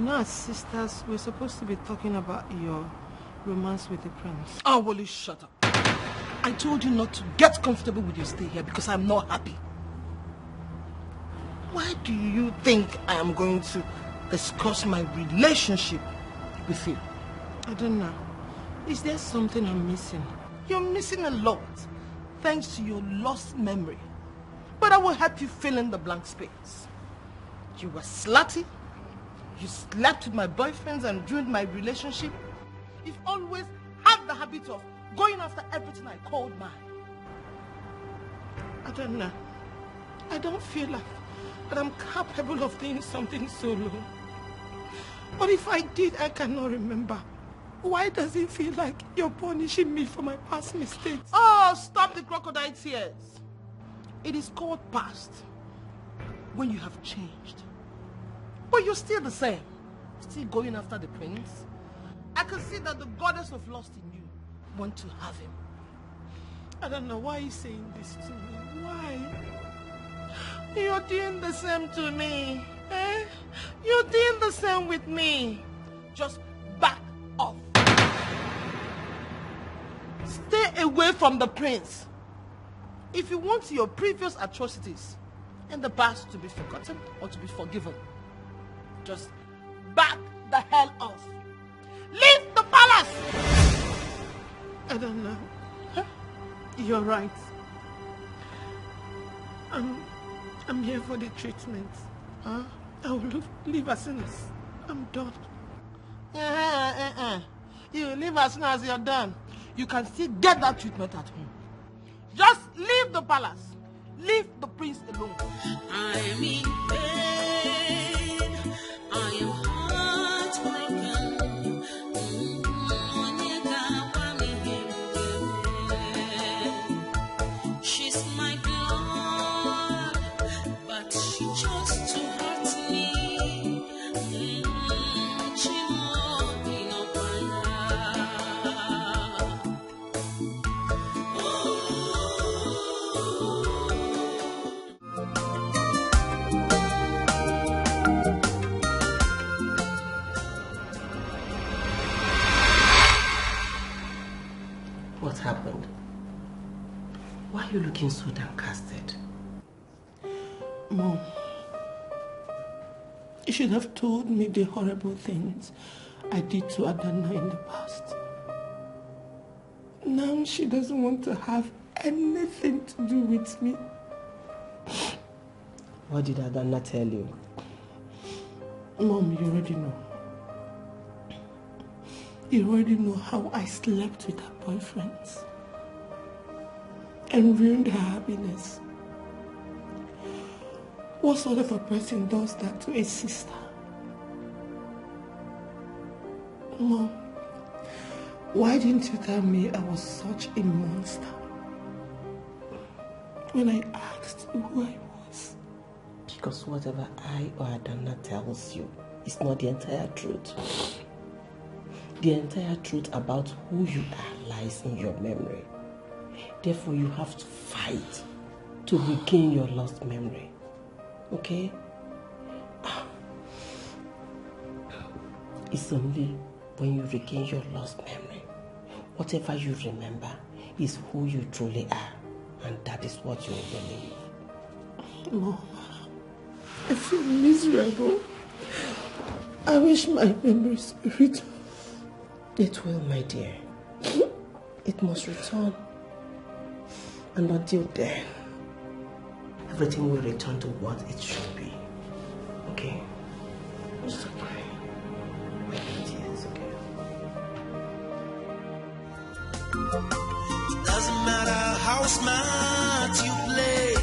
As sisters, we're supposed to be talking about your romance with the prince. Oh, will you shut up? I told you not to get comfortable with your stay here because I'm not happy. Why do you think I am going to discuss my relationship with you? I don't know. Is there something I'm missing? You're missing a lot, thanks to your lost memory. But I will help you fill in the blank space. You were slutty. You slept with my boyfriends and ruined my relationship. You've always had the habit of going after everything I called mine. I don't know. I don't feel like that I'm capable of doing something so low. But if I did, I cannot remember. Why does it feel like you're punishing me for my past mistakes? Oh, stop the crocodile tears. It is called past when you have changed. But you're still the same. Still going after the prince. I can see that the goddess of lust in you want to have him. I don't know why you're saying this to me. Why? You're doing the same to me. Eh? You're doing the same with me. Just back off. Stay away from the prince. If you want your previous atrocities in the past to be forgotten or to be forgiven, just back the hell off. Leave the palace! I don't know. Huh? You're right. I'm here for the treatment. Huh? I will leave as soon as I'm done. You leave as soon as you're done. You can still get that treatment at home. Just leave the palace. Leave the prince alone. I am in pain. I am heartbroken. She's my blood, but she chose to hurt me. She won't be no What happened? Why are you looking so downcasted? Mom, you should have told me the horrible things I did to Adana in the past. Now she doesn't want to have anything to do with me. What did Adana tell you? Mom, you already know. You already know how I slept with her boyfriends and ruined her happiness. What sort of a person does that to a sister? Mom, why didn't you tell me I was such a monster when I asked who I was? Because whatever I or Adana tells you is not the entire truth. The entire truth about who you are lies in your memory. Therefore, you have to fight to regain your lost memory. Okay? It's only when you regain your lost memory, whatever you remember is who you truly are, and that is what you will believe. Mom, I feel miserable. I wish my memories returned. It will, my dear. It must return. And until then, everything will return to what it should be. Okay? It's okay. It's okay. It doesn't matter how smart you play.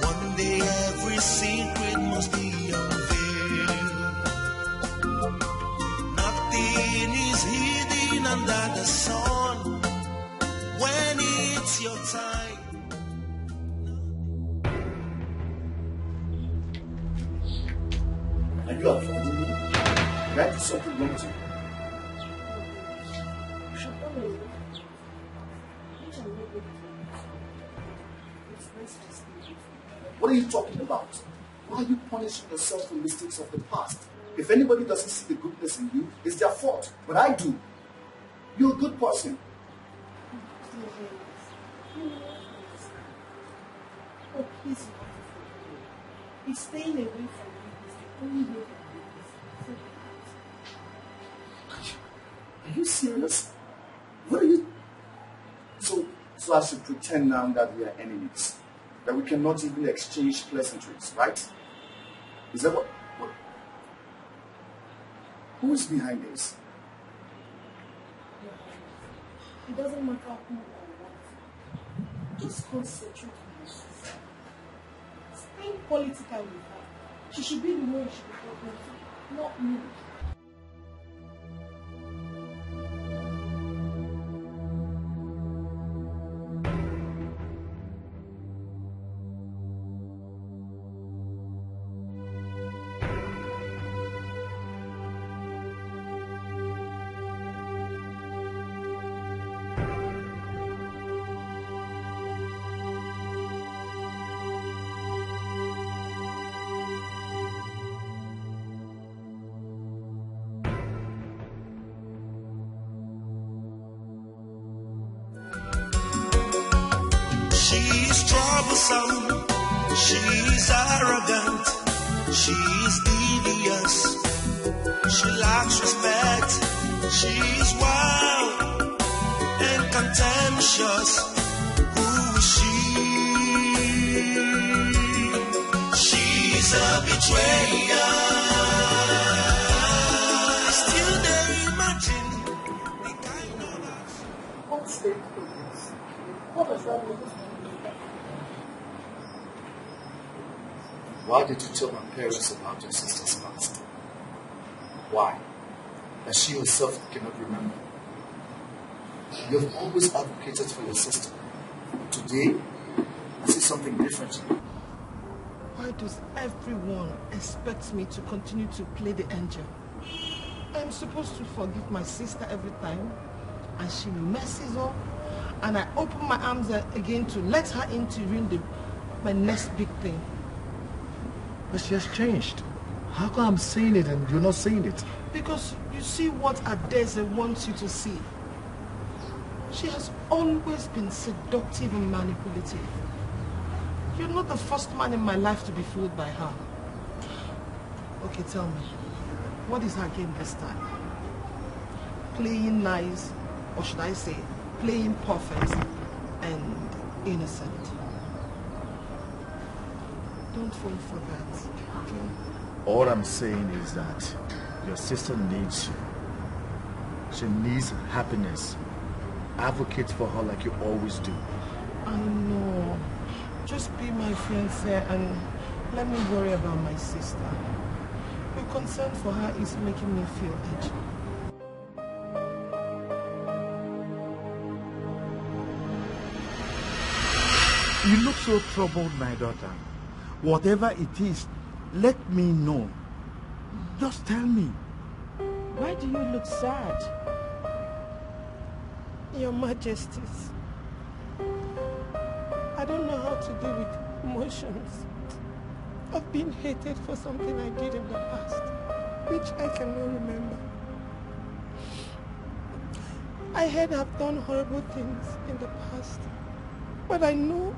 One day every secret must be unveiled. Nothing is hidden under the sun. When it's your time. Are you avoiding me? That is something wrong with you. What are you talking about? Why are you punishing yourself for mistakes of the past? If anybody doesn't see the goodness in you, it's their fault. But I do. You're a good person. Oh, please, he's staying away from me. He's the only way that Are you serious? What are you... So I should pretend now that we are enemies? That we cannot even exchange pleasantries, right? Is that what... Who is behind this? It doesn't matter who or what. Just concentrate on your sister. Staying political with her. She should be the one you should be talking to, not me. She's troublesome, she's arrogant, she's devious, she lacks respect, she's wild and contemptuous. Who is she? She's a betrayer. Still they imagine the kind of us. What's the difference? What does that mean? Why did you tell my parents about your sister's past? Why? That she herself cannot remember. You have always advocated for your sister. Today, I see something different. Why does everyone expect me to continue to play the angel? I'm supposed to forgive my sister every time, and she messes up, and I open my arms again to let her in to ruin my next big thing. But she has changed. How come I'm seeing it and you're not seeing it? Because you see what Adeze wants you to see. She has always been seductive and manipulative. You're not the first man in my life to be fooled by her. Okay, tell me, what is her game this time? Playing nice, or should I say, playing perfect and innocent. Don't fall for that, okay? All I'm saying is that Your sister needs you. She needs happiness. Advocate for her like you always do. I know. Just be my fiancé and let me worry about my sister. Your concern for her is making me feel edgy. You look so troubled, my daughter. Whatever it is, let me know. Just tell me. Why do you look sad? Your Majesties, I don't know how to deal with emotions of being hated for something I did in the past, which I cannot remember. I heard I've done horrible things in the past, but I know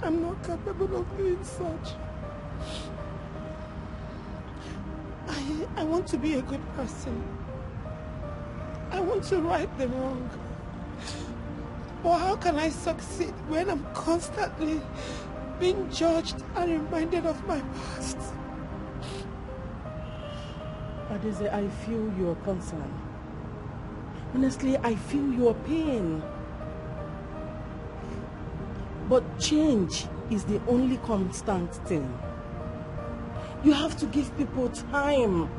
I'm not capable of doing such. I want to be a good person. I want to right the wrong. But how can I succeed when I'm constantly being judged and reminded of my past? Adeze, I feel your concern. Honestly, I feel your pain. But change is the only constant thing. You have to give people time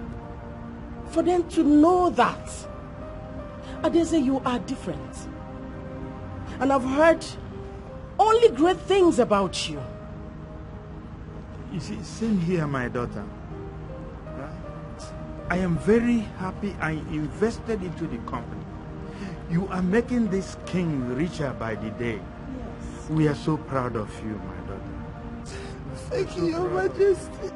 for them to know that. Adeze, you are different. And I've heard only great things about you. You see, same here, my daughter. I am very happy I invested into the company. You are making this king richer by the day. Yes. We are so proud of you, my daughter. Thank you, Your Majesty.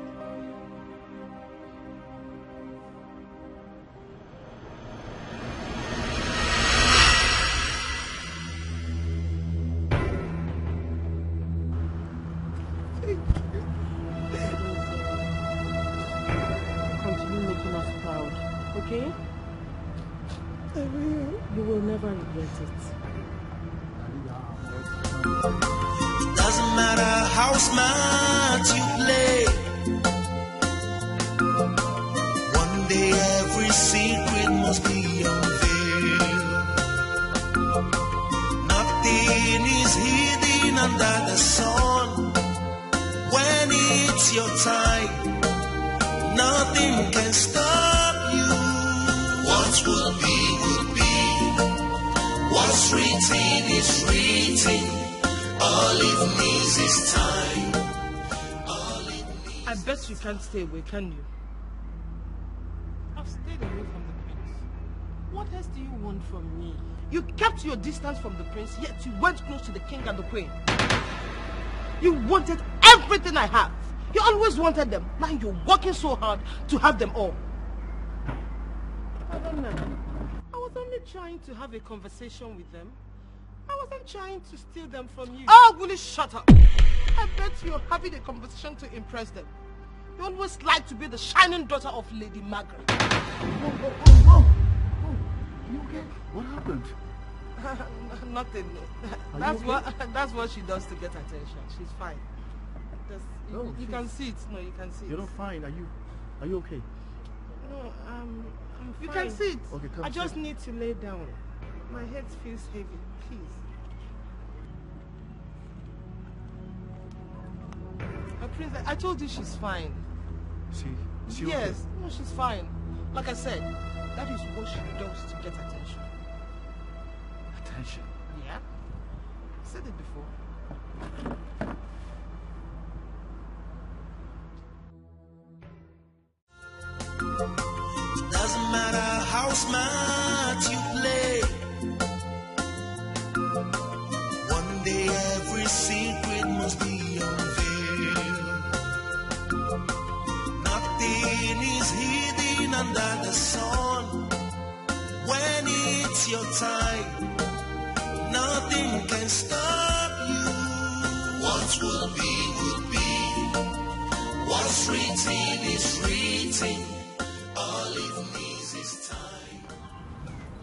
Okay? I will. You will never regret it. It doesn't matter how smart you play. One day every secret must be unveiled. Nothing is hidden under the sun. When it's your time, nothing can stop you. What will be, will be. What's written is written. All it needs is time. I bet you can't stay away, can you? I've stayed away from the prince. What else do you want from me? You kept your distance from the prince, yet you went close to the king and the queen. You wanted everything I have. You always wanted them. Now you're working so hard to have them all. I don't know. I was only trying to have a conversation with them. I wasn't trying to steal them from you. Oh, will you shut up? I bet you're having a conversation to impress them. You always like to be the shining daughter of Lady Margaret. Oh, you okay? What happened? Nothing. That's what she does to get attention. She's fine. You can see it. No, you can see it. You're not fine. Are you okay? No, I'm fine. You can see it. Okay, come I just need to lay down. My head feels heavy. Please. Princess, I told you she's fine. Is she yes. okay? No, she's fine. Like I said, that is what she does to get attention. Attention? Yeah. I said it before. Doesn't matter how smart you play. One day every secret must be unveiled. Nothing is hidden under the sun. When it's your time, nothing can stop you. What will be, will be. What's written is written. All it needs is time.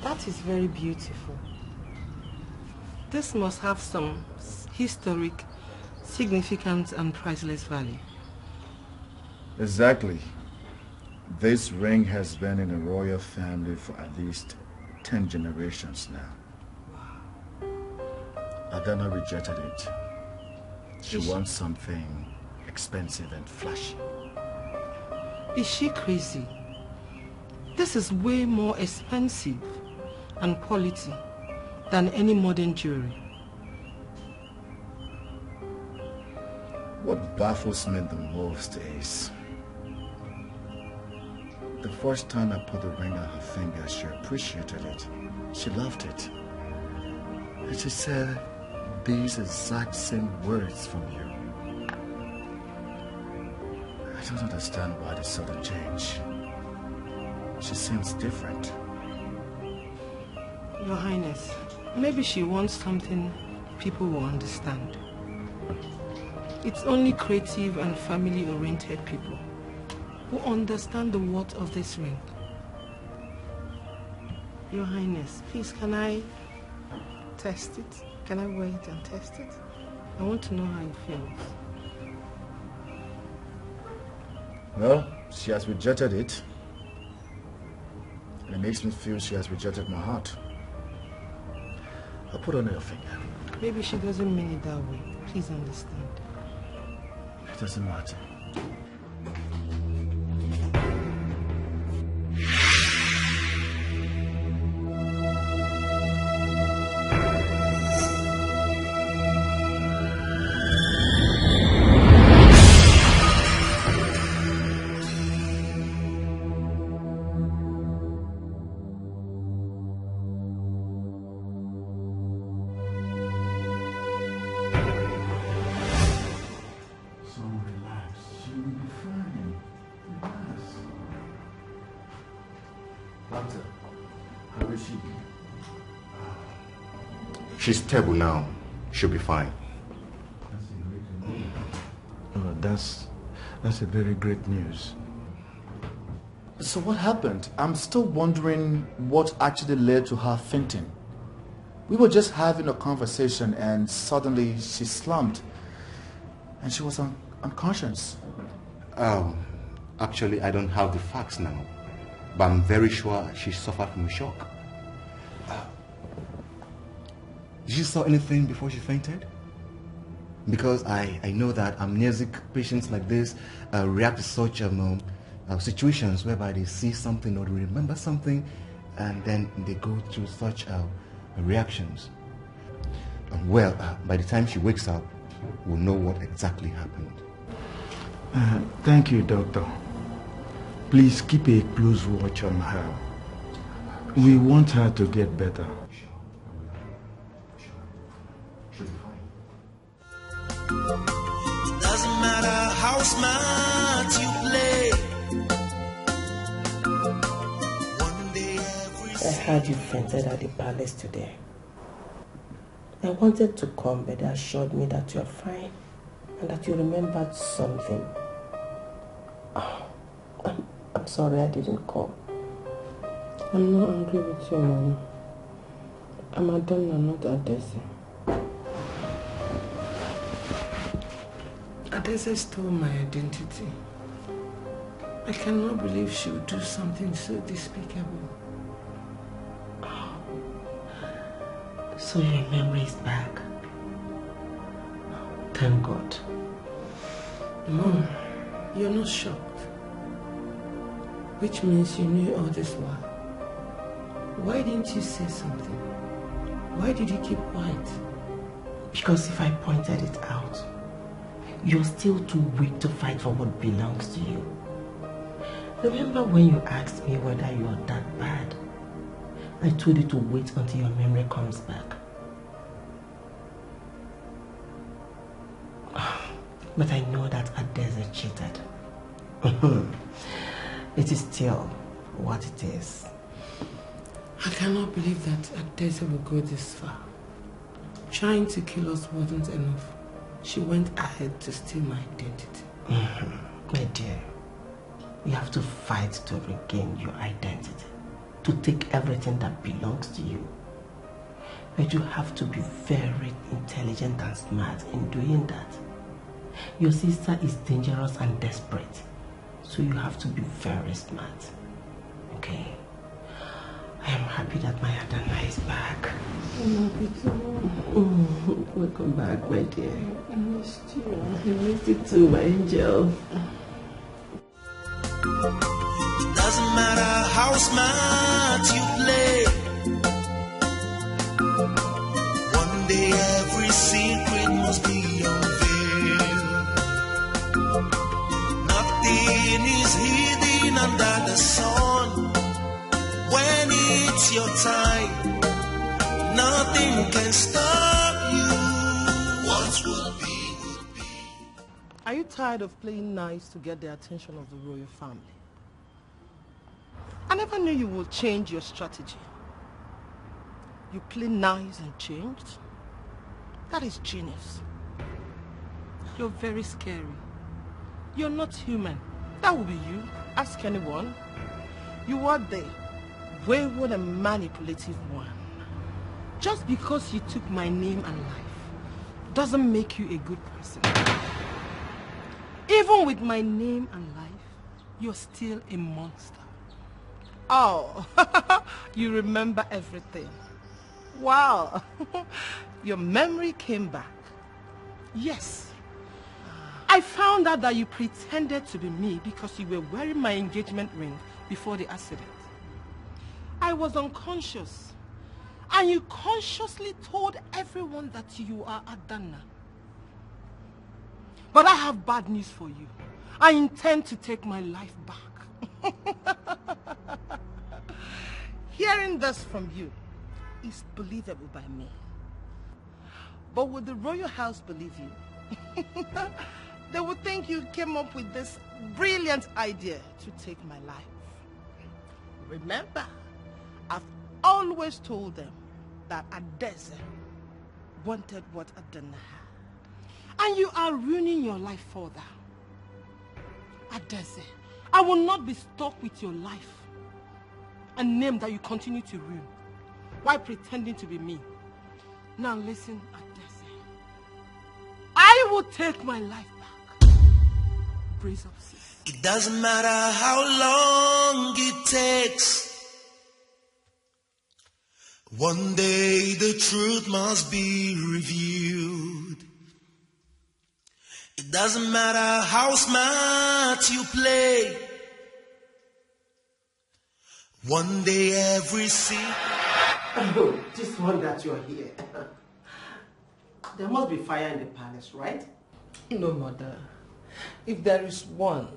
That is very beautiful. This must have some historic significance and priceless value. Exactly. This ring has been in the royal family for at least 10 generations now. Adana rejected it. She wants something expensive and flashy. Is she crazy? This is way more expensive and quality than any modern jewelry. What baffles me the most is the first time I put the ring on her finger, she appreciated it. She loved it. And she said these exact same words from you. I don't understand why the sudden change. She seems different. Your Highness, maybe she wants something people will understand. It's only creative and family-oriented people who understand the worth of this ring. Your Highness, please, can I test it? Can I wear it and test it? I want to know how it feels. Well, she has rejected it. And it makes me feel she has rejected my heart. I'll put on your finger. Maybe she doesn't mean it that way. Please understand. It doesn't matter. She's stable now. She'll be fine. Oh, that's a very great news. So what happened? I'm still wondering what actually led to her fainting. We were just having a conversation and suddenly she slumped and she was unconscious. Actually, I don't have the facts now, but I'm very sure she suffered from a shock. Did you saw anything before she fainted? Because I know that amnesic patients like this react to such situations whereby they see something or they remember something and then they go through such reactions. Well, by the time she wakes up, we'll know what exactly happened. Thank you, Doctor. Please keep a close watch on her. We want her to get better. It doesn't matter how smart you play. One day I heard you fainted at the palace today. I wanted to come, but they assured me that you're fine and that you remembered something. Oh, I'm sorry I didn't come. I'm not angry with you, Mama. I'm Adana, not Adese. Adese stole my identity. I cannot believe she would do something so despicable. Oh. So your memory is back. Thank God. Mom, you're not shocked. Which means you knew all this while. Why didn't you say something? Why did you keep quiet? Because if I pointed it out, you're still too weak to fight for what belongs to you. Remember when you asked me whether you are that bad? I told you to wait until your memory comes back. But I know that Adese cheated. It is still what it is. I cannot believe that Adese will go this far. Trying to kill us wasn't enough. She went ahead to steal my identity. My dear, you have to fight to regain your identity, to take everything that belongs to you. But you have to be very intelligent and smart in doing that. Your sister is dangerous and desperate. So you have to be very smart. Okay? I am happy that my Adana is back. I'm happy too. Welcome back, my dear. I missed you. I missed you too, my angel. It doesn't matter how smart you play. One day every secret must be unveiled. Nothing is hidden under the sun. When it's your time, nothing can stop you. What will be, will be. Are you tired of playing nice to get the attention of the royal family? I never knew you would change your strategy. You play nice and changed? That is genius. You're very scary. You're not human. That will be you. Ask anyone. You are the wayward and manipulative one. Just because you took my name and life doesn't make you a good person. Even with my name and life, you're still a monster. Oh, you remember everything. Wow, your memory came back. Yes, I found out that you pretended to be me because you were wearing my engagement ring before the accident. I was unconscious, and you consciously told everyone that you are Adana. But I have bad news for you. I intend to take my life back. Hearing this from you is believable by me. But would the royal house believe you? They would think you came up with this brilliant idea to take my life. Remember, I've always told them that Adeze wanted what Adana had. And you are ruining your life further. Adeze, I will not be stuck with your life. A name that you continue to ruin while pretending to be me. Now listen, Adeze. I will take my life back. Brace up, sis. It doesn't matter how long it takes. One day the truth must be revealed. It doesn't matter how smart you play. One day every secret. Oh, just one that you're here. There must be fire in the palace, right? No, mother. If there is one,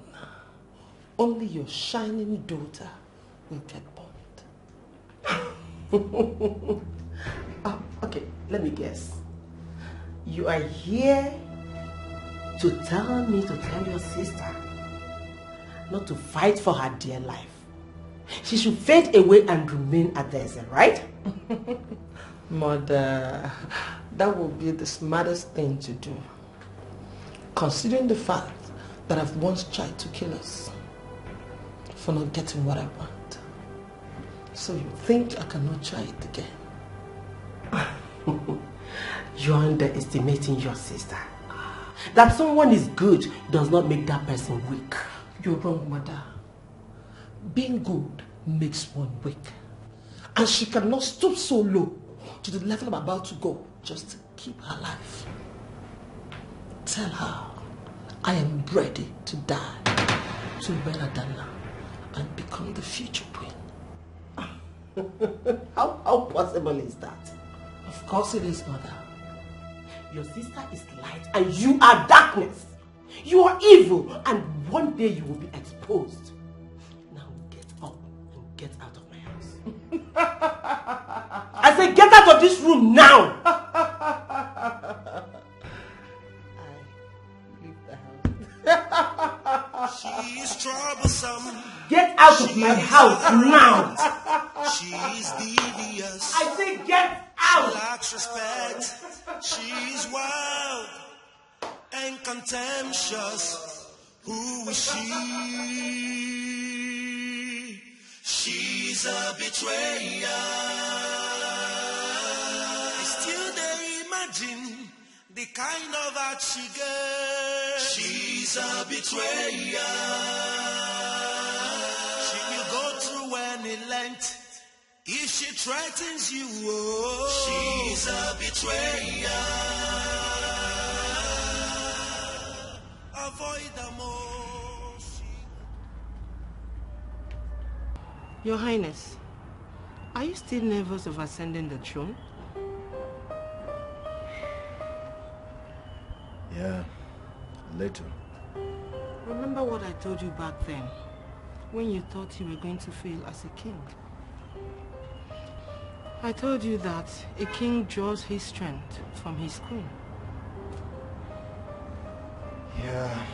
only your shining daughter will get burned. Oh, okay, let me guess. You are here to tell me to tell your sister not to fight for her dear life. She should fade away and remain at Adeze, right? Mother, that would be the smartest thing to do. Considering the fact that I've once tried to kill us for not getting what I want. So you think I cannot try it again? You're underestimating your sister. That someone is good does not make that person weak. You're wrong, mother. Being good makes one weak. And she cannot stoop so low to the level I'm about to go just to keep her life. Tell her I am ready to die to wed Adana and become the future queen. How possible is that? Of course it is, mother. Your sister is light and you are darkness. You are evil and one day you will be exposed. Now get up and get out of my house. I say get out of this room now. She's troublesome. Get out of my house now. She's devious. I say get out. She lacks respect. She's wild and contemptuous. Who is she? She's a betrayer. I still they imagine the kind of art she gets. She's a betrayer. If she threatens you, oh, she's a betrayer. Avoid the most. Your Highness, are you still nervous of ascending the throne? Yeah, a little. Remember what I told you back then, when you thought you were going to fail as a king? I told you that a king draws his strength from his queen. Yeah,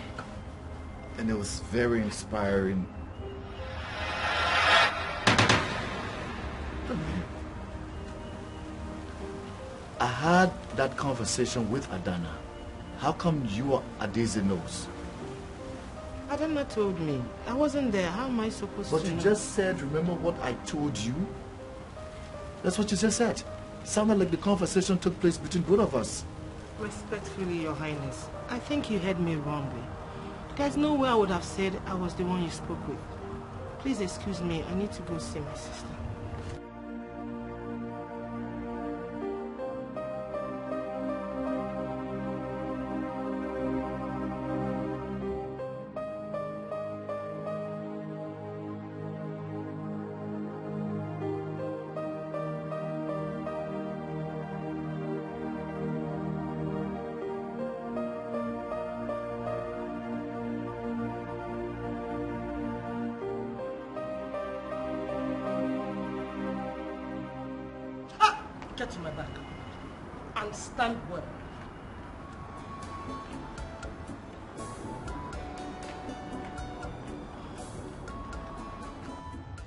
and it was very inspiring. I had that conversation with Adana. How come you are Adeze knows? Adana told me. I wasn't there. How am I supposed to know? But you just said, remember what I told you? That's what you just said. Sounded like the conversation took place between both of us. Respectfully, Your Highness, I think you heard me wrongly. There's no way I would have said I was the one you spoke with. Please excuse me. I need to go see my sister. Get to my back and stand well.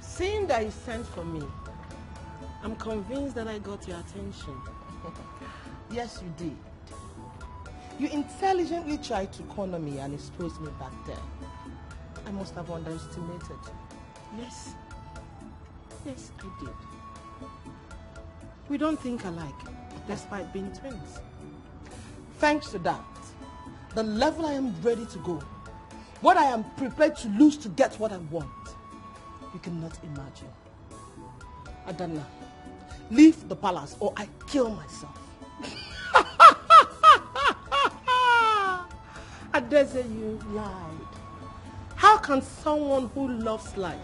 Seeing that you sent for me, I'm convinced that I got your attention. Yes, you did. You intelligently tried to corner me and expose me back there. I must have underestimated. Yes. Yes, I did. We don't think alike, despite being twins. Thanks to that, the level I am ready to go, what I am prepared to lose to get what I want, you cannot imagine. Adana, leave the palace or I kill myself. Adeze, you lied. How can someone who loves life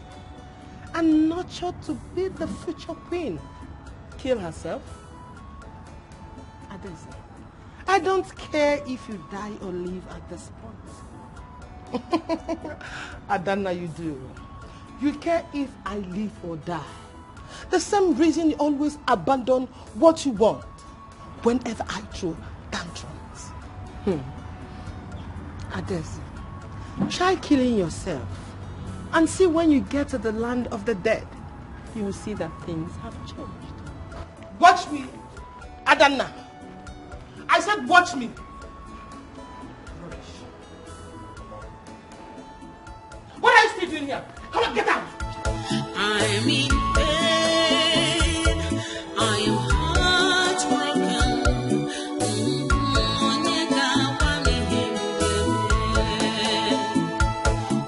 and nurtured to be the future queen kill herself? Adeze, I don't care if you die or live at this point. Adana, you do. You care if I live or die. The same reason you always abandon what you want whenever I throw tantrums. Adeze, try killing yourself and see when you get to the land of the dead, you will see that things have changed. Watch me, Adana. I said watch me. What are you still doing here? Come on, get out. I'm in pain. I am heartbroken.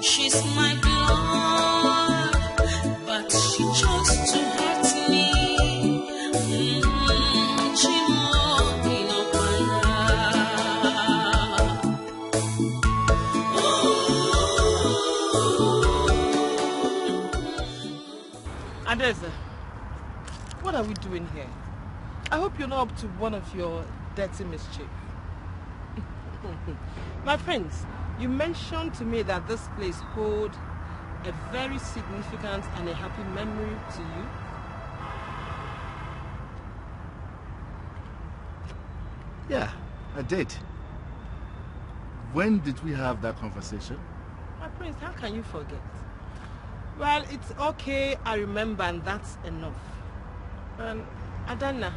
She's my blood, but she chose to hurt me. Adeze, what are we doing here? I hope you're not up to one of your dirty mischief. My friends, you mentioned to me that this place holds a very significant and a happy memory to you. Yeah, I did. When did we have that conversation? My prince, how can you forget? Well, it's okay, I remember, and that's enough. Adana,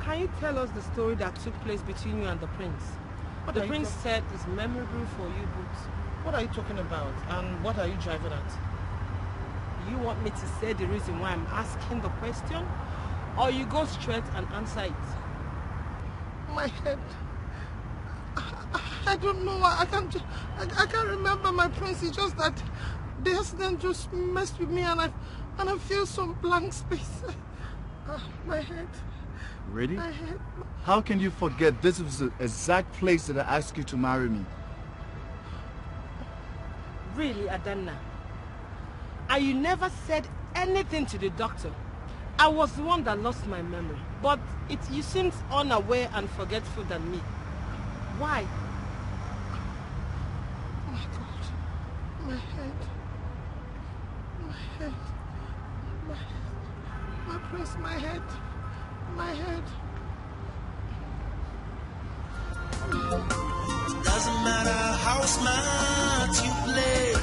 can you tell us the story that took place between you and the prince? What the prince said is memorable for you both. What are you talking about, and what are you driving at? You want me to say the reason why I'm asking the question, or you go straight and answer it? My head. I don't know. I can't remember, my prince. It's just that the accident just messed with me, and And I feel some blank space. My head. Really? My head. How can you forget this was the exact place that I asked you to marry me? Really, Adanna? And you never said anything to the doctor? I was the one that lost my memory. But you seemed unaware and forgetful than me. Why? Oh my God. My head. My head. My prince, my head. My head. Doesn't matter how smart you play.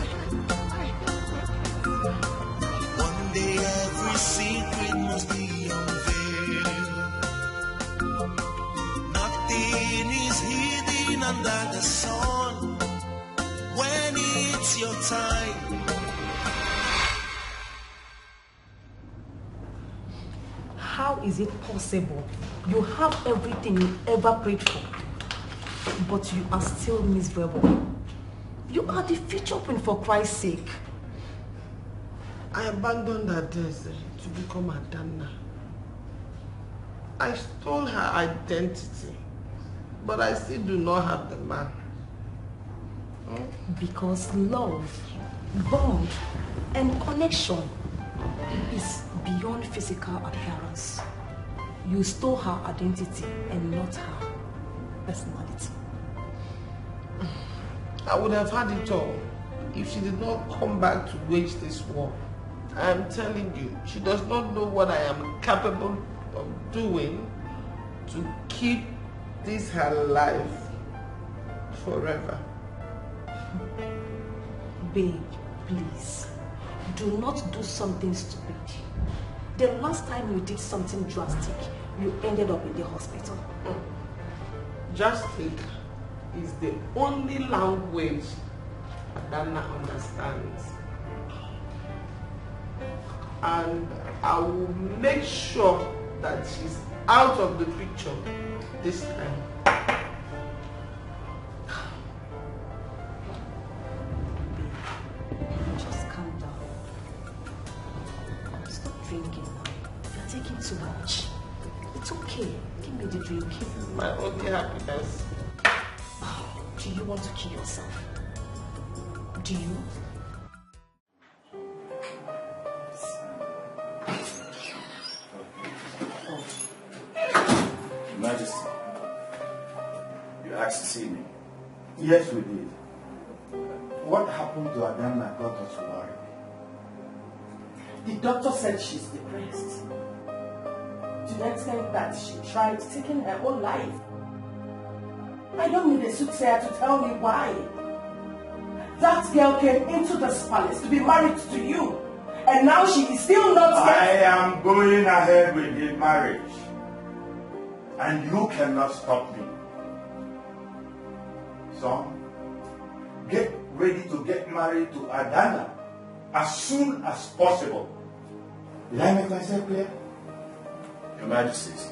One day every secret must be unveiled. Nothing is hidden under the sun. When it's your time. How is it possible? You have everything you ever prayed for, but you are still miserable. You are the future queen, for Christ's sake. I abandoned Arthus to become Adanna. I stole her identity, but I still do not have the man. Because love, bond, and connection is beyond physical appearance. You stole her identity and not her personality. I would have had it all if she did not come back to wage this war. I am telling you, she does not know what I am capable of doing to keep this her life forever. Babe, please, do not do something stupid. The last time you did something drastic, you ended up in the hospital. Drastic is the only language Adanna understands. And I will make sure that she's out of the picture this time. Just calm down. Stop drinking now. You're taking too much. It's okay. Give me the drink. My only happiness. Do you want to kill yourself? Do you? Your Majesty, you asked to see me. Yes, we did. What happened to Adanna got us worried? The doctor said she's depressed. To the extent that she tried taking her own life. I don't need a soothsayer to tell me why. That girl came into this palace to be married to you. And now she is still not I am going ahead with the marriage. And you cannot stop me. Son, get ready to get married to Adanna as soon as possible. Did I make myself clear? Your Majesties,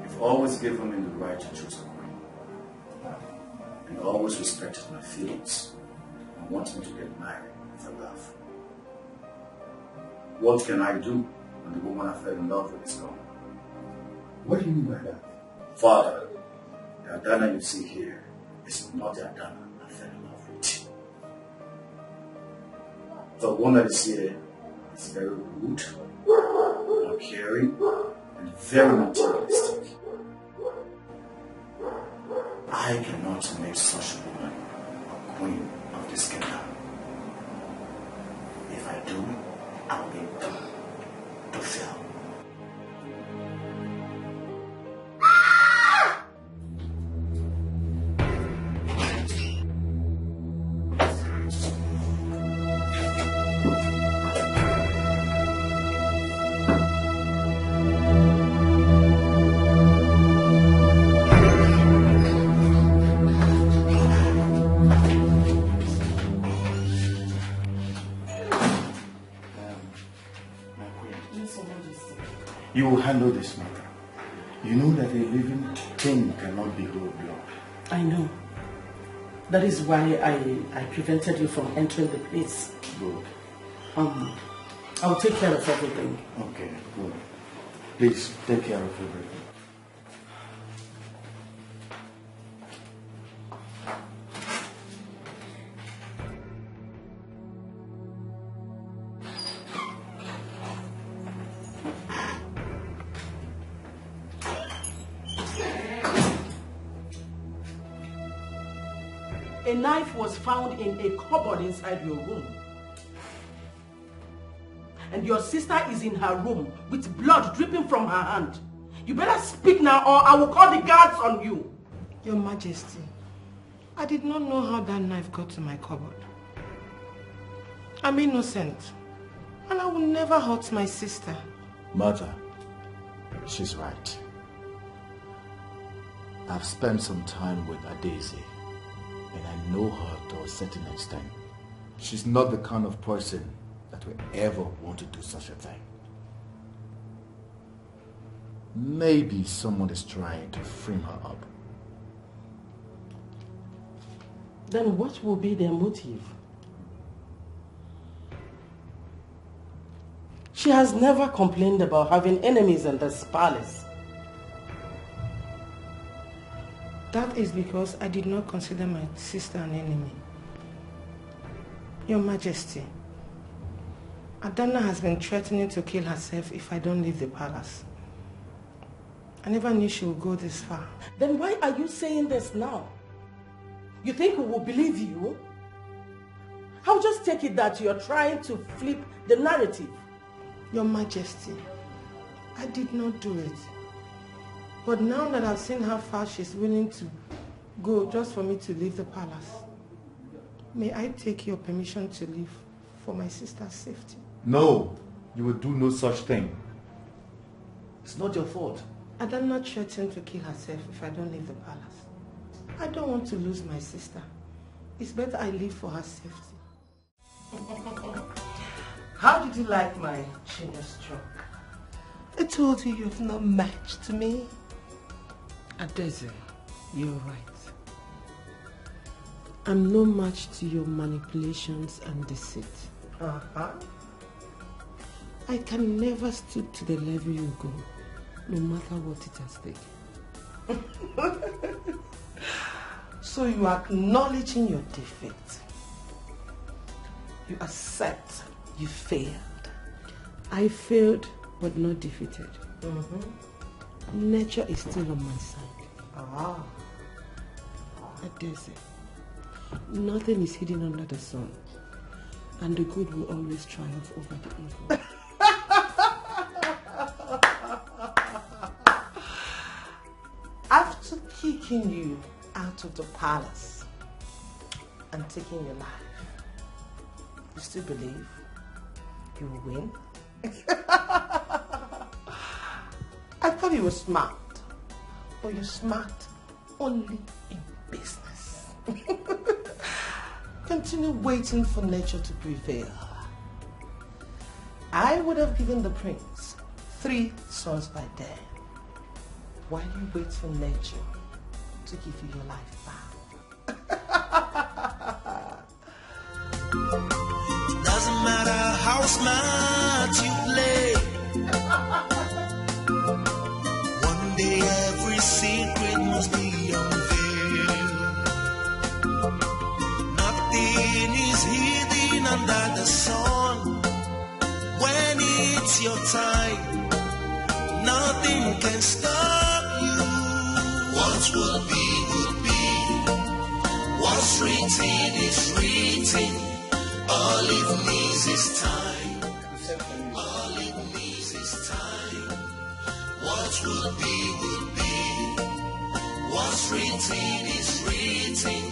you've always given me the right to choose a queen. And always respected my feelings and wanted me to get married for love. What can I do when the woman I fell in love with is gone? What do you mean by that? Father, the Adanna you see here is not the Adanna I fell in love with. The one that is here is very rude, uncaring, and very materialistic. I cannot make such a woman a queen of this kingdom. If I do, I'll be done to fail. You will handle this matter. You know that a living king cannot be roadblocked. I know. That is why I prevented you from entering the place. Good. I'll take care of everything. Okay, good. Please, take care of everything. A knife was found in a cupboard inside your room. And your sister is in her room with blood dripping from her hand. You better speak now or I will call the guards on you. Your Majesty, I did not know how that knife got to my cupboard. I'm innocent. And I will never hurt my sister. Mother, she's right. I've spent some time with Adaeze, and I know her to a certain extent. She's not the kind of person that will ever want to do such a thing. Maybe someone is trying to frame her up. Then what will be their motive? She has never complained about having enemies in this palace. That is because I did not consider my sister an enemy. Your Majesty, Adana has been threatening to kill herself if I don't leave the palace. I never knew she would go this far. Then why are you saying this now? You think we will believe you? I'll just take it that you're trying to flip the narrative. Your Majesty, I did not do it. But now that I've seen how far she's willing to go just for me to leave the palace, may I take your permission to leave for my sister's safety? No, you will do no such thing. It's not your fault. Adana threatened to kill herself if I don't leave the palace. I don't want to lose my sister. It's better I leave for her safety. How did you like my genius stroke? I told you you've no match to me. Adaeze, you're right. I'm no match to your manipulations and deceit. I can never stoop to the level you go, no matter what it has taken. So you are acknowledging your defeat. You accept you failed. I failed, but not defeated. Nature is still on my side. Adaeze, nothing is hidden under the sun, and the good will always triumph over the evil. After kicking you out of the palace and taking your life, you still believe you will win? I thought you were smart, but you're smart only in business. Continue waiting for nature to prevail. I would have given the prince 3 sons by then. Why do you wait for nature to give you your life back? Doesn't matter how smart you play. One day every secret must be unveiled. Nothing is hidden under the sun. When it's your time, nothing can stop you. What will be. What's written is written. All it needs is time. All it needs is time. What will be. What's written is written.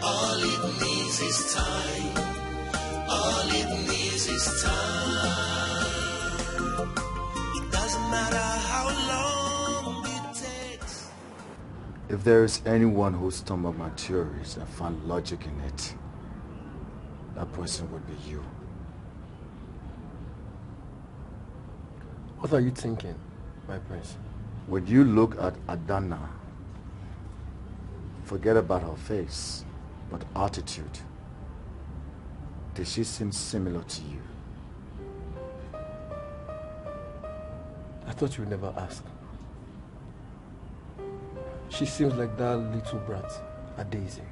All it needs is time. All it needs is time. It doesn't matter how long it takes. If there is anyone who stumbled my theories and found logic in it, that person would be you. What are you thinking, my prince? When you look at Adana, forget about her face, but attitude. Does she seem similar to you? thought you would never ask. She seems like that little brat, a Daisy.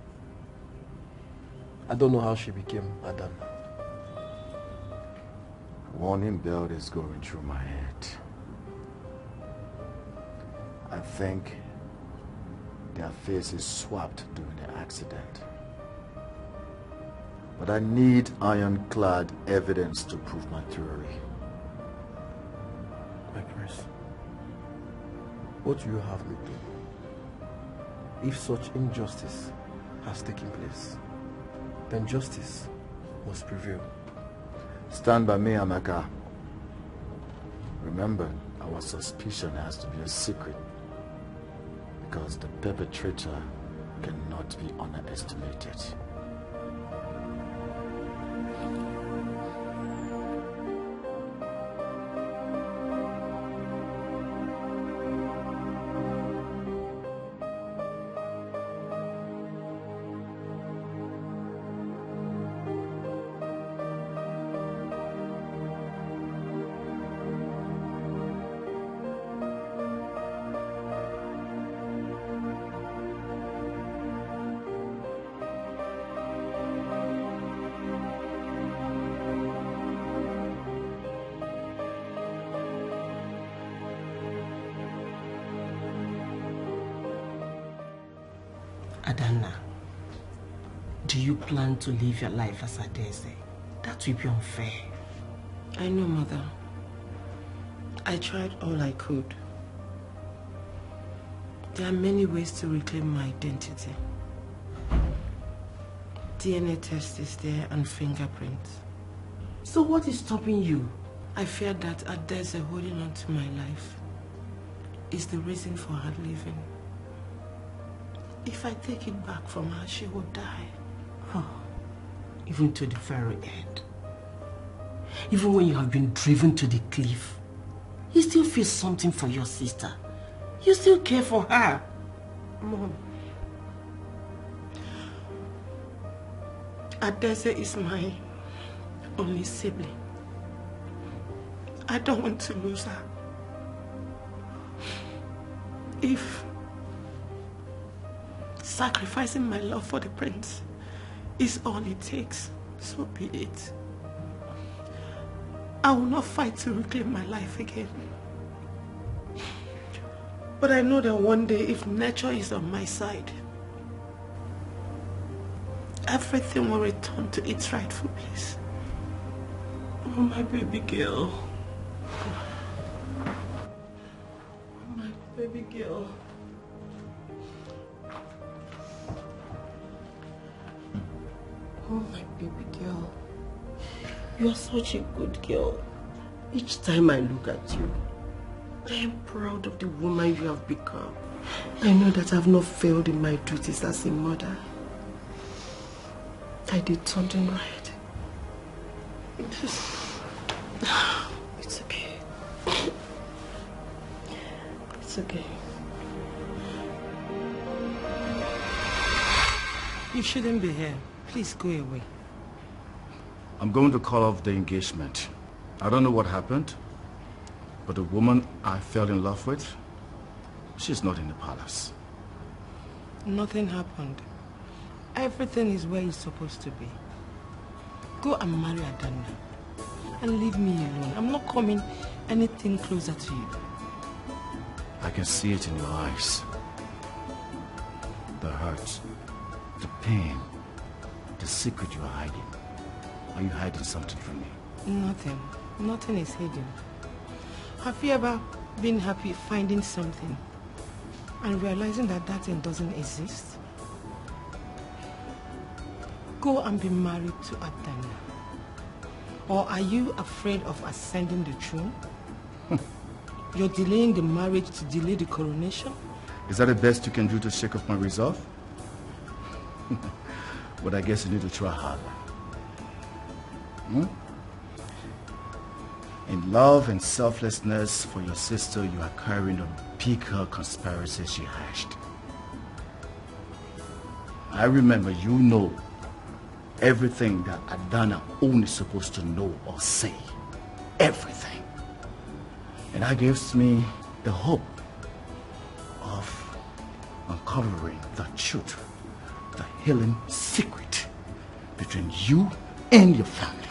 I don't know how she became Adam. Warning bell is going through my head. I think their faces swapped during the accident. But I need ironclad evidence to prove my theory. My prince, what do you have me do? If such injustice has taken place, then justice must prevail. Stand by me, Amaka. Remember, our suspicion has to be a secret, because the perpetrator cannot be underestimated. Adana, do you plan to live your life as a Daisy? That will be unfair. I know, Mother. I tried all I could. There are many ways to reclaim my identity. DNA test is there and fingerprints. So what is stopping you? I fear that Adese holding on to my life is the reason for her leaving. If I take it back from her, she will die. Oh, even to the very end. Even when you have been driven to the cliff, you still feel something for your sister. You still care for her. Mom, Adese is my only sibling. I don't want to lose her. If sacrificing my love for the prince is all it takes, so be it. I will not fight to reclaim my life again. But I know that one day, if nature is on my side, everything will return to its rightful place. Oh, my baby girl. Oh, my baby girl. Oh, my baby girl. You are such a good girl. Each time I look at you, I am proud of the woman you have become. I know that I have not failed in my duties as a mother. I did something right. It's okay. It's okay. You shouldn't be here. Please go away. I'm going to call off the engagement. I don't know what happened, but the woman I fell in love with, she's not in the palace. Nothing happened. Everything is where it's supposed to be. Go and marry Adana and leave me alone. I'm not coming anything closer to you. I can see it in your eyes. The hurt, the pain, the secret you are hiding. Are you hiding something from me? Nothing. Nothing is hidden. Have you ever been happy finding something and realizing that that thing doesn't exist? Go and be married to Adana. Or are you afraid of ascending the throne? You're delaying the marriage to delay the coronation? Is that the best you can do to shake off my resolve? But I guess you need to try harder. In love and selflessness for your sister, you are carrying a bigger conspiracy she hatched. I remember you know everything that Adana only supposed to know or say. Everything. And that gives me the hope of uncovering the truth, the healing secret between you and your family.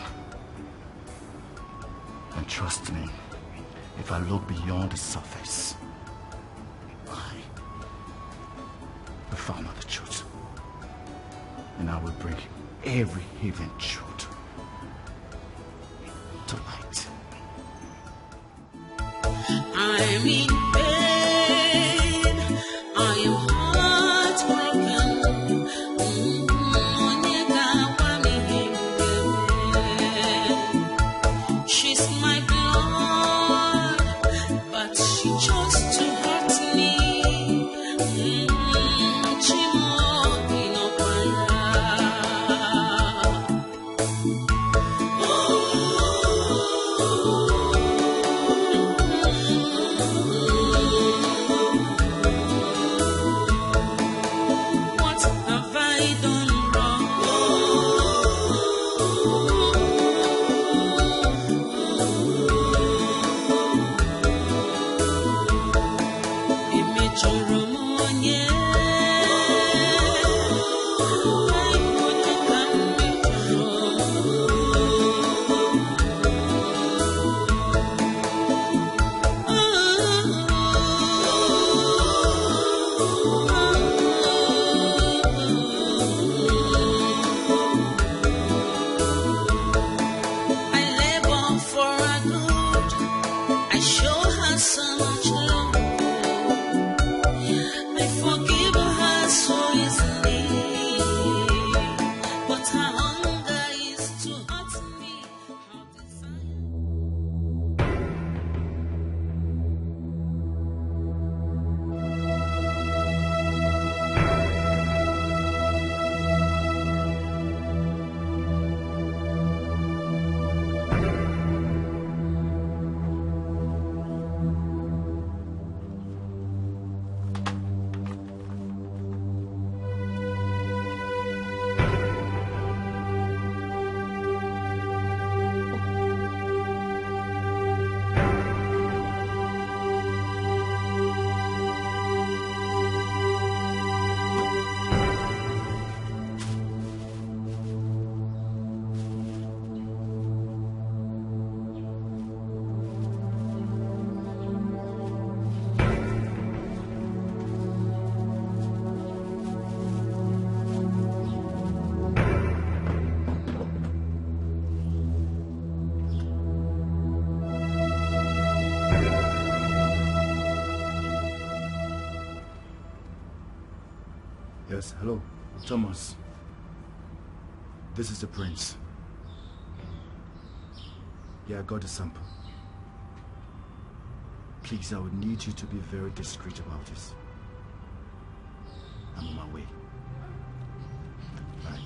And trust me, if I look beyond the surface, I will find out the truth. And I will bring every hidden truth to light. I'm in pain, I am heartbroken. She's my blood, but she chose to hurt me. What have I done wrong? Yes, hello, Thomas. This is the prince. Yeah, I got the sample. Please, I would need you to be very discreet about this. I'm on my way. Bye.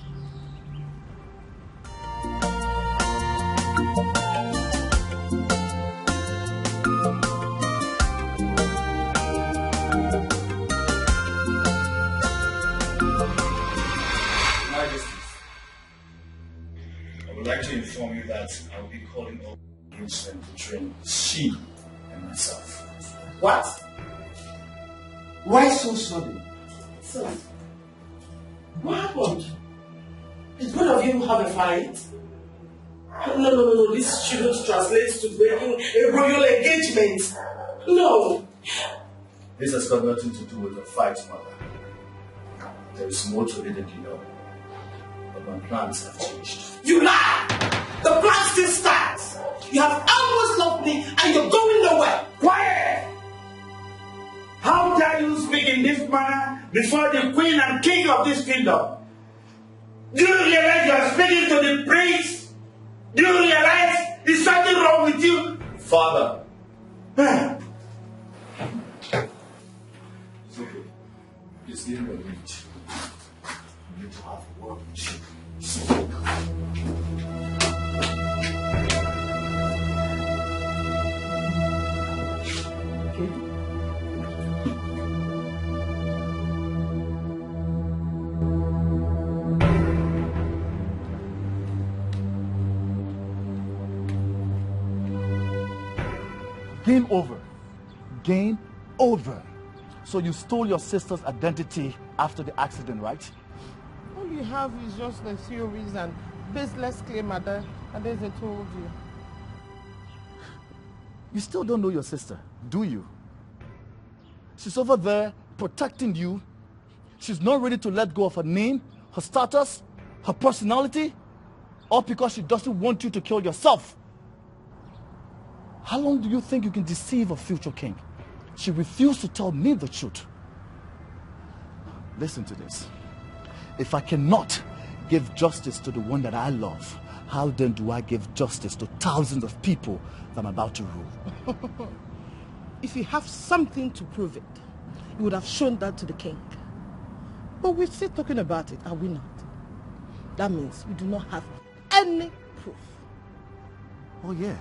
I would like to inform you that I will be calling all engagement between she and myself. What? Why so sudden? So, what happened? Did both of you have a fight? No. This shouldn't translate to breaking a royal engagement. No. This has got nothing to do with the fight, mother. There is more to it than you know. But my plans have changed. You lie! The plan still stands. You have almost loved me and you're going nowhere. Quiet! How dare you speak in this manner before the queen and king of this kingdom? Do you realize you are speaking to the prince? Do you realize there's something wrong with you? Father! Huh? It's okay. Please leave me alone. We need to have a word with you. game over. Game over. So you stole your sister's identity after the accident, right? All you have is just the theories and baseless claim that they told you. You still don't know your sister, do you? She's over there protecting you. She's not ready to let go of her name, her status, her personality, all because she doesn't want you to kill yourself. How long do you think you can deceive a future king? She refused to tell me the truth. Listen to this. If I cannot give justice to the one that I love, how then do I give justice to thousands of people that I'm about to rule? If you have something to prove it, you would have shown that to the king. But we're still talking about it, are we not? That means we do not have any proof. Oh yeah,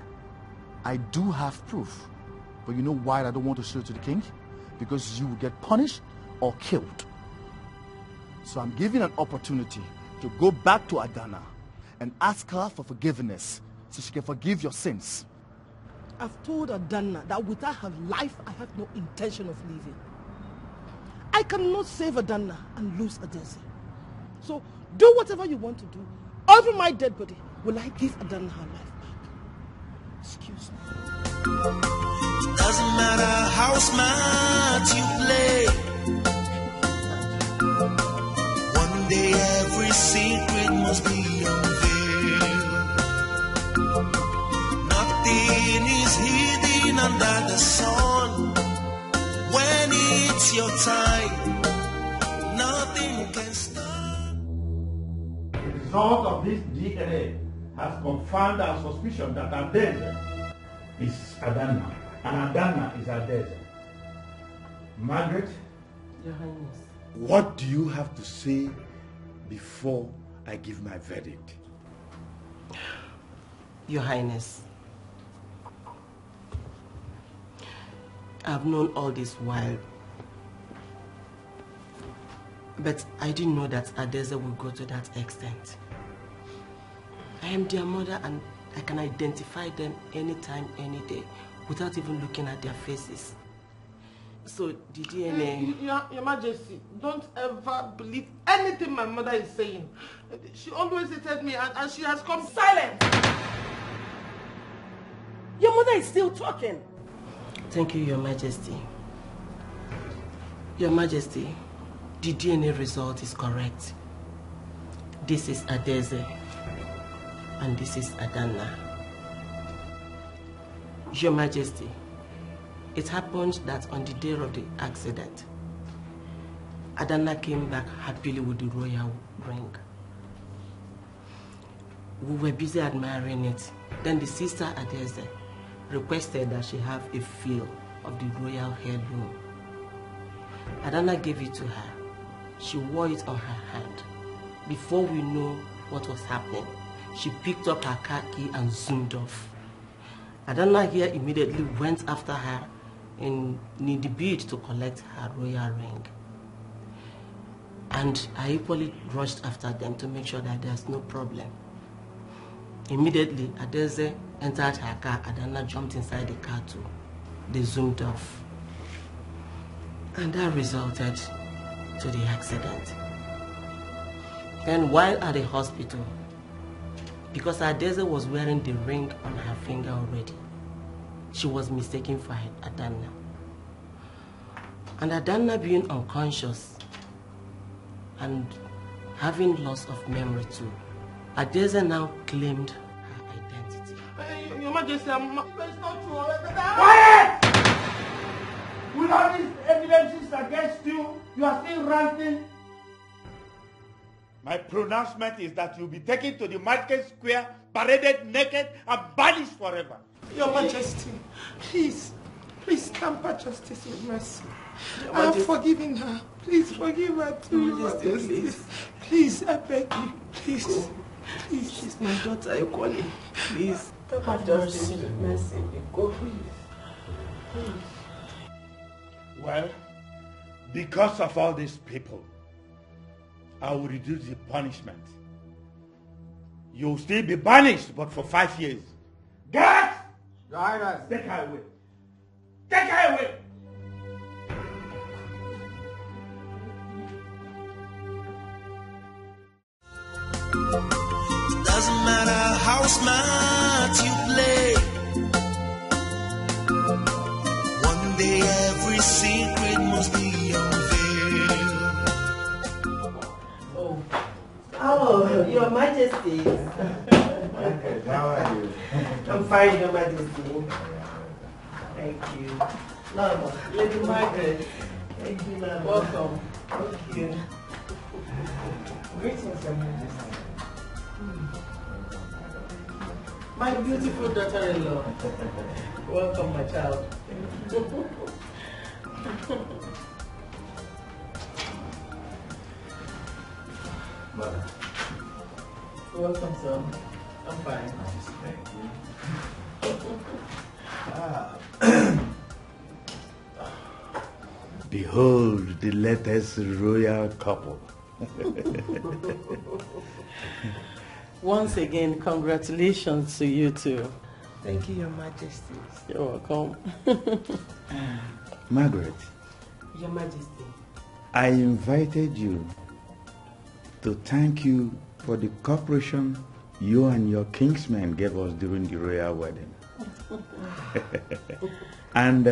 I do have proof. But you know why I don't want to show it to the king? Because you will get punished or killed. So I'm giving an opportunity to go back to Adana and ask her for forgiveness so she can forgive your sins. I've told Adana that without her life, I have no intention of leaving. I cannot save Adana and lose Adese. So do whatever you want to do. Over my dead body, will I give Adana her life back? Excuse me. It doesn't matter how smart you play. One day every secret must be unveiled. Nothing is hidden under the sun. When it's your time, nothing can stop. The result of this DNA has confirmed our suspicion that Adese is Adana, and Adana is Adese. Margaret? Your Highness. What do you have to say before I give my verdict? Your Highness, I've known all this while, but I didn't know that Adese would go to that extent. I am their mother and I can identify them anytime, any day, without even looking at their faces. So the DNA... Your Majesty, don't ever believe anything my mother is saying. She always hated me and she has come silent. Your mother is still talking. Thank you, Your Majesty. Your Majesty, the DNA result is correct. This is Adese, and this is Adana. Your Majesty, it happened that on the day of the accident, Adana came back happily with the royal ring. We were busy admiring it. Then the sister Adese requested that she have a feel of the royal heirloom. Adana gave it to her. She wore it on her hand. Before we know what was happening, she picked up her car key and zoomed off. Adana here immediately went after her in the bid to collect her royal ring. And I equally rushed after them to make sure that there's no problem. Immediately, Adese entered her car. Adana jumped inside the car too. They zoomed off. And that resulted to the accident. Then while at the hospital, because Adese was wearing the ring on her finger already, she was mistaken for Adana. And Adana being unconscious and having loss of memory too, Adese now claimed her identity. Your Majesty, it's not true. Quiet! With all these evidences against you, you are still ranting. My pronouncement is that you'll be taken to the market square, paraded naked, and banished forever. Your Majesty, please temper justice with mercy. I have forgiven her. Please forgive her too, Your Majesty. Please, I beg you. Please. She's my daughter, Equally. Please. Have justice with mercy. Go, please. Well, because of all these people, I will reduce the punishment. You'll still be banished, but for 5 years. Get! Your Highness. Take her away. Take her away. Doesn't matter how smart you play. One day every secret must be unveiled. Oh, Your Majesty. How are you? I'm fine, Your Majesty. Thank you. Lama, Lady Margaret. Thank you, Lama. Welcome. Thank you. Greetings, Your Majesty. My beautiful daughter-in-law. Welcome, my child. Mother. Welcome, sir. I'm fine. Behold the latest royal couple. Once again, congratulations to you two. Thank you, Your Majesty. You're welcome. Margaret, Your Majesty. I invited you to thank you for the cooperation you and your kinsmen gave us during the royal wedding. And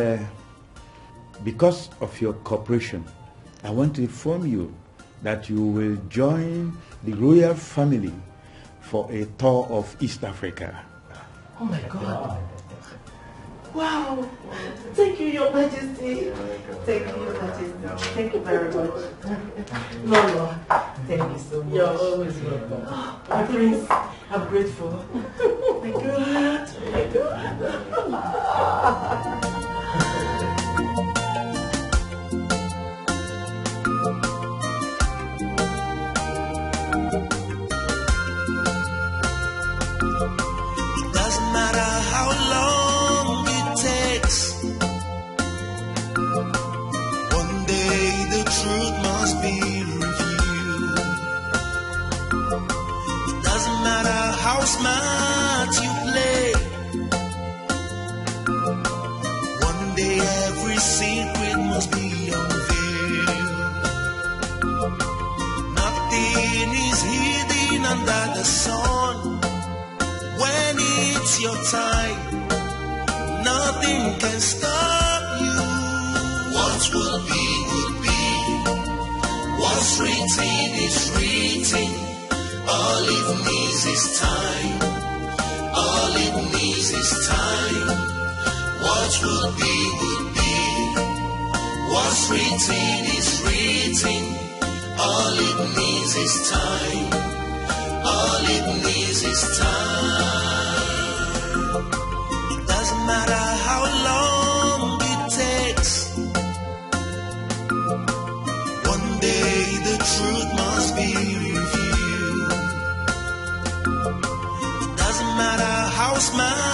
because of your cooperation, I want to inform you that you will join the royal family for a tour of East Africa. Oh my God. Wow. Thank you, Your Majesty. Thank you, Your Majesty. Thank you very much. No, thank you so much. You're always welcome. My prince, I'm grateful. Oh my God. Oh my God. Smart you play. One day every secret must be unveiled. Nothing is hidden under the sun. When it's your time, nothing can stop you. What will be, will be. What's written is written. All it needs is time. All it needs is time. What will be, will be. What's written is written. All it needs is time. All it needs is time. It doesn't matter how long it takes. One day the truth must be revealed. Matter how smart